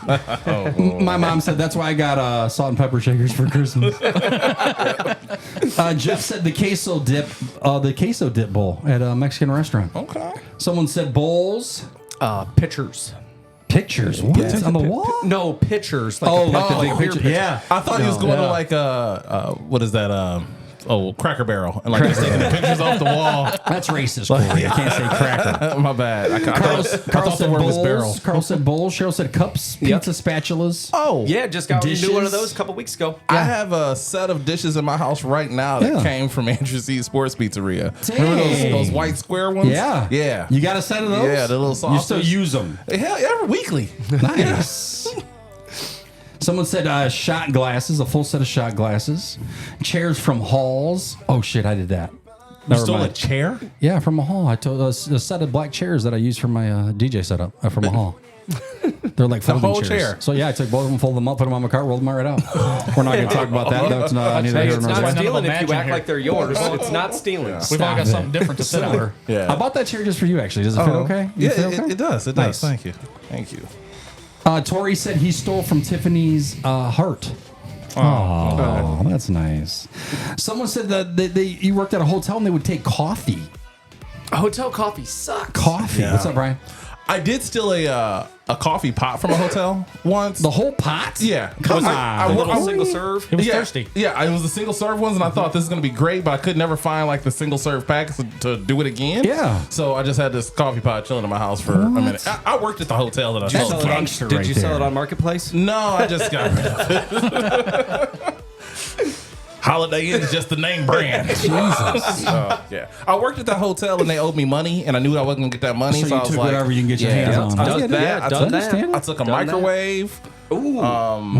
Speaker 3: My mom said that's why I got salt and pepper shakers for Christmas. Jeff said the queso dip bowl at a Mexican restaurant.
Speaker 6: Okay.
Speaker 3: Someone said bowls,
Speaker 5: Pictures.
Speaker 3: pictures. What on the wall?
Speaker 5: No, pictures. Like
Speaker 3: Oh,
Speaker 5: a
Speaker 3: like the
Speaker 5: clear
Speaker 3: big picture. Yeah.
Speaker 6: I thought he was going to
Speaker 3: Yeah.
Speaker 6: like what is that? Cracker Barrel, and like he's taking the pictures off the wall.
Speaker 3: That's racist, Corey. I can't say cracker.
Speaker 6: My bad. I
Speaker 3: Carl
Speaker 6: thought the
Speaker 3: said
Speaker 6: word was barrel.
Speaker 3: bowls. Carl said bowls. Cheryl said cups, pizza spatulas.
Speaker 6: Oh,
Speaker 5: Yeah, just got
Speaker 3: Dishes.
Speaker 5: new one of those a couple weeks ago.
Speaker 6: I have a set of dishes in my house right now that
Speaker 3: Yeah.
Speaker 6: came from Andrew C's Sports Pizzeria.
Speaker 3: Dang.
Speaker 6: Remember those white square ones?
Speaker 3: Yeah.
Speaker 6: Yeah.
Speaker 3: You got a set of those?
Speaker 6: Yeah, the little
Speaker 3: You still
Speaker 6: saucers.
Speaker 3: use them.
Speaker 6: Hell, every weekly.
Speaker 3: Nice. Someone said shot glasses, a full set of shot glasses. Chairs from Halls. Oh, shit, I did that. Never
Speaker 6: stole a
Speaker 3: mind.
Speaker 6: chair?
Speaker 3: Yeah, from a hall. I told a set of black chairs that I use for my DJ setup from a hall. They're like folding
Speaker 6: whole
Speaker 3: chairs.
Speaker 6: chair.
Speaker 3: So yeah, I took both of them, folded them up, put them on my cart, rolled them right out. We're not going to talk about that. That's not neither
Speaker 5: Hey,
Speaker 3: here
Speaker 5: it's
Speaker 3: nor
Speaker 5: not
Speaker 3: there.
Speaker 5: stealing if you
Speaker 4: imagine
Speaker 5: act
Speaker 4: here.
Speaker 5: like they're yours. It's not stealing.
Speaker 4: We've all got
Speaker 3: it.
Speaker 4: something different to sit under.
Speaker 6: Yeah.
Speaker 3: I bought that chair just for you. Actually, does it fit okay? You
Speaker 6: Yeah,
Speaker 3: fit okay?
Speaker 6: it does. It
Speaker 3: Nice.
Speaker 6: does. Thank you. Thank you.
Speaker 3: Tori said he stole from Tiffany's heart. Oh, that's nice. Someone said that you worked at a hotel and they would take coffee.
Speaker 5: Hotel coffee sucks.
Speaker 3: Coffee.
Speaker 6: Yeah.
Speaker 3: What's up, Brian?
Speaker 6: I did steal a coffee pot from a hotel once.
Speaker 3: The whole pot?
Speaker 6: Yeah.
Speaker 3: Come on.
Speaker 5: A little single serve.
Speaker 4: He was
Speaker 6: yeah,
Speaker 4: thirsty.
Speaker 6: Yeah, it was the single serve ones, and I thought this is going to be great, but I could never find like the single serve packs to do it again.
Speaker 3: Yeah.
Speaker 6: So I just had this coffee pot chilling in my house for a minute. I worked at the hotel that I
Speaker 3: That's
Speaker 6: stole.
Speaker 3: gangster
Speaker 5: Did
Speaker 3: right
Speaker 5: you sell
Speaker 3: there.
Speaker 5: it on Marketplace?
Speaker 6: No, I just got rid of it. Holiday Inn is just the name brand. Jesus. Yeah. I worked at the hotel and they owed me money, and I knew I wasn't going to get that money.
Speaker 3: So
Speaker 6: So,
Speaker 3: you
Speaker 6: I was
Speaker 3: took
Speaker 6: like,
Speaker 3: whatever you can get your hands on.
Speaker 6: I
Speaker 3: Does
Speaker 6: took
Speaker 3: that.
Speaker 6: that. I
Speaker 5: done
Speaker 6: took,
Speaker 5: that.
Speaker 6: I took a
Speaker 5: Done that.
Speaker 6: microwave.
Speaker 5: Ooh.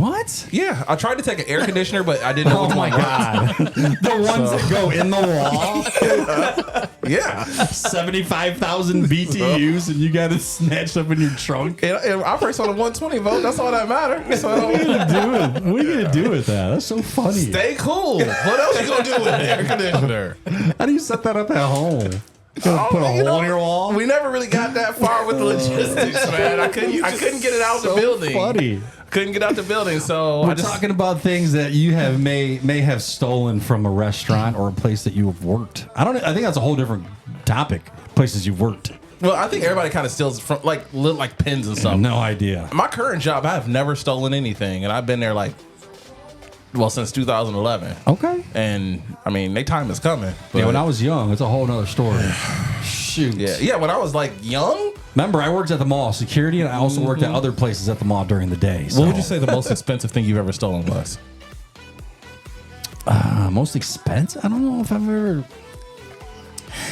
Speaker 3: What?
Speaker 6: Yeah, I tried to take an air conditioner, but I didn't know
Speaker 3: Oh
Speaker 6: which
Speaker 3: my
Speaker 6: one.
Speaker 3: God. The ones that go in the wall.
Speaker 6: Yeah.
Speaker 3: 75,000 BTUs and you got it snatched up in your trunk.
Speaker 6: It operates on a 120 volt. That's all that matters. So
Speaker 3: What are you going to do with that? That's so funny.
Speaker 6: stay cool. What else you gonna do with an air conditioner?
Speaker 3: How do you set that up at home? Put a hole in your wall?
Speaker 6: We never really got that far with the logistics, man. I couldn't get it out the building.
Speaker 3: Funny.
Speaker 6: Couldn't get out the building, so
Speaker 3: We're
Speaker 6: I just
Speaker 3: talking about things that you have may have stolen from a restaurant or a place that you have worked. I think that's a whole different topic. Places you've worked.
Speaker 6: Well, I think everybody kind of steals from like little like pins and stuff.
Speaker 3: No idea.
Speaker 6: My current job, I have never stolen anything, and I've been there since 2011.
Speaker 3: Okay.
Speaker 6: And I mean, their time is coming. But
Speaker 3: Yeah, when I was young, it's a whole nother story. Shoot.
Speaker 6: yeah, when I was like young.
Speaker 3: Remember, I worked at the mall security, and I also worked at other places at the mall during the day. So.
Speaker 6: What would you say the most expensive thing you've ever stolen was?
Speaker 3: Most expensive? I don't know if I've ever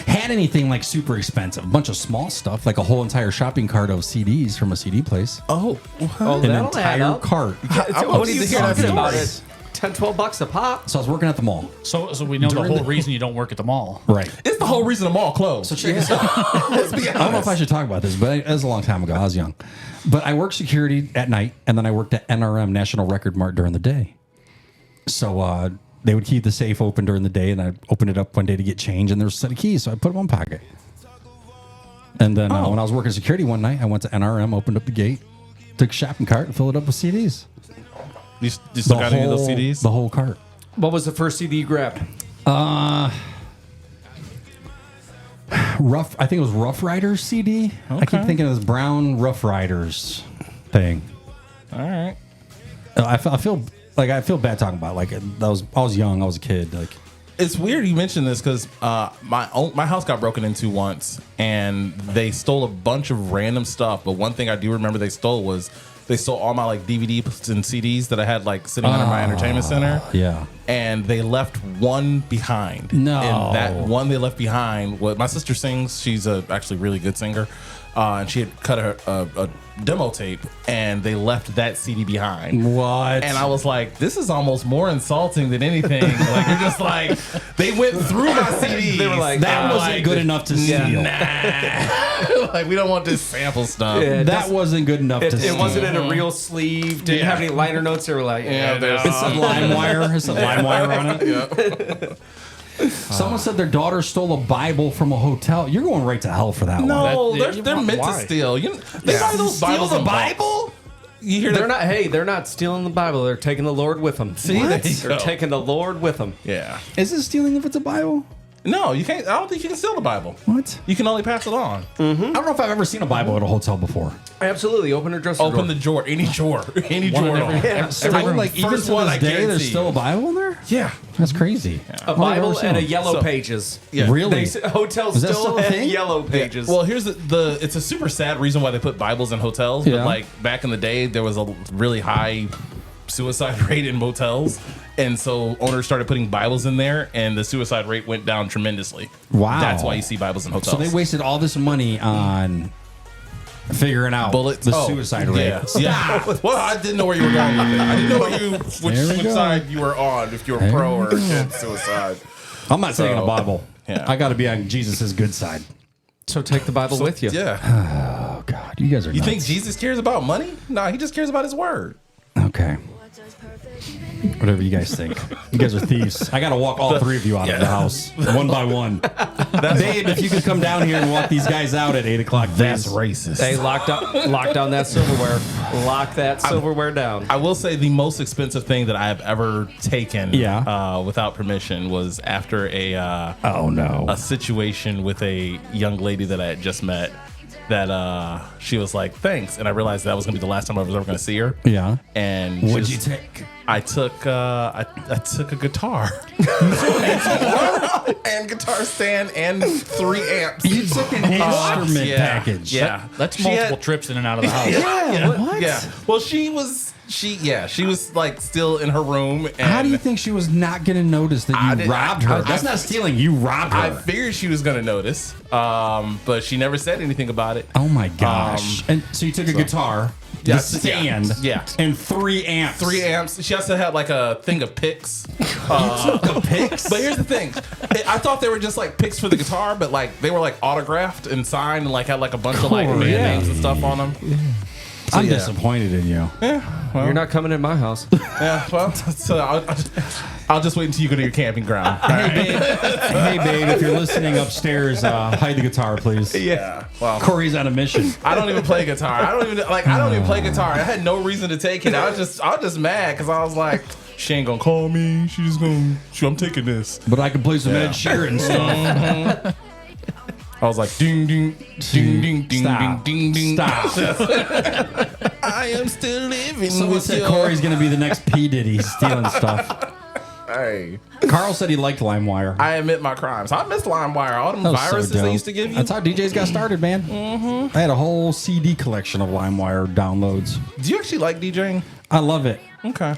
Speaker 3: had anything like super expensive. A bunch of small stuff, like a whole entire shopping cart of CDs from a CD place.
Speaker 6: Oh,
Speaker 5: Oh,
Speaker 3: An
Speaker 5: that'll add
Speaker 3: entire
Speaker 5: up.
Speaker 3: cart.
Speaker 5: What are you
Speaker 6: hear that
Speaker 5: talking about?
Speaker 6: stories.
Speaker 5: 10, 12 bucks a pop.
Speaker 3: So I was working at the mall.
Speaker 4: So we know the
Speaker 3: During
Speaker 4: whole
Speaker 3: the-
Speaker 4: reason you don't work at the mall.
Speaker 3: Right.
Speaker 6: it's the whole reason the mall closed.
Speaker 3: So check this out.
Speaker 6: Let's be
Speaker 3: I don't know if I
Speaker 6: honest.
Speaker 3: should talk about this, but it was a long time ago. I was young. But I worked security at night, and then I worked at NRM, National Record Mart, during the day. So they would keep the safe open during the day, and I opened it up one day to get change, and there was a set of keys, so I put them in my pocket. And then when I was working security one night, I went to NRM, opened up the gate, took a shopping cart, and filled it up with CDs.
Speaker 6: You still got any of those CDs?
Speaker 3: The whole cart.
Speaker 5: What was the first CD you grabbed?
Speaker 3: Rough. I think it was Rough Riders CD. I keep
Speaker 6: Okay.
Speaker 3: thinking of this brown Rough Riders thing.
Speaker 6: All right.
Speaker 3: I feel bad talking about it. I was young. I was a kid. Like
Speaker 6: It's weird you mentioned this because my house got broken into once, and they stole a bunch of random stuff. But one thing I do remember they stole all my like DVDs and CDs that I had like sitting under my entertainment center.
Speaker 3: yeah.
Speaker 6: And they left one behind.
Speaker 3: No.
Speaker 6: And that one they left behind, my sister sings. She's a actually really good singer. And she had cut a demo tape, and they left that CD behind.
Speaker 3: What?
Speaker 6: And I was like, this is almost more insulting than anything. Like, you're just like, they went through my CDs.
Speaker 5: They were like,
Speaker 3: that wasn't good enough to steal.
Speaker 6: Nah. Like, we don't want this sample stuff.
Speaker 5: Yeah.
Speaker 3: That wasn't good enough to
Speaker 5: It
Speaker 3: steal.
Speaker 5: wasn't in a real sleeve. Didn't have any liner notes. They were like,
Speaker 6: Yeah, there's
Speaker 3: It said LimeWire. It said LimeWire on it.
Speaker 6: Yeah.
Speaker 3: Someone said their daughter stole a Bible from a hotel. You're going right to hell for that one.
Speaker 6: No,
Speaker 4: That-
Speaker 6: they're meant
Speaker 4: why?
Speaker 6: to steal. They buy those Bibles
Speaker 3: the
Speaker 6: in bulk.
Speaker 3: Bible?
Speaker 6: You hear
Speaker 5: they're
Speaker 6: that?
Speaker 5: not. Hey, they're not stealing the Bible. They're taking the Lord with them.
Speaker 6: See, there you
Speaker 5: They're
Speaker 6: go.
Speaker 5: taking the Lord with them.
Speaker 6: Yeah.
Speaker 3: Is it stealing if it's a Bible?
Speaker 6: No, you can't. I don't think you can steal the Bible.
Speaker 3: What?
Speaker 6: You can only pass it on.
Speaker 3: I don't know if I've ever seen a Bible at a hotel before.
Speaker 5: Absolutely. Open her dresser
Speaker 6: Open
Speaker 5: drawer.
Speaker 6: the drawer, any drawer. Even
Speaker 3: Even to this day, there's still a Bible in there?
Speaker 6: Yeah.
Speaker 3: That's crazy.
Speaker 5: a Bible and a yellow
Speaker 6: So-
Speaker 5: pages.
Speaker 6: Yeah.
Speaker 3: Really?
Speaker 5: Hotels
Speaker 3: Is that
Speaker 5: still
Speaker 3: still a
Speaker 5: have
Speaker 3: thing?
Speaker 5: yellow pages.
Speaker 6: Well, here's the it's a super sad reason why they put Bibles in hotels.
Speaker 3: Yeah.
Speaker 6: But like back in the day, there was a really high suicide rate in motels, and so owners started putting Bibles in there, and the suicide rate went down tremendously.
Speaker 3: Wow.
Speaker 6: That's why you see Bibles in hotels.
Speaker 3: So they wasted all this money on figuring out
Speaker 6: bullets.
Speaker 3: the
Speaker 6: Oh,
Speaker 3: suicide rate.
Speaker 6: Yeah. Yeah. Well, I didn't know where you were going with it. I didn't know
Speaker 3: There we
Speaker 6: which
Speaker 3: go.
Speaker 6: side you were on, if you were
Speaker 3: There
Speaker 6: pro
Speaker 3: we
Speaker 6: or
Speaker 3: go.
Speaker 6: against suicide.
Speaker 3: I'm not taking a
Speaker 6: So-
Speaker 3: Bible.
Speaker 6: Yeah.
Speaker 3: I got to be on Jesus' good side.
Speaker 5: So take the Bible with you.
Speaker 6: Yeah.
Speaker 3: Oh, God. You guys are
Speaker 6: You
Speaker 3: nuts.
Speaker 6: think Jesus cares about money? No, he just cares about his word.
Speaker 3: Okay. Whatever you guys think. You guys are thieves. I got to walk all three of you out of the house, one by one. Babe, if you could come down here and walk these guys out at 8 o'clock,
Speaker 6: That's
Speaker 3: please.
Speaker 6: racist.
Speaker 5: Hey, lock down that silverware. Lock that silverware down.
Speaker 6: I will say the most expensive thing that I have ever taken without permission was after a situation with a young lady that I had just met that she was like, thanks. And I realized that was going to be the last time I was ever going to see her.
Speaker 3: Yeah.
Speaker 6: And
Speaker 3: What'd you take?
Speaker 6: I took I took a guitar. And guitar stand and 3 amps.
Speaker 3: You took an instrument package.
Speaker 6: Yeah.
Speaker 4: That's
Speaker 6: She
Speaker 4: multiple
Speaker 6: had-
Speaker 4: trips in and out of the house.
Speaker 3: What?
Speaker 6: Yeah. Well, she was like still in her room. And
Speaker 3: How do you think she was not going to notice that you robbed her? That's not stealing. You robbed her.
Speaker 6: I figured she was gonna notice, but she never said anything about it.
Speaker 3: Oh my gosh! And so you took a guitar, the
Speaker 6: Yeah,
Speaker 3: stand,
Speaker 6: yeah.
Speaker 3: and 3 amps.
Speaker 6: 3 amps. She also had like a thing of picks.
Speaker 3: The picks.
Speaker 6: But here's the thing: I thought they were just like picks for the guitar, but like they were like autographed and signed, and like had like a bunch of like band names and stuff on them.
Speaker 3: I'm disappointed in you.
Speaker 5: You're not coming in my house.
Speaker 6: Yeah, well, so I'll just wait until you go to your camping ground.
Speaker 3: Hey babe, if you're listening upstairs, hide the guitar, please.
Speaker 6: Yeah. Well,
Speaker 3: Corey's on a mission.
Speaker 6: I don't even play guitar. I don't even play guitar. I had no reason to take it. I was just mad because I was like, she ain't gonna call me. I'm taking this.
Speaker 3: But I can play some Ed Sheeran stuff.
Speaker 6: I was like, ding, ding, ding, ding, ding,
Speaker 3: Stop.
Speaker 6: ding, ding, ding.
Speaker 3: Stop.
Speaker 6: I am still living
Speaker 3: Someone
Speaker 6: with
Speaker 3: said
Speaker 6: you.
Speaker 3: Corey's going to be the next P. Diddy stealing stuff.
Speaker 6: Hey,
Speaker 3: Carl said he liked LimeWire.
Speaker 6: I admit my crimes. I missed LimeWire. All them
Speaker 3: That was so
Speaker 6: viruses they
Speaker 3: dope.
Speaker 6: used to give you.
Speaker 3: That's how DJs got started, man. I had a whole CD collection of LimeWire downloads.
Speaker 6: Do you actually like DJing?
Speaker 3: I love it.
Speaker 6: Okay.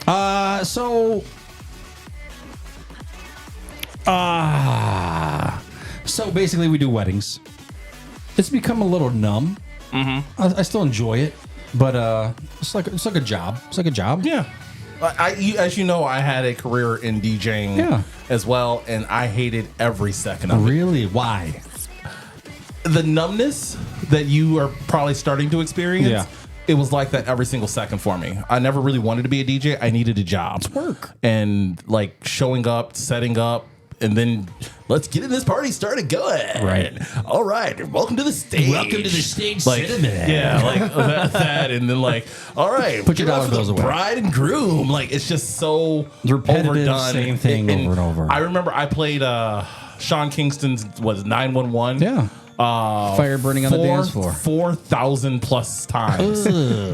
Speaker 3: So basically, we do weddings. It's become a little numb. Mm-hmm. I still enjoy it, but it's like a job. It's like a job.
Speaker 6: Yeah. As you know, I had a career in DJing as well, and I hated every second of it.
Speaker 3: Really? Why?
Speaker 6: The numbness that you are probably starting to experience.
Speaker 3: Yeah.
Speaker 6: It was like that every single second for me. I never really wanted to be a DJ. I needed a job. It's
Speaker 3: work.
Speaker 6: And like showing up, setting up, and then let's get in this party started going.
Speaker 3: Right.
Speaker 6: All right. Welcome to the stage.
Speaker 3: Welcome to the stage,
Speaker 6: Like,
Speaker 3: cinnamon.
Speaker 6: yeah, like that. And then like, all right.
Speaker 3: Put your
Speaker 6: get
Speaker 3: dollar
Speaker 6: out for
Speaker 3: bills
Speaker 6: the
Speaker 3: away.
Speaker 6: bride and groom. Like, it's just so
Speaker 3: Repetitive,
Speaker 6: overdone.
Speaker 3: same thing over and over.
Speaker 6: I remember I played Sean Kingston's 911.
Speaker 3: Yeah. Fire burning on the dance floor.
Speaker 6: 4,000 plus times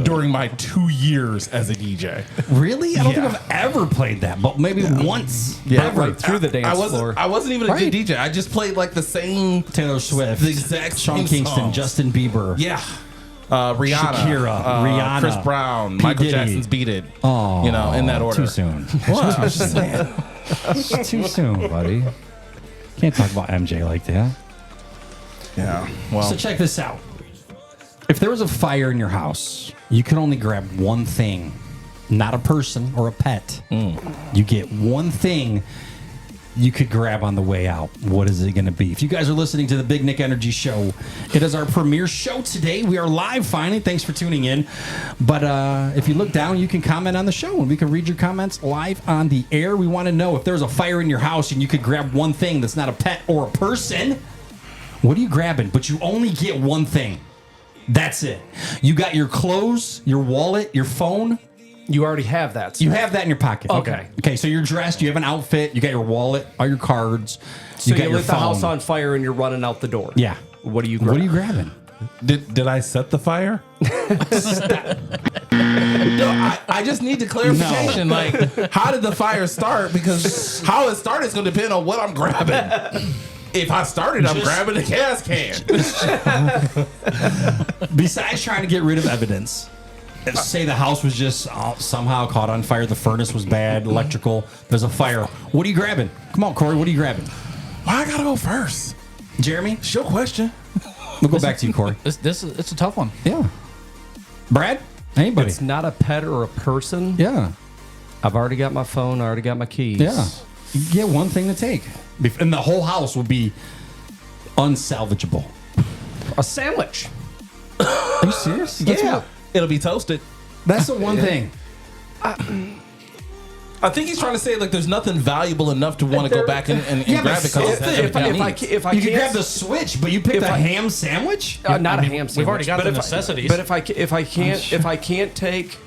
Speaker 6: during my 2 years as a DJ.
Speaker 3: Really? I don't think
Speaker 6: Yeah.
Speaker 3: I've ever played that, but maybe once.
Speaker 6: Yeah,
Speaker 3: ever.
Speaker 5: Right through the dance floor.
Speaker 6: I wasn't even a
Speaker 3: Right.
Speaker 6: good DJ. I just played like the same
Speaker 3: Taylor Swift,
Speaker 6: the exact
Speaker 3: Sean
Speaker 6: same
Speaker 3: Kingston,
Speaker 6: songs.
Speaker 3: Justin Bieber.
Speaker 6: Yeah. Rihanna,
Speaker 3: Shakira, Rihanna,
Speaker 6: Chris Brown,
Speaker 3: P.
Speaker 6: Michael
Speaker 3: Diddy.
Speaker 6: Jackson's "Beat It."
Speaker 3: Oh,
Speaker 6: You know, in that order.
Speaker 3: Too soon. Too soon, buddy. Can't talk about MJ like that.
Speaker 6: Yeah. Well,
Speaker 3: So check this out. If there was a fire in your house, you could only grab one thing, not a person or a pet. You get one thing you could grab on the way out. What is it going to be? If you guys are listening to the Big Nick Energy Show, it is our premiere show today. We are live finally. Thanks for tuning in. But if you look down, you can comment on the show and we can read your comments live on the air. We want to know if there's a fire in your house and you could grab one thing that's not a pet or a person. What are you grabbing? But you only get one thing. That's it. You got your clothes, your wallet, your phone.
Speaker 5: You already have that.
Speaker 3: You have that in your pocket.
Speaker 5: Okay.
Speaker 3: Okay, so you're dressed. You have an outfit. You got your wallet, all your cards.
Speaker 5: So
Speaker 3: you got
Speaker 5: you
Speaker 3: your
Speaker 5: lit the
Speaker 3: phone.
Speaker 5: house on fire and you're running out the door.
Speaker 3: Yeah.
Speaker 5: What do you
Speaker 3: What
Speaker 5: grab?
Speaker 3: are you grabbing?
Speaker 6: did I set the fire? No, I just need the clarification.
Speaker 3: No.
Speaker 6: Like, how did the fire start? Because how it started is going to depend on what I'm grabbing. If I started, I'm grabbing a gas can.
Speaker 3: Besides trying to get rid of evidence, say the house was just somehow caught on fire, the furnace was bad, electrical, there's a fire. What are you grabbing? Come on, Corey, what are you grabbing?
Speaker 6: Why I gotta go first?
Speaker 3: Jeremy?
Speaker 6: It's your question.
Speaker 3: We'll go back to you, Corey.
Speaker 4: It's a tough one.
Speaker 3: Yeah. Brad? Anybody?
Speaker 5: It's not a pet or a person.
Speaker 3: Yeah.
Speaker 5: I've already got my phone. I already got my keys.
Speaker 3: Yeah. You get one thing to take. And the whole house would be unsalvageable.
Speaker 5: A sandwich.
Speaker 3: Are you serious?
Speaker 5: Yeah.
Speaker 6: It'll be toasted.
Speaker 3: That's the one thing.
Speaker 6: I think he's trying to say like there's nothing valuable enough to want to go back and grab it because it has everything it needs.
Speaker 5: if I
Speaker 3: You could
Speaker 5: can't,
Speaker 3: grab the Switch, but you picked a ham sandwich?
Speaker 5: not a ham sandwich.
Speaker 4: We've already got
Speaker 5: but
Speaker 4: the
Speaker 5: if
Speaker 4: necessities.
Speaker 5: But if I can't take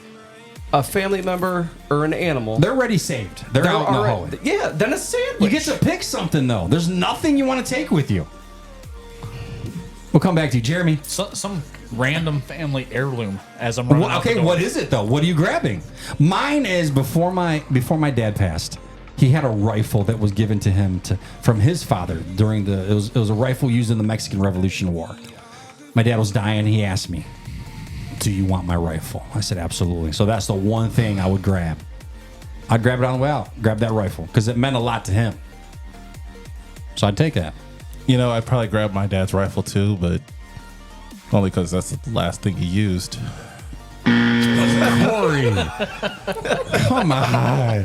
Speaker 5: a family member or an animal,
Speaker 3: They're already saved. They're out in the hole.
Speaker 5: yeah, then a sandwich.
Speaker 3: You get to pick something, though. There's nothing you want to take with you. We'll come back to you, Jeremy.
Speaker 4: Some random family heirloom as I'm running out the
Speaker 3: Okay,
Speaker 4: door.
Speaker 3: what is it though? What are you grabbing? Mine is before my dad passed. He had a rifle that was given to him from his father during it was a rifle used in the Mexican Revolution War. My dad was dying. He asked me, "Do you want my rifle?" I said, "Absolutely." So that's the one thing I would grab. I'd grab it on the way out. Grab that rifle because it meant a lot to him. So I'd take that.
Speaker 6: You know, I'd probably grab my dad's rifle too, but only because that's the last thing he used.
Speaker 3: Corey, come on.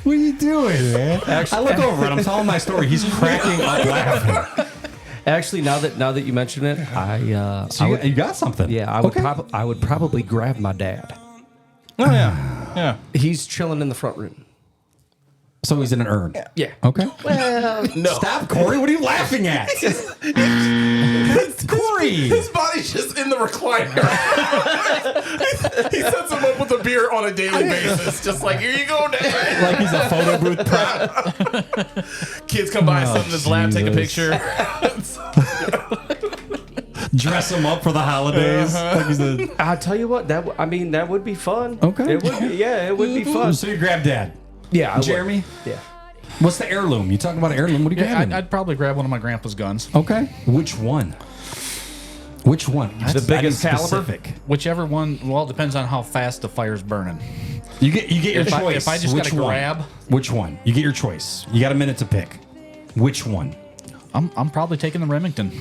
Speaker 3: What are you doing, man? I look over and I'm telling my story. He's cracking up laughing.
Speaker 5: Actually, now that you mention it,
Speaker 3: You got something.
Speaker 5: yeah, I would probably grab my dad.
Speaker 6: Oh yeah.
Speaker 5: He's chilling in the front room.
Speaker 3: So he's in an urn.
Speaker 5: Yeah.
Speaker 3: Okay.
Speaker 6: No.
Speaker 3: Stop, Corey. What are you laughing at? Corey.
Speaker 6: His body's just in the recliner. He sets him up with a beer on a daily basis. Just like, here you go, Dad.
Speaker 3: Like he's a photo booth prop.
Speaker 6: Kids come by, sit in his lap, take a
Speaker 3: Jesus.
Speaker 6: picture.
Speaker 3: Dress him up for the holidays. Like he's a...
Speaker 5: I'll tell you what, that would be fun.
Speaker 3: Okay.
Speaker 5: It would be, yeah, it would be fun.
Speaker 3: So you grab Dad.
Speaker 5: Yeah, I would.
Speaker 3: Jeremy?
Speaker 5: Yeah.
Speaker 3: What's the heirloom? You talking about an heirloom? What are you
Speaker 4: Yeah,
Speaker 3: grabbing?
Speaker 4: I'd probably grab one of my grandpa's guns.
Speaker 3: Okay. Which one? Which one?
Speaker 5: The biggest
Speaker 3: I need
Speaker 5: caliber?
Speaker 3: specific.
Speaker 4: Whichever one. Well, it depends on how fast the fire's burning.
Speaker 3: You get your
Speaker 4: If
Speaker 3: choice.
Speaker 4: I just
Speaker 3: Which
Speaker 4: gotta
Speaker 3: one?
Speaker 4: grab-
Speaker 3: Which one? You get your choice. You got a minute to pick. Which one?
Speaker 4: I'm probably taking the Remington.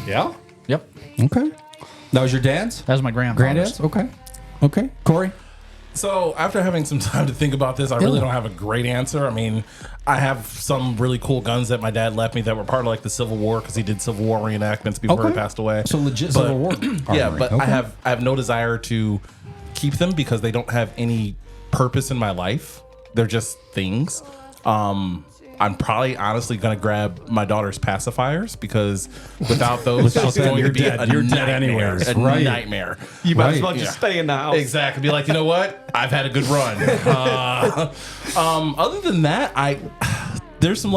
Speaker 3: Yeah.
Speaker 4: Yep,
Speaker 3: Okay. That was your dad's?
Speaker 4: that was my grandfather's.
Speaker 3: Granddad's? Okay. Okay. Corey?
Speaker 6: So after having some time to think about this, I really don't have a great answer. I mean, I have some really cool guns that my dad left me that were part of like the Civil War because he did Civil War reenactments before he passed away.
Speaker 3: So legit
Speaker 6: But-
Speaker 3: Civil War.
Speaker 6: Yeah,
Speaker 3: armory.
Speaker 6: but
Speaker 3: Okay.
Speaker 6: I have no desire to keep them because they don't have any purpose in my life. They're just things. I'm probably honestly gonna grab my daughter's pacifiers because without those,
Speaker 3: Without
Speaker 6: it's
Speaker 3: them,
Speaker 6: going
Speaker 3: you're
Speaker 6: to be
Speaker 3: dead.
Speaker 6: a
Speaker 3: You're dead
Speaker 6: nightmare.
Speaker 3: anyways.
Speaker 6: A
Speaker 3: Right.
Speaker 6: nightmare.
Speaker 5: You might as
Speaker 3: Right.
Speaker 5: well just stay in the house.
Speaker 6: Exactly. Be like, you know what? I've had a good run. Other than that, there's some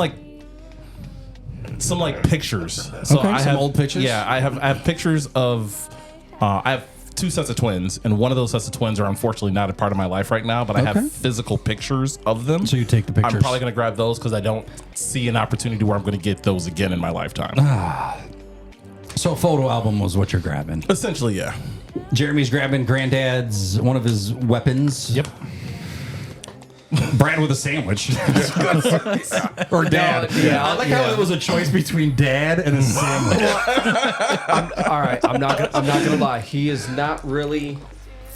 Speaker 6: pictures. So
Speaker 3: Okay,
Speaker 6: I
Speaker 3: some
Speaker 6: have
Speaker 3: old pictures?
Speaker 6: Yeah, I have pictures of. I have two sets of twins, and one of those sets of twins are unfortunately not a part of my life right now. But I
Speaker 3: Okay.
Speaker 6: have physical pictures of them.
Speaker 3: So you take the pictures.
Speaker 6: I'm probably going to grab those because I don't see an opportunity where I'm going to get those again in my lifetime.
Speaker 3: So a photo album was what you're grabbing.
Speaker 6: Essentially, yeah.
Speaker 3: Jeremy's grabbing Granddad's, one of his weapons.
Speaker 4: Yep.
Speaker 3: Brad with a sandwich. Or Dad.
Speaker 5: yeah,
Speaker 3: I like how it was a choice between Dad and a sandwich.
Speaker 5: All right, I'm not gonna lie. He's not really.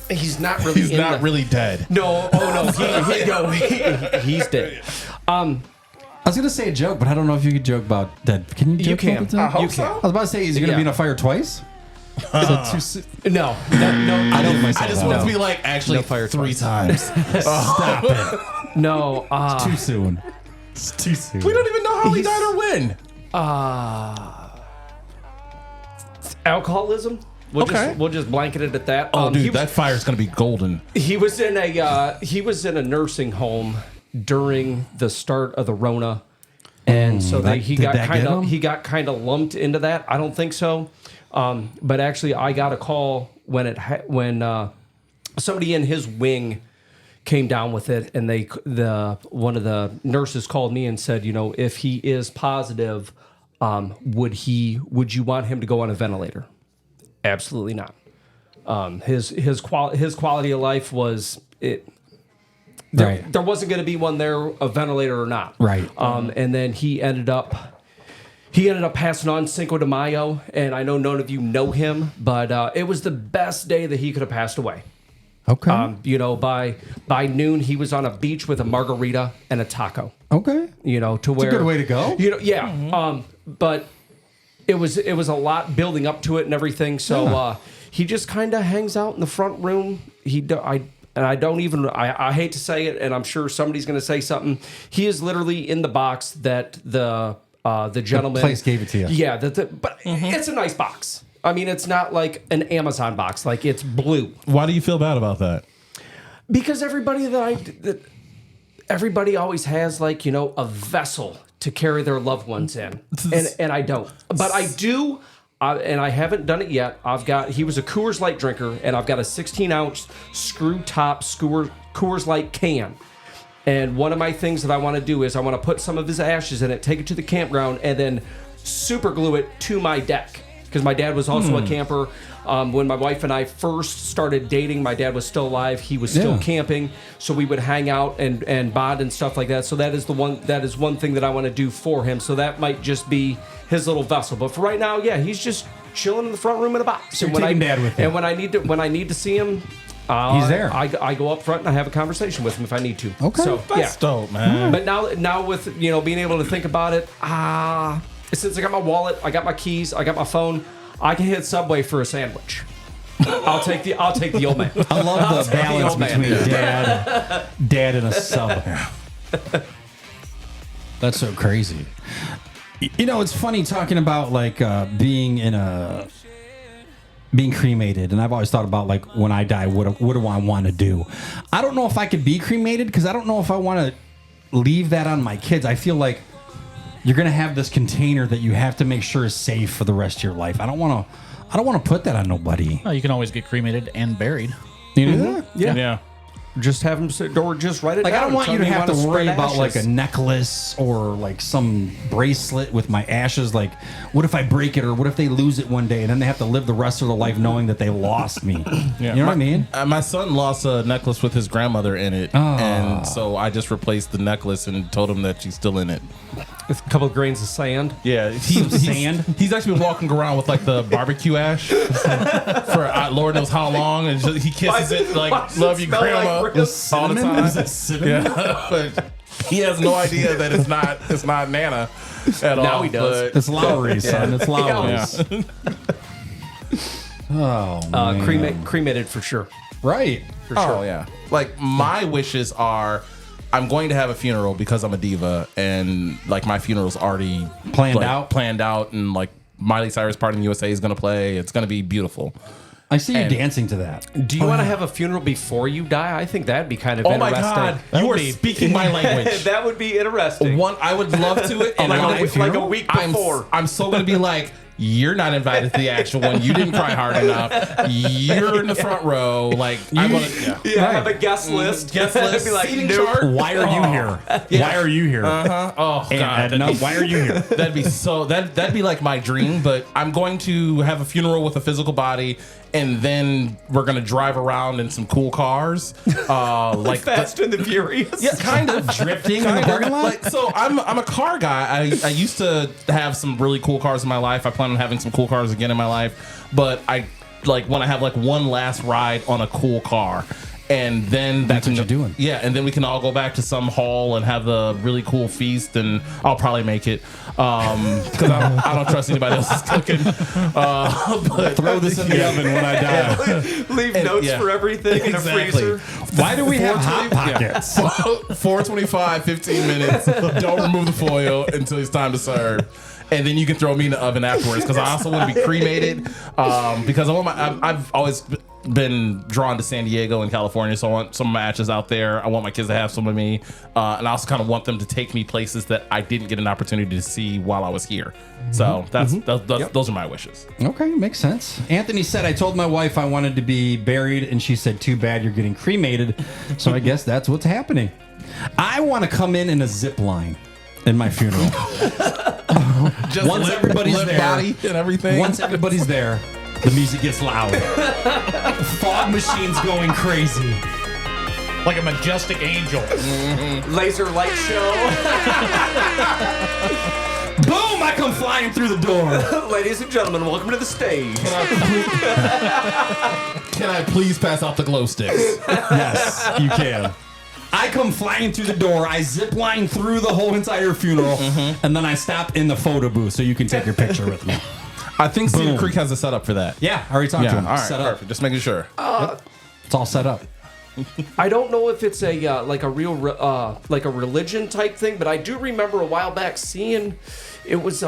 Speaker 5: He's not really.
Speaker 6: He's not really dead.
Speaker 5: No. Oh no. He's dead.
Speaker 3: I was going to say a joke, but I don't know if you could joke about Dad. Can you joke
Speaker 5: You can.
Speaker 3: about Dad?
Speaker 6: I hope
Speaker 5: You
Speaker 6: so.
Speaker 5: can.
Speaker 3: I was about to say, is he going to be in
Speaker 5: Yeah.
Speaker 3: a fire twice?
Speaker 5: No.
Speaker 3: I don't myself
Speaker 6: I just
Speaker 3: out.
Speaker 6: want it to be like actually
Speaker 5: No fire
Speaker 6: three
Speaker 5: twice.
Speaker 6: times.
Speaker 3: Stop it.
Speaker 5: No.
Speaker 3: Too soon. It's too soon.
Speaker 6: We don't even know how he died or when.
Speaker 5: Alcoholism. We'll just blanket it at that.
Speaker 6: Oh, dude,
Speaker 5: he,
Speaker 6: that fire's gonna be golden.
Speaker 5: he was in a nursing home during the start of the Rona, and so
Speaker 3: did
Speaker 5: he
Speaker 3: that get him?
Speaker 5: got kind of lumped into that. I don't think so, but actually, I got a call when somebody in his wing came down with it, and one of the nurses called me and said, you know, if he is positive, would you want him to go on a ventilator? Absolutely not. His quality of life was it.
Speaker 3: Right.
Speaker 5: There wasn't going to be one there, a ventilator or not.
Speaker 3: Right.
Speaker 5: And then he ended up passing on Cinco de Mayo, and I know none of you know him, but it was the best day that he could have passed away.
Speaker 3: Okay.
Speaker 5: By noon he was on a beach with a margarita and a taco.
Speaker 3: Okay.
Speaker 5: To where
Speaker 3: It's a good way to go.
Speaker 5: Yeah. But it was a lot building up to it and everything. So he just kind of hangs out in the front room. I hate to say it, and I'm sure somebody's going to say something. He is literally in the box that the gentleman
Speaker 3: The place gave it to you.
Speaker 5: Yeah, but it's a nice box. I mean, it's not like an Amazon box. Like, it's blue.
Speaker 6: Why do you feel bad about that?
Speaker 5: Because everybody always has, like, a vessel to carry their loved ones in, and I don't. But I do. And I haven't done it yet. He was a Coors Light drinker, and I've got a 16-ounce screw top Coors Light can. And one of my things that I want to do is I want to put some of his ashes in it, take it to the campground, and then super glue it to my deck. Because my dad was also a camper. When my wife and I first started dating, my dad was still alive. He was still camping, so we would hang out and bond and stuff like that. So that is one thing that I want to do for him. So that might just be his little vessel. But for right now, he's just chilling in the front room in a box.
Speaker 3: So you're taking Dad with you.
Speaker 5: And when I need to see him,
Speaker 3: he's there.
Speaker 5: I go up front and I have a conversation with him if I need to.
Speaker 3: Okay.
Speaker 5: So
Speaker 6: That's dope, man.
Speaker 5: But now with being able to think about it, since I got my wallet, I got my keys, I got my phone, I can hit Subway for a sandwich. I'll take the old man.
Speaker 3: I love the balance between dad and a sub. That's so crazy. It's funny talking about like being cremated, and I've always thought about like when I die, what do I want to do? I don't know if I could be cremated because I don't know if I want to leave that on my kids. I feel like you're gonna have this container that you have to make sure is safe for the rest of your life. I don't want to put that on nobody.
Speaker 4: Oh, you can always get cremated and buried.
Speaker 3: You do that?
Speaker 6: Yeah.
Speaker 5: Just have him sit, or just write it
Speaker 3: Like,
Speaker 5: down.
Speaker 3: I don't want
Speaker 5: Tell
Speaker 3: you to
Speaker 5: me
Speaker 3: have to
Speaker 5: want
Speaker 3: worry
Speaker 5: spread
Speaker 3: about like a
Speaker 5: ashes.
Speaker 3: necklace or like some bracelet with my ashes. Like, what if I break it, or what if they lose it one day and then they have to live the rest of their life knowing that they lost me?
Speaker 6: Yeah.
Speaker 3: You know what I mean?
Speaker 6: My son lost a necklace with his grandmother in it, and so I just replaced the necklace and told him that she's still in it.
Speaker 5: With a couple of grains of sand.
Speaker 6: Yeah, he's actually been walking around with like the barbecue ash for Lord knows how long, and he kisses it like "Love you, Grandma"
Speaker 5: Like
Speaker 6: all the time.
Speaker 3: Is it cinnamon?
Speaker 6: Yeah, but he has no idea that it's not Nana at all.
Speaker 5: Now he does.
Speaker 3: It's Lowry, son. It's Lowry's.
Speaker 6: Yeah.
Speaker 3: Oh, man.
Speaker 5: Cremated for sure.
Speaker 3: Right.
Speaker 5: For sure.
Speaker 6: Oh yeah. Like my wishes are, I'm going to have a funeral because I'm a diva, and like my funeral's already
Speaker 3: Planned
Speaker 6: out, and like Miley Cyrus Party in the USA is gonna play. It's gonna be beautiful.
Speaker 3: I see you
Speaker 6: And-
Speaker 3: dancing to that.
Speaker 5: Do you want to have a funeral before you die? I think that'd be kind of
Speaker 6: Oh my
Speaker 5: interesting.
Speaker 6: God, you are speaking my language.
Speaker 5: That would be interesting.
Speaker 6: One, I would love to it, and
Speaker 5: like a week before.
Speaker 6: I'm so gonna be like, you're not invited to the actual one. You didn't cry hard enough. You're in the front row. Like I'm gonna,
Speaker 5: have a guest list.
Speaker 6: Guest list,
Speaker 5: Be like,
Speaker 6: seating
Speaker 5: nope.
Speaker 6: chart.
Speaker 3: Why are you here? Why are you here?
Speaker 6: Oh God,
Speaker 3: No, why are you here?
Speaker 6: that'd be so. That'd be like my dream. But I'm going to have a funeral with a physical body, and then we're gonna drive around in some cool cars, like
Speaker 5: Fast and the Furious.
Speaker 6: Yeah, kind of
Speaker 3: Drifting in the parking lot?
Speaker 6: Like, so I'm a car guy. I used to have some really cool cars in my life. I plan on having some cool cars again in my life. But I like want to have like one last ride on a cool car. And then
Speaker 3: That's what you're doing.
Speaker 6: Yeah, and then we can all go back to some hall and have the really cool feast, and I'll probably make it because I don't trust anybody else's cooking. But
Speaker 3: Throw this in the oven when I die.
Speaker 5: Leave notes
Speaker 6: yeah.
Speaker 5: for everything in a freezer.
Speaker 3: Why do we have hot pockets?
Speaker 6: 4:25, 15 minutes. Don't remove the foil until it's time to serve. And then you can throw me in the oven afterwards, because I also want to be cremated. Because I've always been drawn to San Diego and California, so I want some of my ashes out there. I want my kids to have some of me, and I also kind of want them to take me places that I didn't get an opportunity to see while I was here. So those are my wishes.
Speaker 3: Okay, makes sense. Anthony said, I told my wife I wanted to be buried, and she said, too bad you're getting cremated. So I guess that's what's happening. I want to come in a zip line in my funeral.
Speaker 6: Just
Speaker 3: Once everybody's there,
Speaker 6: body and everything.
Speaker 3: Once everybody's there, the music gets loud. Fog machines going crazy.
Speaker 4: Like a majestic angel.
Speaker 5: Laser light show.
Speaker 3: Boom! I come flying through the door.
Speaker 5: Ladies and gentlemen, welcome to the stage.
Speaker 6: Can I please pass out the glow sticks?
Speaker 3: Yes, you can. I come flying through the door. I zip line through the whole entire funeral, and then I stop in the photo booth so you can take your picture with me.
Speaker 6: I think Cedar Creek has a setup for that.
Speaker 3: Yeah, I already talked to him.
Speaker 6: All right,
Speaker 3: Set up.
Speaker 6: perfect. Just making sure.
Speaker 3: It's all set up.
Speaker 5: I don't know if it's a like a real like a religion type thing, but I do remember a while back seeing it was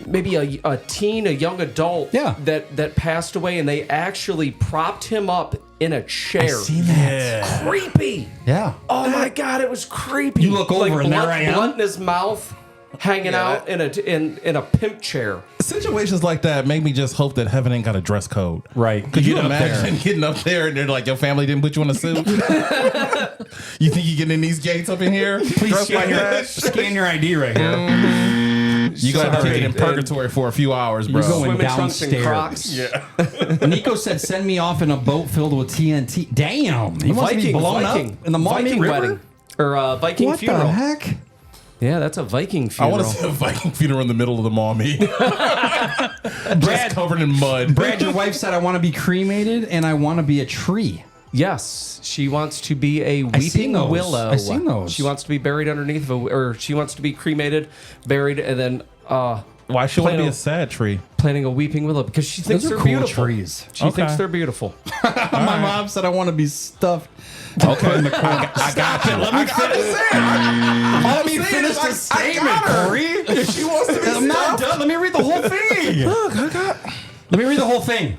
Speaker 5: maybe a teen, a young adult that passed away, and they actually propped him up in a chair.
Speaker 3: I've seen that.
Speaker 6: Yeah.
Speaker 5: Creepy.
Speaker 3: Yeah.
Speaker 5: Oh my god, it was creepy.
Speaker 3: You look over
Speaker 5: like
Speaker 3: and there I am.
Speaker 5: blood in his mouth, hanging out in a pimp chair.
Speaker 6: Situations like that make me just hope that heaven ain't got a dress code.
Speaker 3: Right.
Speaker 6: Could you
Speaker 3: Get up
Speaker 6: imagine getting up there and they're like, your family didn't put you in a suit? You think you getting in these gates up in here?
Speaker 3: Please
Speaker 6: Dressed like that?
Speaker 3: scan your ID right here.
Speaker 6: You got to kick it in purgatory for a few hours, bro.
Speaker 3: You're going
Speaker 5: Swimming trunks and
Speaker 3: downstairs.
Speaker 5: Crocs.
Speaker 3: Nico said, "Send me off in a boat filled with TNT." Damn, he wants to be blown up in the Maumee
Speaker 5: Viking
Speaker 3: River.
Speaker 5: wedding or Viking
Speaker 3: What
Speaker 5: funeral.
Speaker 3: the heck?
Speaker 5: Yeah, that's a Viking
Speaker 6: I
Speaker 5: funeral.
Speaker 6: want to see a Viking funeral in the middle of the Maumee. Just covered in mud.
Speaker 3: Brad, your wife said, "I want to be cremated and I want to be a tree."
Speaker 5: Yes, she wants to be a
Speaker 3: seen
Speaker 5: weeping
Speaker 3: those.
Speaker 5: willow.
Speaker 3: I seen those.
Speaker 5: She wants to be buried underneath or she wants to be cremated, buried, and then
Speaker 6: Why should I be
Speaker 5: Plano.
Speaker 6: a sad tree?
Speaker 5: planting a weeping willow because she thinks
Speaker 3: Those are
Speaker 5: they're
Speaker 3: cool
Speaker 5: beautiful.
Speaker 3: trees.
Speaker 5: She thinks they're beautiful.
Speaker 3: My mom said, "I want to be stuffed."
Speaker 6: Okay. I got you.
Speaker 3: Let me finish. Let me finish the statement, Corey.
Speaker 6: If she wants to be
Speaker 3: I'm not done. Let me read the whole thing. Let me read the whole thing.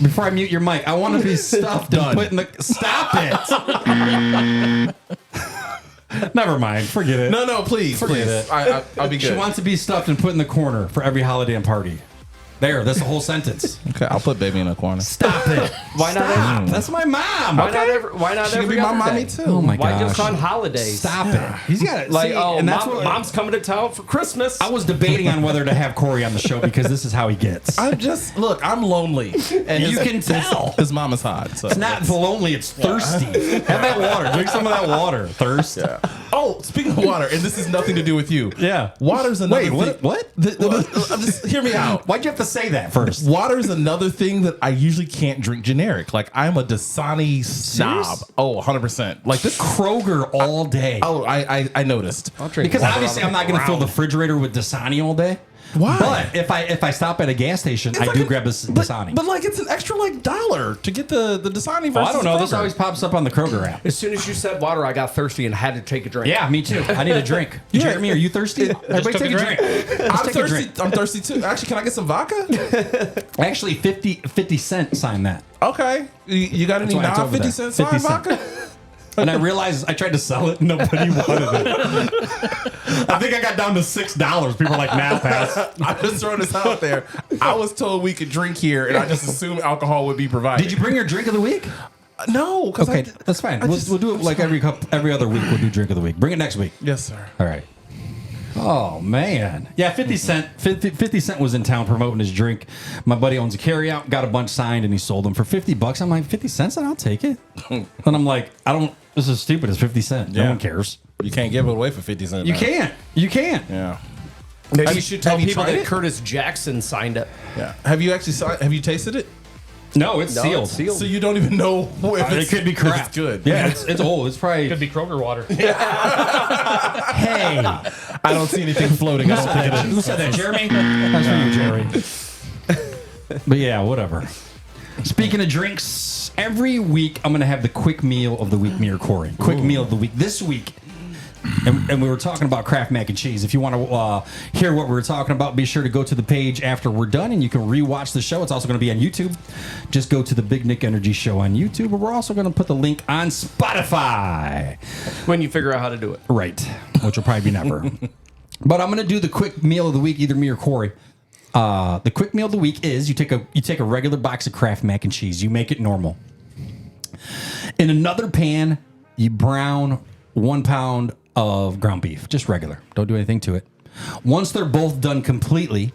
Speaker 3: Before I mute your mic, I want to be stuffed and put in the. Stop it. Never mind. Forget it.
Speaker 6: No, please.
Speaker 3: Forget
Speaker 6: please.
Speaker 3: it.
Speaker 6: I'll be good.
Speaker 3: She wants to be stuffed and put in the corner for every holiday and party. There, that's the whole sentence.
Speaker 6: Okay, I'll put baby in a corner.
Speaker 3: Stop it.
Speaker 5: Why not?
Speaker 3: Stop. That's my mom.
Speaker 5: Why not every? Why not
Speaker 6: She can
Speaker 5: every
Speaker 6: be my
Speaker 5: other
Speaker 6: mommy
Speaker 5: day?
Speaker 6: too.
Speaker 3: Oh my
Speaker 5: Why
Speaker 3: gosh.
Speaker 5: just on holidays?
Speaker 3: Stop it. He's got it.
Speaker 5: Like,
Speaker 3: See,
Speaker 5: oh,
Speaker 3: and that's
Speaker 5: mom,
Speaker 3: what
Speaker 5: mom's coming to town for Christmas.
Speaker 3: I was debating on whether to have Corey on the show because this is how he gets.
Speaker 6: I'm just I'm lonely, and
Speaker 3: You can tell.
Speaker 6: his mama's hot. So.
Speaker 3: It's not lonely, it's thirsty. Have that water. Drink some of that water. Thirst.
Speaker 6: Yeah. Oh, speaking of water, and this has nothing to do with you.
Speaker 3: Yeah.
Speaker 6: Water's another
Speaker 3: Wait,
Speaker 6: thing.
Speaker 3: what?
Speaker 6: Just hear me out.
Speaker 3: Why'd you have to say that first?
Speaker 6: Water is another thing that I usually can't drink generic. Like, I'm a Dasani snob.
Speaker 3: Serious?
Speaker 6: Oh, 100%. Like this.
Speaker 3: Kroger all day.
Speaker 6: Oh, I noticed.
Speaker 3: Because obviously I'm not going to fill the refrigerator with Dasani all day.
Speaker 6: Why?
Speaker 3: But if I stop at a gas station, I do grab a Dasani.
Speaker 6: But like, it's an extra like $1 to get the Dasani versus
Speaker 3: I don't know. This
Speaker 6: Kroger.
Speaker 3: always pops up on the Kroger app.
Speaker 5: As soon as you said water, I got thirsty and had to take a drink.
Speaker 3: Yeah, me too. I need a drink. Jeremy, are you thirsty? Everybody
Speaker 4: took
Speaker 3: take
Speaker 4: a
Speaker 3: a drink.
Speaker 6: I'm
Speaker 3: take a
Speaker 6: thirsty.
Speaker 3: drink.
Speaker 6: I'm thirsty too. Actually, can I get some vodka?
Speaker 3: Actually, 50 Cent signed that.
Speaker 6: Okay. You got any
Speaker 3: why it's
Speaker 6: non
Speaker 3: over
Speaker 6: 50
Speaker 3: there.
Speaker 6: cent
Speaker 3: 50
Speaker 6: sign
Speaker 3: cent.
Speaker 6: vodka?
Speaker 3: And I realized I tried to sell it. Nobody wanted it. I think I got down to $6. People are like, nah, pass.
Speaker 6: I'm just throwing this out there. I was told we could drink here, and I just assumed alcohol would be provided.
Speaker 3: Did you bring your drink of the week?
Speaker 6: No, because
Speaker 3: Okay, that's fine. We'll do it like every other week. We'll do drink of the week. Bring it next week.
Speaker 6: Yes, sir.
Speaker 3: All right. Oh man, yeah. 50 Cent was in town promoting his drink. My buddy owns a carryout, got a bunch signed, and he sold them for $50. I'm like, 50 cents, and I'll take it. And I'm like, I don't. This is stupid. It's 50 cents. No
Speaker 6: Yeah.
Speaker 3: one cares.
Speaker 6: You can't give it away for 50 cents.
Speaker 3: You can't. You can't.
Speaker 6: Yeah.
Speaker 5: Maybe you should tell
Speaker 6: have you
Speaker 5: people
Speaker 6: tried
Speaker 5: that
Speaker 6: it?
Speaker 5: Curtis Jackson signed it.
Speaker 6: Yeah. Have you tasted it?
Speaker 3: No, it's
Speaker 5: No,
Speaker 3: sealed.
Speaker 5: it's sealed.
Speaker 6: So you don't even know if
Speaker 3: It could be
Speaker 6: if
Speaker 3: crap.
Speaker 6: it's good.
Speaker 3: Yeah, it's old. It's probably.
Speaker 4: Could be Kroger water.
Speaker 3: Hey,
Speaker 6: I don't see anything floating. I don't think it is.
Speaker 3: who said that? Jeremy. That's for you, Jeremy. But yeah, whatever. Speaking of drinks, every week I'm gonna have the quick meal of the week. Me or Corey. Quick meal of the week. This week. And we were talking about Kraft mac and cheese. If you want to hear what we were talking about, be sure to go to the page after we're done, and you can rewatch the show. It's also going to be on YouTube. Just go to the Big Nick Energy Show on YouTube, but we're also going to put the link on Spotify.
Speaker 5: When you figure out how to do it.
Speaker 3: Right, which will probably be never. But I'm going to do the quick meal of the week, either me or Corey. The quick meal of the week is you take a regular box of Kraft mac and cheese, you make it normal. In another pan, you brown 1 pound of ground beef, just regular. Don't do anything to it. Once they're both done completely,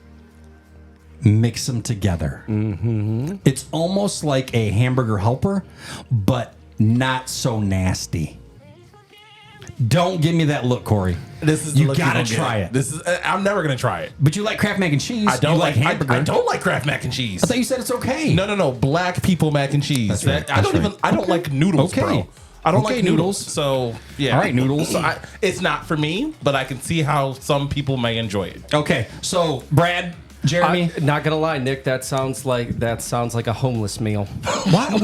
Speaker 3: mix them together. Mm-hmm. It's almost like a hamburger helper, but not so nasty. Don't give me that look, Corey.
Speaker 6: This is the
Speaker 3: You
Speaker 6: look
Speaker 3: gotta
Speaker 6: don't get.
Speaker 3: try it.
Speaker 6: This is. I'm never gonna try it.
Speaker 3: But you like Kraft mac and cheese.
Speaker 6: I don't
Speaker 3: you
Speaker 6: like
Speaker 3: hamburger.
Speaker 6: I don't like Kraft mac and cheese.
Speaker 3: I thought you said it's okay.
Speaker 6: No. Black people mac and cheese.
Speaker 3: That's right.
Speaker 6: I don't
Speaker 3: That's
Speaker 6: even.
Speaker 3: right.
Speaker 6: I don't like noodles,
Speaker 3: Okay.
Speaker 6: bro. I don't
Speaker 3: Okay,
Speaker 6: like noodles.
Speaker 3: noodles.
Speaker 6: So yeah.
Speaker 3: All right, noodles.
Speaker 6: So it's not for me, but I can see how some people may enjoy it.
Speaker 3: Okay, so Brad, Jeremy.
Speaker 5: Not gonna lie, Nick. That sounds like a homeless meal.
Speaker 3: What?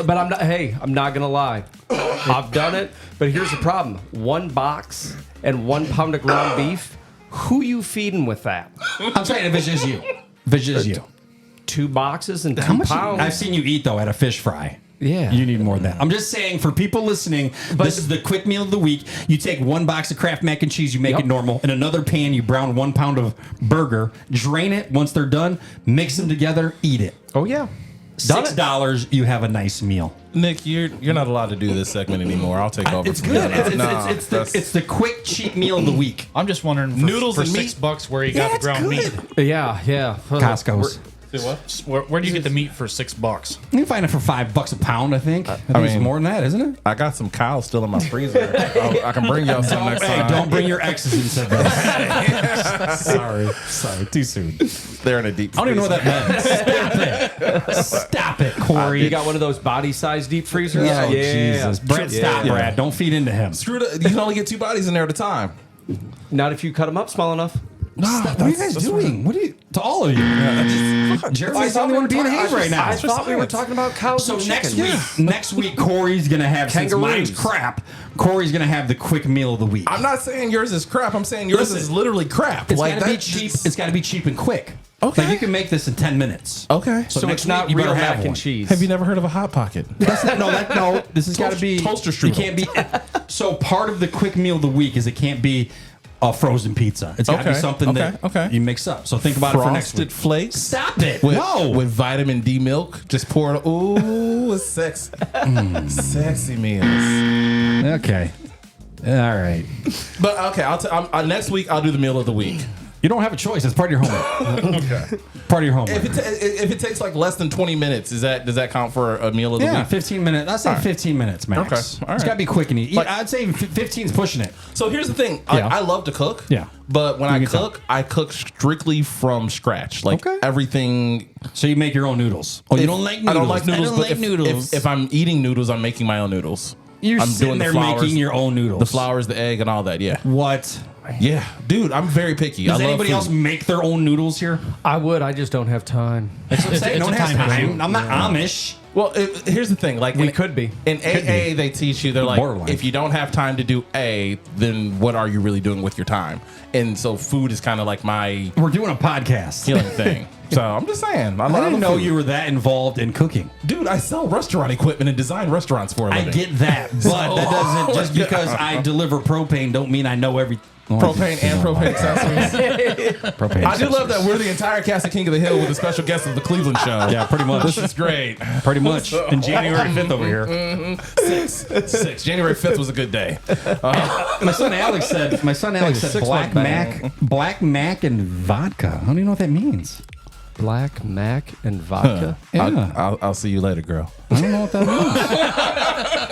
Speaker 5: But I'm not. Hey, I'm not gonna lie. I've done it. But here's the problem: 1 box and 1 pound of ground beef. Who you feeding with that?
Speaker 3: I'm saying if it's just you. If it's just you.
Speaker 5: 2 boxes and 2
Speaker 3: How much?
Speaker 5: pounds.
Speaker 3: I've seen you eat though at a fish fry.
Speaker 5: Yeah.
Speaker 3: You need more than that. I'm just saying for people listening, this is the quick meal of the week. You take 1 box of Kraft mac and cheese, you make it normal. In another pan, you brown 1 pound of burger, drain it. Once they're done, mix them together, eat it.
Speaker 5: Oh yeah. Done it.
Speaker 3: $6, you have a nice meal.
Speaker 6: Nick, you're not allowed to do this segment anymore. I'll take over.
Speaker 3: It's
Speaker 6: from
Speaker 3: good.
Speaker 6: here.
Speaker 3: It's the quick cheap meal of the week.
Speaker 4: I'm just wondering for,
Speaker 6: Noodles
Speaker 4: for
Speaker 6: and
Speaker 4: $6 where you
Speaker 3: Yeah,
Speaker 4: got the
Speaker 3: it's
Speaker 4: ground
Speaker 3: good.
Speaker 4: meat.
Speaker 5: Yeah.
Speaker 3: Costco's.
Speaker 4: Where do you get the meat for $6?
Speaker 3: You can find it for $5 a pound, I think. I think it's
Speaker 6: mean-
Speaker 3: more than that, isn't it?
Speaker 6: I got some cows still in my freezer. I can bring y'all some next
Speaker 3: Hey,
Speaker 6: time.
Speaker 3: don't bring your exes into this. Sorry, too soon.
Speaker 6: They're in a deep.
Speaker 3: I don't even know what that meant. Stop it, Corey.
Speaker 5: You got one of those body-sized deep freezers?
Speaker 3: Oh, Jesus. Brad, stop,
Speaker 6: Yeah.
Speaker 3: Brad. Don't feed into him.
Speaker 6: Screw it. You can only get 2 bodies in there at a time.
Speaker 5: Not if you cut them up small enough.
Speaker 3: Stop. What are you guys doing? What are you? To all of you. Jeremy's the only one being behave right now.
Speaker 5: I thought we were talking about cows
Speaker 3: So
Speaker 5: and
Speaker 3: next
Speaker 5: chicken.
Speaker 3: next week, Corey's gonna have since mine's
Speaker 5: Kangaroos.
Speaker 3: crap. Corey's gonna have the quick meal of the week.
Speaker 6: I'm not saying yours is crap. I'm saying yours
Speaker 3: Listen,
Speaker 6: is literally crap.
Speaker 3: It's
Speaker 6: Like
Speaker 3: gotta be
Speaker 6: that-
Speaker 3: cheap. It's gotta be cheap and quick.
Speaker 6: Okay.
Speaker 3: Like you can make this in 10 minutes.
Speaker 6: Okay.
Speaker 5: So
Speaker 3: next
Speaker 5: it's not
Speaker 3: week, you
Speaker 5: real
Speaker 3: better have
Speaker 5: mac
Speaker 3: one.
Speaker 5: and cheese.
Speaker 6: Have you never heard of a hot pocket?
Speaker 3: No. This has got to be
Speaker 6: toaster
Speaker 3: It
Speaker 6: strudel.
Speaker 3: can't be. So part of the quick meal of the week is it can't be a frozen pizza. It's got to be
Speaker 6: Okay,
Speaker 3: something that you mix up. So think about it for next
Speaker 6: Frosted
Speaker 3: week.
Speaker 6: Flakes.
Speaker 3: Stop it!
Speaker 6: With,
Speaker 3: No.
Speaker 6: with vitamin D milk, just pour it. Ooh, it's sexy. Sexy meals.
Speaker 3: Okay. All right.
Speaker 6: But okay, next week I'll do the meal of the week.
Speaker 3: You don't have a choice. It's part of your homework.
Speaker 6: Okay.
Speaker 3: Part of your homework.
Speaker 6: If it takes like less than 20 minutes, does that count for a meal of the
Speaker 3: Yeah,
Speaker 6: week?
Speaker 3: 15 minutes. I'd say
Speaker 6: All right.
Speaker 3: 15 minutes max.
Speaker 6: Okay, all
Speaker 3: It's
Speaker 6: right.
Speaker 3: got to be quick and easy.
Speaker 6: Like-
Speaker 3: I'd say 15's pushing it.
Speaker 6: So here's the thing.
Speaker 3: Yeah.
Speaker 6: I love to cook.
Speaker 3: Yeah.
Speaker 6: But when
Speaker 3: You
Speaker 6: I
Speaker 3: can
Speaker 6: cook, I cook strictly from scratch. Like
Speaker 3: Okay.
Speaker 6: everything.
Speaker 3: So you make your own noodles. Oh, you
Speaker 6: If-
Speaker 3: don't like noodles?
Speaker 6: I don't like noodles.
Speaker 3: I don't
Speaker 6: but
Speaker 3: like noodles.
Speaker 6: If I'm eating noodles, I'm making my own noodles.
Speaker 3: You're
Speaker 6: I'm
Speaker 3: sitting
Speaker 6: doing the
Speaker 3: there
Speaker 6: flours,
Speaker 3: making your own noodles.
Speaker 6: The flours, the egg, and all that. Yeah.
Speaker 3: What?
Speaker 6: Yeah. Dude, I'm very picky.
Speaker 3: Does
Speaker 6: I love
Speaker 3: anybody
Speaker 6: food.
Speaker 3: else make their own noodles here?
Speaker 5: I would. I just don't have time.
Speaker 3: That's what I'm saying.
Speaker 4: it's
Speaker 3: No one
Speaker 4: a
Speaker 3: has
Speaker 4: time
Speaker 3: time.
Speaker 4: issue.
Speaker 3: I'm not Amish.
Speaker 6: Well, here's the thing. Like
Speaker 5: We could be.
Speaker 6: In AA, they teach you. They're like,
Speaker 3: Borderline.
Speaker 6: if you don't have time to do A, then what are you really doing with your time? And so, food is kind of like my
Speaker 3: We're doing a podcast.
Speaker 6: healing thing. So I'm just saying.
Speaker 3: I didn't know you were that involved in cooking.
Speaker 6: Dude, I sell restaurant equipment and design restaurants for a
Speaker 3: I
Speaker 6: living.
Speaker 3: get that, but that doesn't just because I deliver propane don't mean I know every
Speaker 6: propane and propane accessories.
Speaker 3: propane.
Speaker 6: I do love that we're the entire cast of King of the Hill with the special guest of the Cleveland show.
Speaker 3: Yeah, pretty much.
Speaker 6: This is great.
Speaker 3: Pretty much. And January 5th over here.
Speaker 6: 6. January 5th was a good day.
Speaker 3: My son Alex said black mac and vodka. I don't even know what that means.
Speaker 5: Black mac and vodka.
Speaker 3: Yeah.
Speaker 6: I'll see you later, girl.
Speaker 3: I don't know what that means.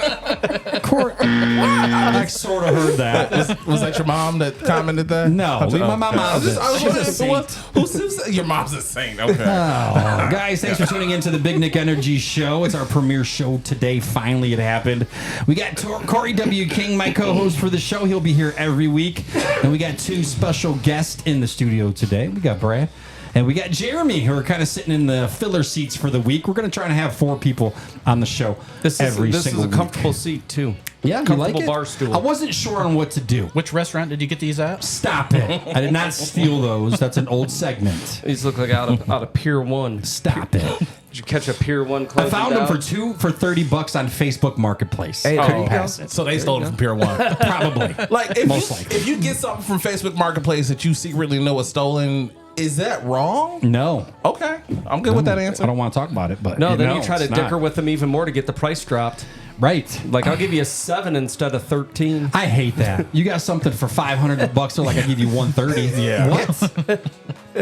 Speaker 3: I sort of heard that.
Speaker 6: Was that your mom that commented that?
Speaker 3: No, leave my mom out of this. She's a saint.
Speaker 6: Who's your mom's a saint? Okay.
Speaker 3: Oh, guys, thanks for tuning in to the Big Nick Energy Show. It's our premiere show today. Finally, it happened. We got Corey W. King, my co-host for the show. He'll be here every week. And we got 2 special guests in the studio today. We got Brad. And we got Jeremy, who are kind of sitting in the filler seats for the week. We're going to try and have 4 people on the show
Speaker 5: This
Speaker 3: every
Speaker 5: is
Speaker 3: single
Speaker 5: a
Speaker 3: week.
Speaker 5: comfortable seat too.
Speaker 3: Yeah, you
Speaker 5: comfortable
Speaker 3: like it?
Speaker 5: bar stool.
Speaker 3: I wasn't sure on what to do.
Speaker 4: Which restaurant did you get these at?
Speaker 3: Stop it. I did not steal those. That's an old segment.
Speaker 5: These look like out of Pier 1.
Speaker 3: Stop it.
Speaker 5: Did you catch a Pier 1
Speaker 3: I
Speaker 5: closing
Speaker 3: found them
Speaker 5: down?
Speaker 3: for $30 on Facebook Marketplace.
Speaker 5: Hey, there
Speaker 3: Couldn't
Speaker 5: you go.
Speaker 3: pass it.
Speaker 6: So they stole it from Pier 1.
Speaker 3: Probably.
Speaker 6: Like,
Speaker 3: Most likely.
Speaker 6: if you get something from Facebook Marketplace that you secretly know is stolen, is that wrong?
Speaker 3: No.
Speaker 6: Okay. I'm good with that answer.
Speaker 3: I don't want to talk about it, but
Speaker 5: No, then you
Speaker 3: know,
Speaker 5: try to
Speaker 3: it's
Speaker 5: dicker
Speaker 3: not.
Speaker 5: with them even more to get the price dropped.
Speaker 3: Right.
Speaker 5: Like, I'll give you a 7 instead of 13.
Speaker 3: I hate that. You got something for $500, so like I give you $130.
Speaker 6: Yeah.
Speaker 3: What?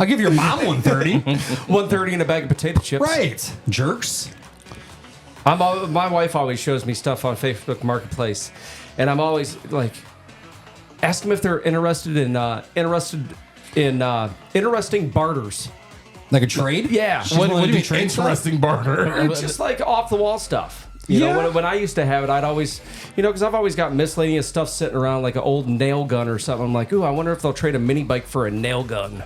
Speaker 3: I'll give your mom $130.
Speaker 5: 130 and a bag of potato chips.
Speaker 3: Right. Jerks.
Speaker 5: My wife always shows me stuff on Facebook Marketplace, and I'm always like, ask them if they're interested in interesting barters.
Speaker 3: Like a trade?
Speaker 5: Yeah.
Speaker 6: What do you mean
Speaker 3: trade stuff?
Speaker 6: interesting barter?
Speaker 5: It's just like off the wall stuff. You know, when I used to have it, I'd always, because I've always got miscellaneous stuff sitting around, like an old nail gun or something. I'm like, ooh, I wonder if they'll trade a mini bike for a nail gun.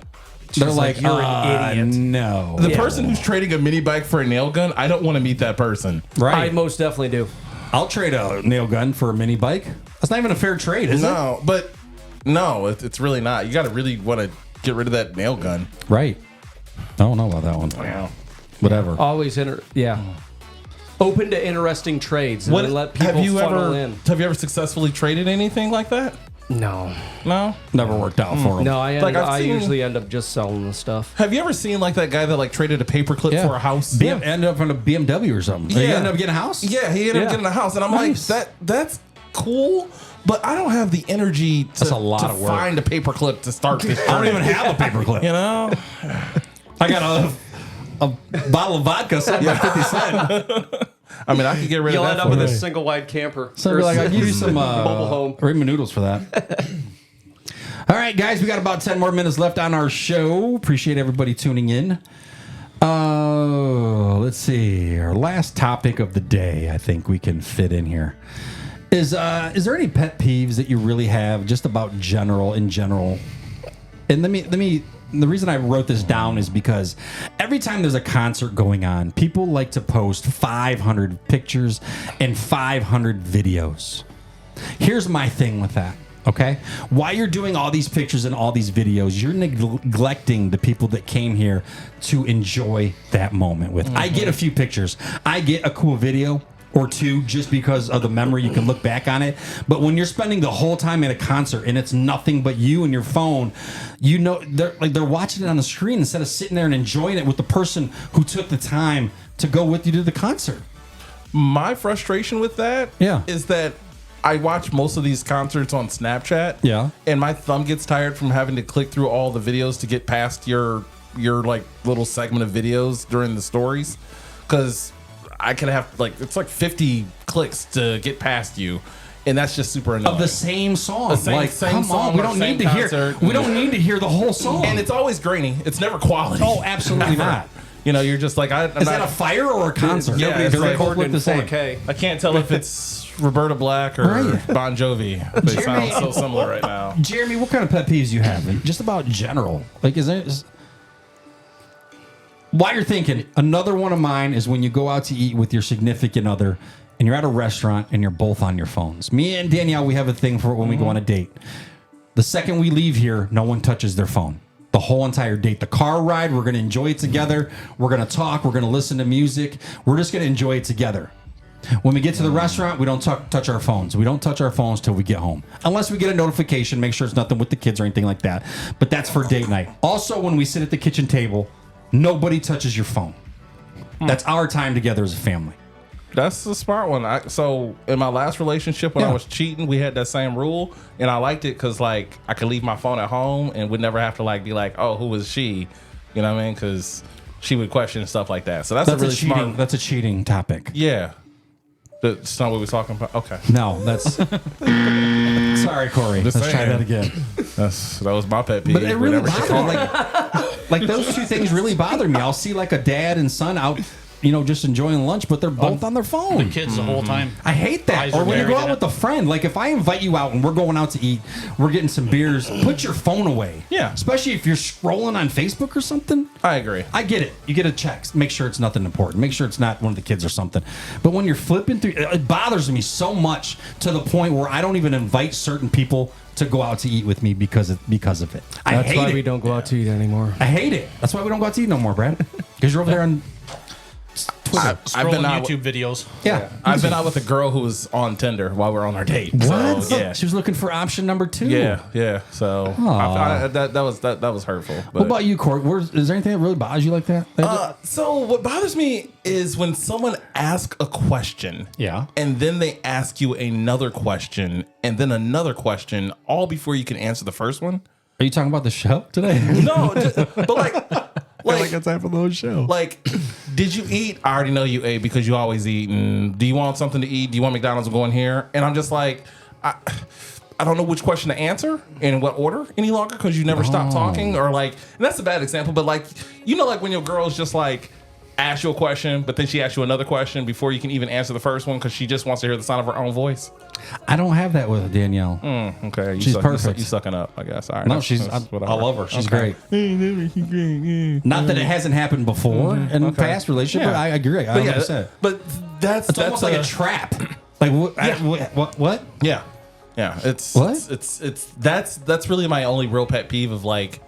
Speaker 3: They're like,
Speaker 5: you're an idiot.
Speaker 3: No.
Speaker 6: The person who's trading a mini bike for a nail gun, I don't want to meet that person.
Speaker 3: Right.
Speaker 5: I most definitely do.
Speaker 3: I'll trade a nail gun for a mini bike. That's not even a fair trade, is it?
Speaker 6: No, but no, it's really not. You got to really want to get rid of that nail gun.
Speaker 3: Right. I don't know about that one.
Speaker 6: Wow.
Speaker 3: Whatever.
Speaker 5: Always open to interesting trades and then let people funnel in.
Speaker 6: Have you ever successfully traded anything like that?
Speaker 5: No.
Speaker 6: No.
Speaker 3: Never worked out for him.
Speaker 5: No, I
Speaker 6: seen-
Speaker 5: usually end up just selling the stuff.
Speaker 6: Have you ever seen like that guy that like traded a paperclip for a house?
Speaker 3: Ended up on a BMW or something.
Speaker 6: Yeah.
Speaker 3: He ended up getting a house?
Speaker 6: Yeah, he ended up getting a house, and I'm
Speaker 3: Nice.
Speaker 6: like, that's cool, but I don't have the energy
Speaker 3: That's a lot
Speaker 6: to
Speaker 3: of work.
Speaker 6: find a paperclip to start this.
Speaker 3: I don't even have a paperclip.
Speaker 6: You know,
Speaker 3: I got a bottle of vodka sold by 50 cents.
Speaker 6: I mean, I could get rid
Speaker 5: You'll
Speaker 6: of
Speaker 5: end
Speaker 6: that
Speaker 5: up
Speaker 6: for
Speaker 5: with a
Speaker 6: me.
Speaker 5: single wide camper.
Speaker 3: So like, I'll give you some
Speaker 5: mobile home.
Speaker 3: ramen noodles for that. All right, guys, we got about 10 more minutes left on our show. Appreciate everybody tuning in. Let's see. Our last topic of the day, I think we can fit in here. Is there any pet peeves that you really have just about in general? And let me the reason I wrote this down is because every time there's a concert going on, people like to post 500 pictures and 500 videos. Here's my thing with that. Okay? While you're doing all these pictures and all these videos, you're neglecting the people that came here to enjoy that moment with. I get a few pictures. I get a cool video or two just because of the memory. You can look back on it. But when you're spending the whole time at a concert and it's nothing but you and your phone, they're watching it on the screen instead of sitting there and enjoying it with the person who took the time to go with you to the concert.
Speaker 6: My frustration with that is that I watch most of these concerts on Snapchat.
Speaker 3: Yeah.
Speaker 6: And my thumb gets tired from having to click through all the videos to get past your like little segment of videos during the stories. Because I can have it's like 50 clicks to get past you. And that's just super annoying.
Speaker 3: Of the same song.
Speaker 6: Same
Speaker 3: come
Speaker 6: song
Speaker 3: on, we
Speaker 6: or
Speaker 3: don't
Speaker 6: same
Speaker 3: need to hear.
Speaker 6: concert.
Speaker 3: We don't need to hear the whole song.
Speaker 6: And it's always grainy. It's never quality.
Speaker 3: Oh, absolutely
Speaker 6: Ever.
Speaker 3: not.
Speaker 6: You know, you're just like,
Speaker 3: Is that a fire or a concert?
Speaker 6: Yeah,
Speaker 3: Nobody
Speaker 6: it's
Speaker 3: they're
Speaker 6: like
Speaker 3: recording
Speaker 5: Recording
Speaker 3: the
Speaker 5: in
Speaker 3: same.
Speaker 5: 4K.
Speaker 6: I can't tell if it's Roberta Black or
Speaker 3: Right.
Speaker 6: Bon Jovi. They
Speaker 3: Jeremy-
Speaker 6: sound so similar right now.
Speaker 3: Jeremy, what kind of pet peeves you have? And just about general. Like, while you're thinking, another one of mine is when you go out to eat with your significant other and you're at a restaurant and you're both on your phones. Me and Danielle, we have a thing for when we go on a date. The second we leave here, no one touches their phone. The whole entire date. The car ride, we're going to enjoy it together. We're going to talk. We're going to listen to music. We're just going to enjoy it together. When we get to the restaurant, we don't touch our phones. We don't touch our phones till we get home. Unless we get a notification, make sure it's nothing with the kids or anything like that. But that's for date night. Also, when we sit at the kitchen table, nobody touches your phone. That's our time together as a family.
Speaker 6: That's the smart one. So in my last relationship, when I was cheating, we had that same rule, and I liked it because like I could leave my phone at home and would never have to like be like, oh, who was she? You know what I mean? Because she would question stuff like that. So that's a really
Speaker 3: cheating.
Speaker 6: smart.
Speaker 3: That's a cheating topic.
Speaker 6: Yeah. That's not what we're talking about. Okay.
Speaker 3: No, that's. Sorry, Corey.
Speaker 6: Just
Speaker 3: Let's try
Speaker 6: saying.
Speaker 3: that again.
Speaker 6: That was my pet peeve.
Speaker 3: But it really
Speaker 6: whenever she
Speaker 3: bothers me.
Speaker 6: called.
Speaker 3: Like those two things really bother me. I'll see like a dad and son out, just enjoying lunch, but they're both on their phone.
Speaker 4: The kids the whole time.
Speaker 3: I hate that.
Speaker 4: Eyes
Speaker 3: Or
Speaker 4: are
Speaker 3: when you go
Speaker 4: buried
Speaker 3: out
Speaker 4: in
Speaker 3: with
Speaker 4: it.
Speaker 3: a friend, like if I invite you out and we're going out to eat, we're getting some beers, put your phone away.
Speaker 6: Yeah.
Speaker 3: Especially if you're scrolling on Facebook or something.
Speaker 6: I agree.
Speaker 3: I get it. You get a check. Make sure it's nothing important. Make sure it's not one of the kids or something. But when you're flipping through, it bothers me so much to the point where I don't even invite certain people to go out to eat with me because of it. I
Speaker 5: That's
Speaker 3: hate
Speaker 5: why
Speaker 3: it.
Speaker 5: we don't go out to eat anymore.
Speaker 3: I hate it. That's why we don't go out to eat no more, Brad. Because you're over there on Twitter.
Speaker 6: I've
Speaker 4: Scrolling
Speaker 6: been out.
Speaker 4: YouTube videos.
Speaker 3: Yeah.
Speaker 6: I've been out with a girl who was on Tinder while we were on our date.
Speaker 3: What?
Speaker 6: So, yeah.
Speaker 3: She was looking for option number 2.
Speaker 6: Yeah. So that was hurtful. But.
Speaker 3: What about you, Court? Is there anything that really bothers you like that?
Speaker 6: So what bothers me is when someone asks a question,
Speaker 3: Yeah.
Speaker 6: and then they ask you another question, and then another question, all before you can answer the first one.
Speaker 3: Are you talking about the show today?
Speaker 6: No, but like like
Speaker 3: it's time for those show.
Speaker 6: like, did you eat? I already know you ate because you always eat. And do you want something to eat? Do you want McDonald's? I'm going here. And I'm just like, I don't know which question to answer and in what order any longer because you never stop talking or like, and that's a bad example, but like, you know, like when your girl's just like ask you a question, but then she asks you another question before you can even answer the first one because she just wants to hear the sound of her own voice.
Speaker 3: I don't have that with Danielle.
Speaker 6: Okay.
Speaker 3: She's perfect.
Speaker 6: You sucking up, I guess. All right.
Speaker 3: No,
Speaker 6: I
Speaker 3: love her. She's great. Not that it hasn't happened before in past relationships, but I agree. I understand.
Speaker 6: But that's
Speaker 3: almost like a trap. Like what?
Speaker 6: Yeah. Yeah, it's
Speaker 3: what?
Speaker 6: It's that's really my only real pet peeve of like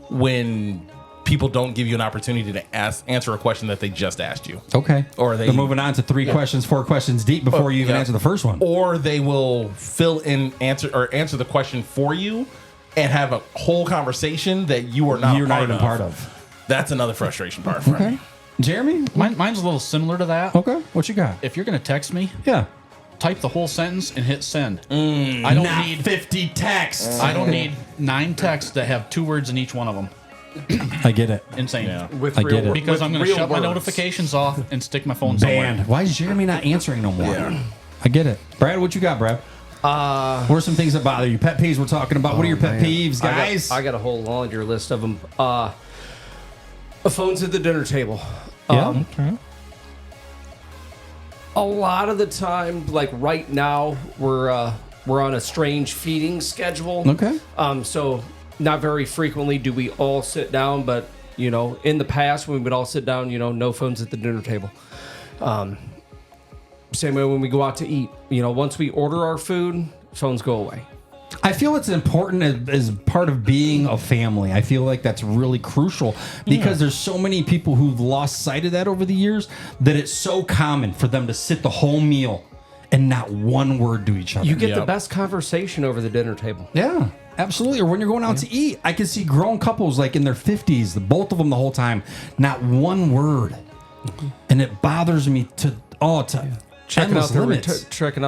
Speaker 6: when people don't give you an opportunity to answer a question that they just asked you.
Speaker 3: Okay.
Speaker 6: Or
Speaker 3: they're moving on to 3 questions, 4 questions deep before you even answer the first one.
Speaker 6: Or they will fill in answer the question for you and have a whole conversation that you're not even part of. That's another frustration part for me.
Speaker 3: Jeremy?
Speaker 4: Mine's a little similar to that.
Speaker 3: Okay. What you got?
Speaker 4: If you're going to text me,
Speaker 3: type
Speaker 4: the whole sentence and hit send. I don't need
Speaker 3: 50 texts.
Speaker 4: I don't need 9 texts that have 2 words in each one of them.
Speaker 3: I get it.
Speaker 4: Insane.
Speaker 3: Yeah. I get it.
Speaker 4: Because I'm going to shut my notifications off and stick my phone
Speaker 3: Banned.
Speaker 4: somewhere.
Speaker 3: Why is Jeremy not answering no more? I get it. Brad, what you got, Brad? What are some things that bother you? Pet peeves we're talking about. What are your pet peeves, guys?
Speaker 5: I got a whole laundry list of them. Phones at the dinner table.
Speaker 3: Okay.
Speaker 5: A lot of the time, like right now, we're on a strange feeding schedule.
Speaker 3: Okay.
Speaker 5: So not very frequently do we all sit down, but you know, in the past when we would all sit down, you know, no phones at the dinner table. Same way when we go out to eat. You know, once we order our food, phones go away.
Speaker 3: I feel it's important as part of being a family. I feel like that's really crucial because there's so many people who've lost sight of that over the years that it's so common for them to sit the whole meal and not one word to each other.
Speaker 5: You get the best conversation over the dinner table.
Speaker 3: Yeah, absolutely. Or when you're going out to eat, I can see grown couples like in their 50s, both of them the whole time, not one word. And it bothers me to
Speaker 5: Checking out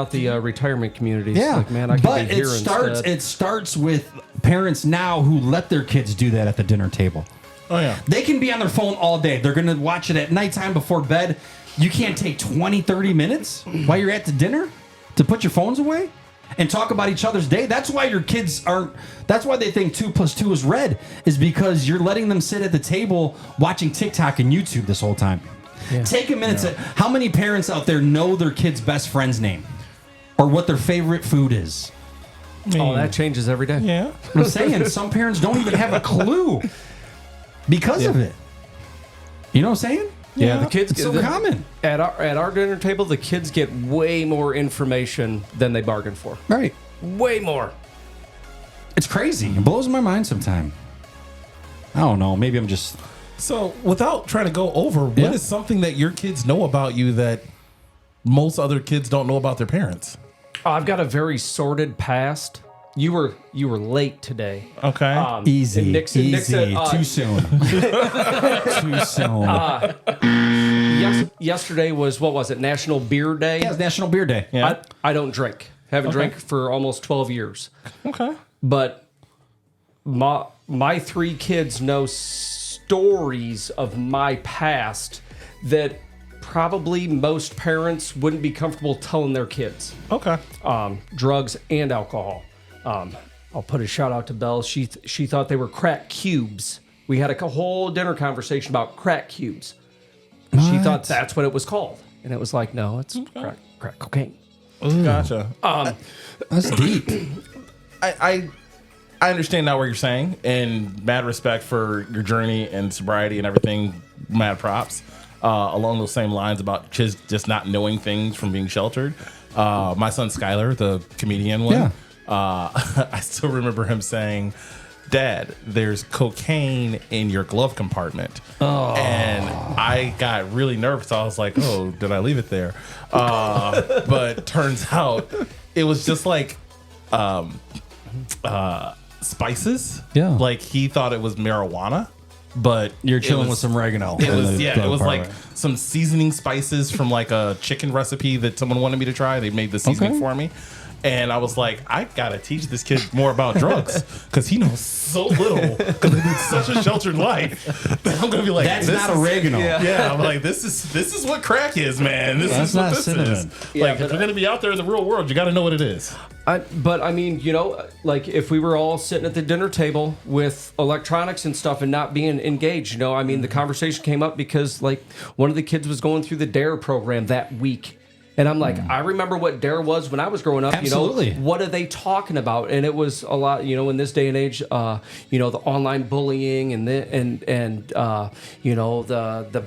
Speaker 3: the
Speaker 5: retirement communities.
Speaker 3: Yeah,
Speaker 5: like, man, I could be here instead.
Speaker 3: It starts with parents now who let their kids do that at the dinner table.
Speaker 6: Oh yeah,
Speaker 3: they can be on their phone all day. They're gonna watch it at nighttime before bed. You can't take 20, 30 minutes while you're at the dinner to put your phones away and talk about each other's day. That's why your kids aren't. That's why they think 2 + 2 is red. Is because you're letting them sit at the table watching TikTok and YouTube this whole time. Yeah. Take a minute to. How many parents out there know their kid's best friend's name or what their favorite food is?
Speaker 5: Oh, that changes every day.
Speaker 6: Yeah.
Speaker 3: I'm saying some parents don't even have a clue because of it. You know what I'm saying?
Speaker 5: Yeah, the kids
Speaker 3: it's so common.
Speaker 5: At our dinner table, the kids get way more information than they bargained for.
Speaker 3: Right.
Speaker 5: Way more.
Speaker 3: It's crazy. It blows my mind sometimes. I don't know. Maybe I'm just...
Speaker 6: So, without trying to go over, what is something that your kids know about you that most other kids don't know about their parents?
Speaker 5: I've got a very sordid past. You were late today.
Speaker 6: Okay.
Speaker 3: Easy.
Speaker 5: Nixon,
Speaker 3: too soon. Too soon.
Speaker 5: Yesterday was, what was it, National Beer Day?
Speaker 3: Yeah, it's National Beer Day.
Speaker 6: Yeah.
Speaker 5: I don't drink. Haven't drank for almost 12 years.
Speaker 6: Okay.
Speaker 5: But my 3 kids know stories of my past that probably most parents wouldn't be comfortable telling their kids.
Speaker 6: Okay.
Speaker 5: Drugs and alcohol. I'll put a shout out to Belle. She thought they were crack cubes. We had a whole dinner conversation about crack cubes. She thought that's what it was called. And it was like, no, it's crack cocaine.
Speaker 6: Gotcha.
Speaker 3: That's deep.
Speaker 6: I understand now what you're saying, and mad respect for your journey and sobriety and everything. Mad props. Along those same lines about just not knowing things from being sheltered. My son Skylar, the comedian one, I still remember him saying, "Dad, there's cocaine in your glove compartment." And I got really nervous. I was like, "Oh, did I leave it there?" But turns out it was just like spices.
Speaker 3: Yeah.
Speaker 6: Like he thought it was marijuana, but
Speaker 3: you're chilling with some oregano.
Speaker 6: It was like some seasoning spices from like a chicken recipe that someone wanted me to try. They made the seasoning for me. And I was like, I gotta teach this kid more about drugs because he knows so little because he lives such a sheltered life that I'm gonna be like,
Speaker 3: That's
Speaker 6: this
Speaker 3: not
Speaker 6: is-
Speaker 3: oregano.
Speaker 6: Yeah, I'm like, this is what crack is, man. This
Speaker 3: That's
Speaker 6: is what
Speaker 3: not
Speaker 6: this
Speaker 3: cinnamon.
Speaker 6: is.
Speaker 5: Yeah,
Speaker 6: Like, if you're gonna be out there in the real world, you got to know what it is.
Speaker 5: But I mean, like if we were all sitting at the dinner table with electronics and stuff and not being engaged, I mean, the conversation came up because like one of the kids was going through the DARE program that week. And I'm like, I remember what DARE was when I was growing up.
Speaker 3: Absolutely.
Speaker 5: What are they talking about? And it was a lot, in this day and age, the online bullying and the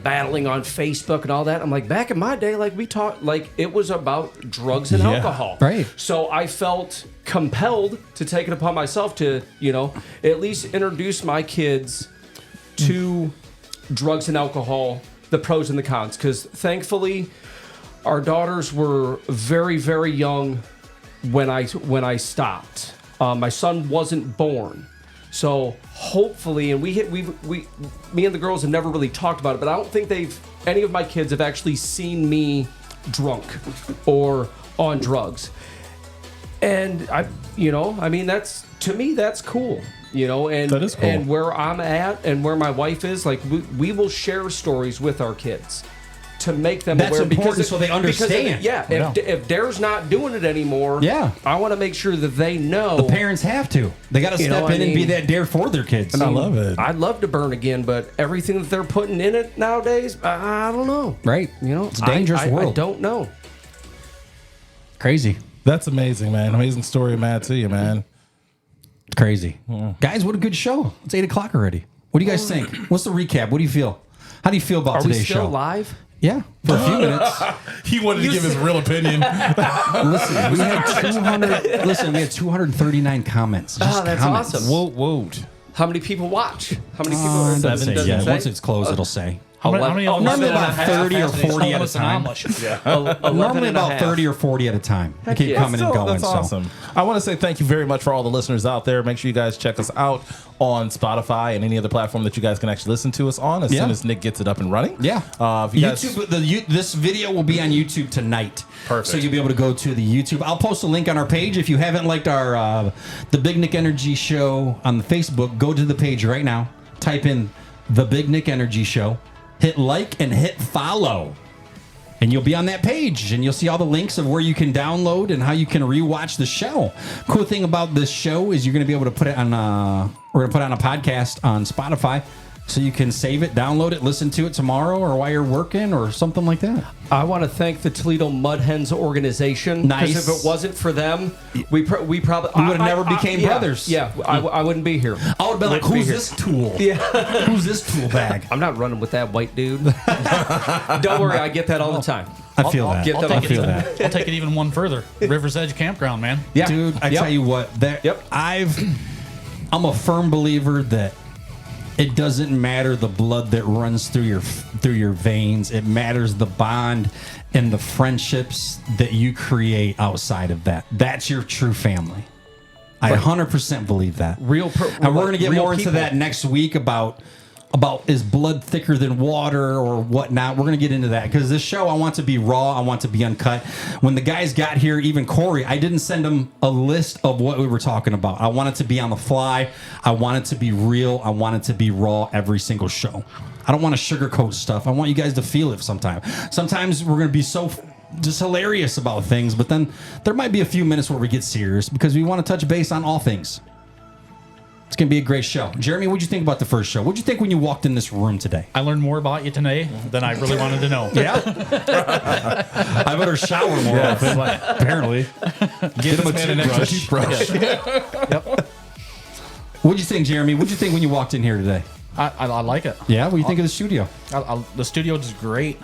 Speaker 5: battling on Facebook and all that. I'm like, back in my day, like we talked, like it was about drugs and alcohol.
Speaker 3: Right.
Speaker 5: So I felt compelled to take it upon myself to, at least introduce my kids to drugs and alcohol, the pros and the cons. Because thankfully, our daughters were very, very young when I stopped. My son wasn't born, so hopefully, and me and the girls have never really talked about it, but I don't think any of my kids have actually seen me drunk or on drugs. And I mean, that's to me that's cool. And
Speaker 6: That is cool.
Speaker 5: And where I'm at and where my wife is, like we will share stories with our kids to make them
Speaker 3: That's
Speaker 5: aware
Speaker 3: important so they understand.
Speaker 5: If DARE's not doing it anymore, I want to make sure that they know.
Speaker 3: The parents have to. They got to step in and be that DARE for their kids.
Speaker 6: I love it.
Speaker 5: I'd love to burn again, but everything that they're putting in it nowadays, I don't know.
Speaker 3: Right. It's a dangerous world.
Speaker 5: I don't know.
Speaker 3: Crazy.
Speaker 6: That's amazing, man. Amazing story, Matt, to you, man.
Speaker 3: Crazy. Guys, what a good show. It's 8 o'clock already. What do you guys think? What's the recap? What do you feel? How do you feel about
Speaker 5: Are we
Speaker 3: today's
Speaker 5: still
Speaker 3: show?
Speaker 5: live?
Speaker 3: Yeah, for a few minutes.
Speaker 6: He wanted to give his real opinion.
Speaker 3: Listen, we had 239 comments. Just
Speaker 5: that's
Speaker 3: comments.
Speaker 5: awesome.
Speaker 6: Whoa.
Speaker 5: How many people watch? How many people?
Speaker 3: It doesn't say
Speaker 5: Doesn't
Speaker 3: yet.
Speaker 5: say?
Speaker 3: Once it's closed, it'll say.
Speaker 4: How many of them
Speaker 3: Normally
Speaker 4: sit
Speaker 3: about
Speaker 4: on a
Speaker 3: 30 or
Speaker 4: half-assed
Speaker 3: 40 at a
Speaker 4: homeless and
Speaker 3: time.
Speaker 4: omelet?
Speaker 3: Normally about 30 or 40 at a time. They keep coming and going.
Speaker 6: That's awesome. I want to say thank you very much for all the listeners out there. Make sure you guys check us out on Spotify and any other platform that you guys can actually listen to us on as soon as Nick gets it up and running.
Speaker 3: Yeah.
Speaker 6: If you guys,
Speaker 3: YouTube, this video will be on YouTube tonight.
Speaker 6: Perfect.
Speaker 3: So you'll be able to go to the YouTube. I'll post a link on our page. If you haven't liked our The Big Nick Energy Show on the Facebook, go to the page right now. Type in The Big Nick Energy Show. Hit like and hit follow. And you'll be on that page, and you'll see all the links of where you can download and how you can rewatch the show. Cool thing about this show is you're going to be able to put it on. We're going to put on a podcast on Spotify, so you can save it, download it, listen to it tomorrow, or while you're working, or something like that.
Speaker 5: I want to thank the Toledo Mud Hens organization.
Speaker 3: Nice.
Speaker 5: Because if it wasn't for them, we probably
Speaker 3: We would have never became brothers.
Speaker 5: Yeah, I wouldn't be here.
Speaker 3: I would have been like,
Speaker 5: Wouldn't be
Speaker 3: "Who's
Speaker 5: here.
Speaker 3: this tool?
Speaker 5: Yeah.
Speaker 3: Who's this tool bag?"
Speaker 5: I'm not running with that white dude. Don't worry, I get that all the time.
Speaker 3: I feel that.
Speaker 5: get
Speaker 4: I'll
Speaker 5: that
Speaker 4: take
Speaker 5: off
Speaker 4: it
Speaker 5: the
Speaker 4: even.
Speaker 3: that.
Speaker 4: I'll take it even one further. River's Edge Campground, man.
Speaker 5: Yeah.
Speaker 3: Dude, I
Speaker 5: Yep.
Speaker 3: tell you what, I'm a firm believer that it doesn't matter the blood that runs through your veins. It matters the bond and the friendships that you create outside of that. That's your true family. I 100% believe that.
Speaker 5: And we're
Speaker 3: going to get more into that next week about is blood thicker than water or whatnot. We're going to get into that because this show, I want to be raw. I want to be uncut. When the guys got here, even Corey, I didn't send him a list of what we were talking about. I want it to be on the fly. I want it to be real. I want it to be raw every single show. I don't want to sugarcoat stuff. I want you guys to feel it sometimes. Sometimes we're going to be so just hilarious about things, but then there might be a few minutes where we get serious because we want to touch base on all things. It's going to be a great show. Jeremy, what'd you think about the first show? What'd you think when you walked in this room today?
Speaker 4: I learned more about you today than I really wanted to know.
Speaker 3: Yeah? I better shower more often, apparently.
Speaker 6: Get him a man an extra toothbrush.
Speaker 3: What'd you think, Jeremy? What'd you think when you walked in here today?
Speaker 4: I like it.
Speaker 3: Yeah? What do you think of the studio?
Speaker 4: The studio is great.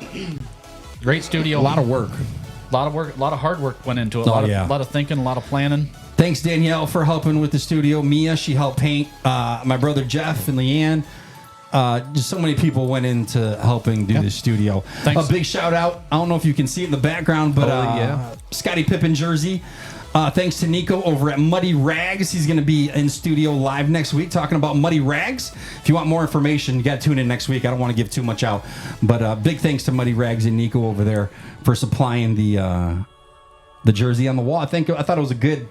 Speaker 4: Great studio.
Speaker 3: A lot of work.
Speaker 4: A lot of work. A lot of hard work went into it.
Speaker 3: Oh,
Speaker 4: A lot of thinking. A lot of planning.
Speaker 3: Thanks, Danielle, for helping with the studio. Mia, she helped paint. My brother Jeff and Leanne. Just so many people went into helping do the studio.
Speaker 4: Thanks.
Speaker 3: A big shout out. I don't know if you can see it in the background, but Scottie Pippen jersey. Thanks to Nico over at Muddy Rags. He's going to be in studio live next week talking about Muddy Rags. If you want more information, you got to tune in next week. I don't want to give too much out. But big thanks to Muddy Rags and Nico over there for supplying the the jersey on the wall. I thought it was a good.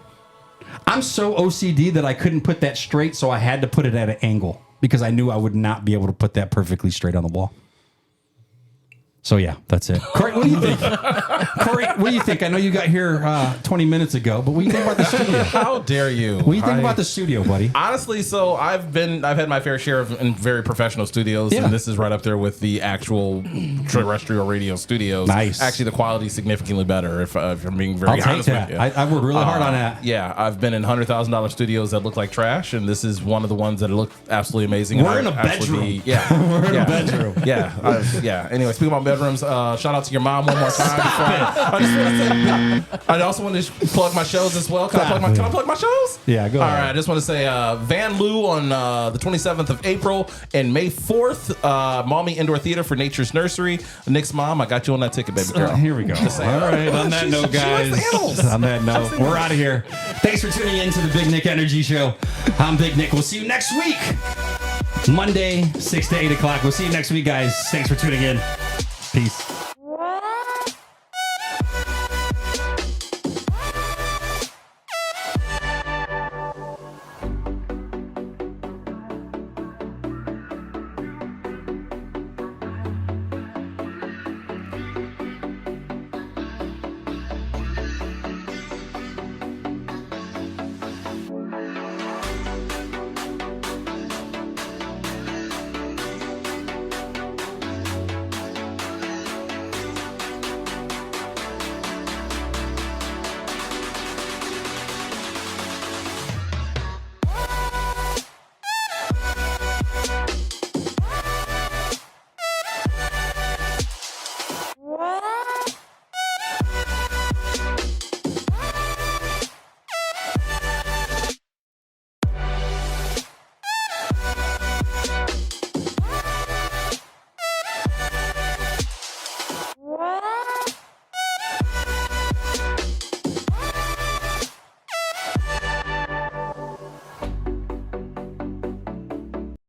Speaker 3: I'm so OCD that I couldn't put that straight, so I had to put it at an angle because I knew I would not be able to put that perfectly straight on the wall. So yeah, that's it. Corey, what do you think? Corey, what do you think? I know you got here 20 minutes ago, but what do you think about the studio?
Speaker 6: How dare you?
Speaker 3: What do you think about the studio, buddy?
Speaker 6: Honestly, so I've had my fair share of in very professional studios,
Speaker 3: Yeah.
Speaker 6: and this is right up there with the actual terrestrial radio studios.
Speaker 3: Nice.
Speaker 6: Actually, the quality is significantly better. If I'm being very
Speaker 3: I'll take
Speaker 6: honest
Speaker 3: that.
Speaker 6: with you,
Speaker 3: I worked really hard on that.
Speaker 6: Yeah, I've been in $100,000 studios that look like trash, and this is one of the ones that look absolutely amazing.
Speaker 3: We're
Speaker 6: And
Speaker 3: in a
Speaker 6: I absolutely-
Speaker 3: bedroom.
Speaker 6: Yeah,
Speaker 3: We're in a bedroom.
Speaker 6: Yeah. Anyway, speaking about bedrooms, shout out to your mom one more time. I also want to plug my shows as well. Can I plug my shows?
Speaker 3: Yeah, go
Speaker 6: All
Speaker 3: ahead.
Speaker 6: right, I just want to say Van Loo on the 27th of April and May 4th, Maumee Indoor Theater for Nature's Nursery. Nick's mom, I got you on that ticket, baby girl.
Speaker 3: Here we go. All right. On that note, guys.
Speaker 6: likes the animals.
Speaker 3: On that note, we're out of here. Thanks for tuning in to the Big Nick Energy Show. I'm Big Nick. We'll see you next week. Monday, 6 to 8 o'clock. We'll see you next week, guys. Thanks for tuning in. Peace.